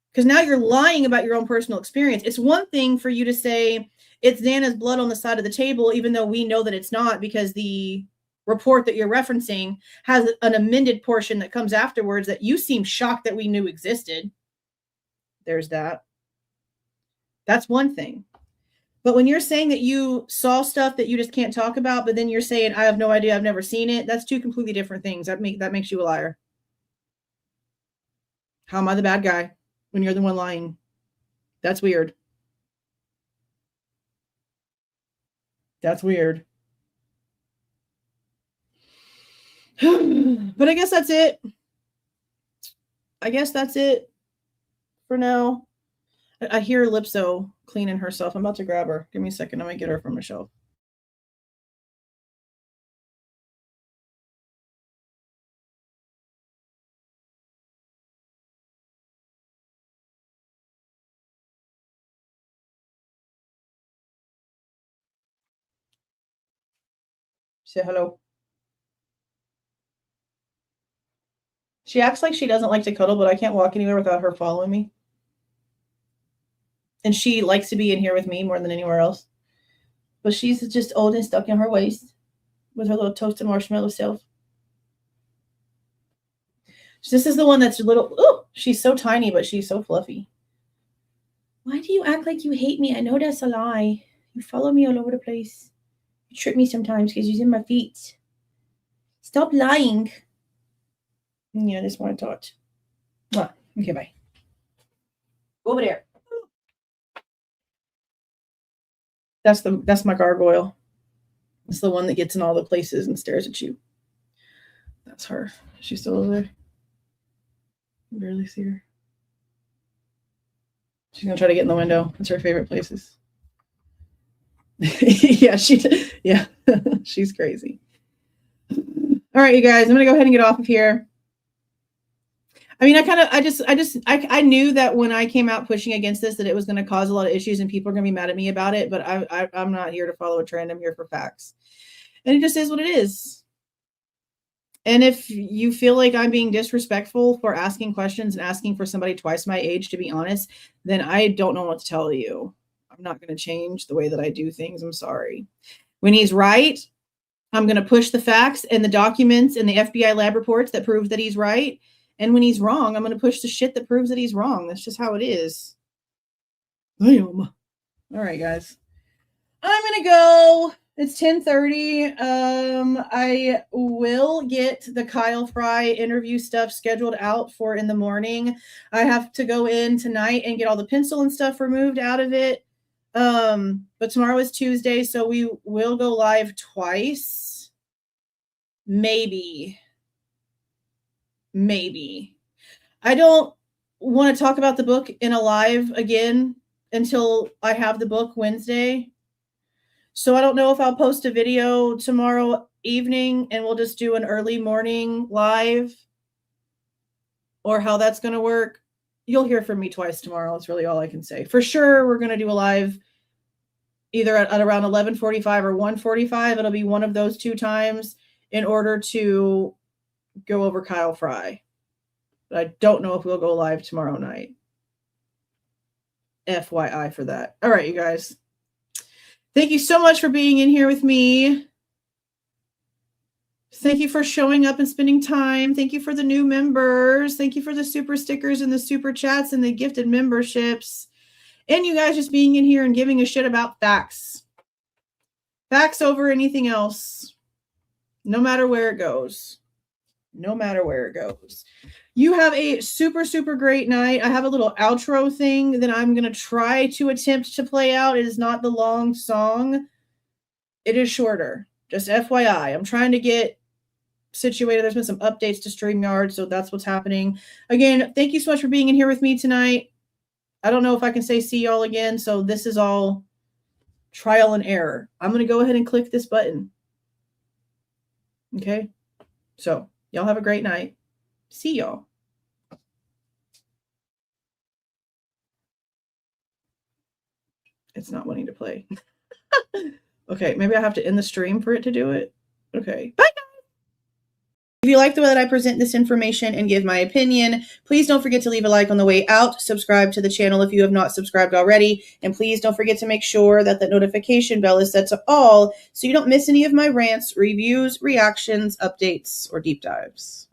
Because now you're lying about your own personal experience. It's one thing for you to say it's Xana's blood on the side of the table, even though we know that it's not, because the report that you're referencing has an amended portion that comes afterwards that you seem shocked that we knew existed. There's that. That's one thing. But when you're saying that you saw stuff that you just can't talk about, but then you're saying, I have no idea, I've never seen it, that's two completely different things. That makes you a liar. How am I the bad guy when you're the one lying? That's weird. That's weird. But I guess that's it. I guess that's it for now. I hear Lipso cleaning herself. I'm about to grab her. Give me a second. I'm going to get her from the shelf. Say hello. She acts like she doesn't like to cuddle, but I can't walk anywhere without her following me. And she likes to be in here with me more than anywhere else. But she's just old and stuck in her ways with her little toasted marshmallow self. This is the one that's a little, oh, she's so tiny, but she's so fluffy. Why do you act like you hate me? I know that's a lie. You follow me all over the place. You trip me sometimes because you're in my feet. Stop lying. Yeah, I just want to talk. What? Okay, bye. Go over there. That's my gargoyle. It's the one that gets in all the places and stares at you. That's her. She's still over there. You barely see her. She's gonna try to get in the window. It's her favorite places. Yeah, she's crazy. All right, you guys, I'm gonna go ahead and get off of here. I mean, I knew that when I came out pushing against this, that it was going to cause a lot of issues and people are going to be mad at me about it. But I'm not here to follow a trend. I'm here for facts. And it just is what it is. And if you feel like I'm being disrespectful for asking questions and asking for somebody twice my age to be honest, then I don't know what to tell you. I'm not going to change the way that I do things. I'm sorry. When he's right, I'm going to push the facts and the documents and the FBI lab reports that prove that he's right. And when he's wrong, I'm going to push the shit that proves that he's wrong. That's just how it is. Damn. All right, guys. I'm going to go. It's 10:30. I will get the Kyle Fry interview stuff scheduled out for in the morning. I have to go in tonight and get all the pencil and stuff removed out of it. But tomorrow is Tuesday, so we will go live twice. Maybe. I don't want to talk about the book in a live again until I have the book Wednesday. So I don't know if I'll post a video tomorrow evening and we'll just do an early morning live or how that's going to work. You'll hear from me twice tomorrow. That's really all I can say. For sure, we're going to do a live either at around 11:45 or 1:45. It'll be one of those two times in order to go over Kyle Fry. But I don't know if we'll go live tomorrow night. FYI for that. All right, you guys. Thank you so much for being in here with me. Thank you for showing up and spending time. Thank you for the new members. Thank you for the super stickers and the super chats and the gifted memberships. And you guys just being in here and giving a shit about facts. Facts over anything else. No matter where it goes. No matter where it goes. You have a super, super great night. I have a little outro thing that I'm going to try to attempt to play out. It is not the long song. It is shorter. Just FYI. I'm trying to get situated. There's been some updates to StreamYard, so that's what's happening. Again, thank you so much for being in here with me tonight. I don't know if I can say see y'all again, so this is all trial and error. I'm going to go ahead and click this button. Okay? So, y'all have a great night. See y'all. It's not wanting to play. Okay, maybe I have to end the stream for it to do it. Okay, bye. If you like the way that I present this information and give my opinion, please don't forget to leave a like on the way out. Subscribe to the channel if you have not subscribed already. And please don't forget to make sure that the notification bell is set to all so you don't miss any of my rants, reviews, reactions, updates, or deep dives.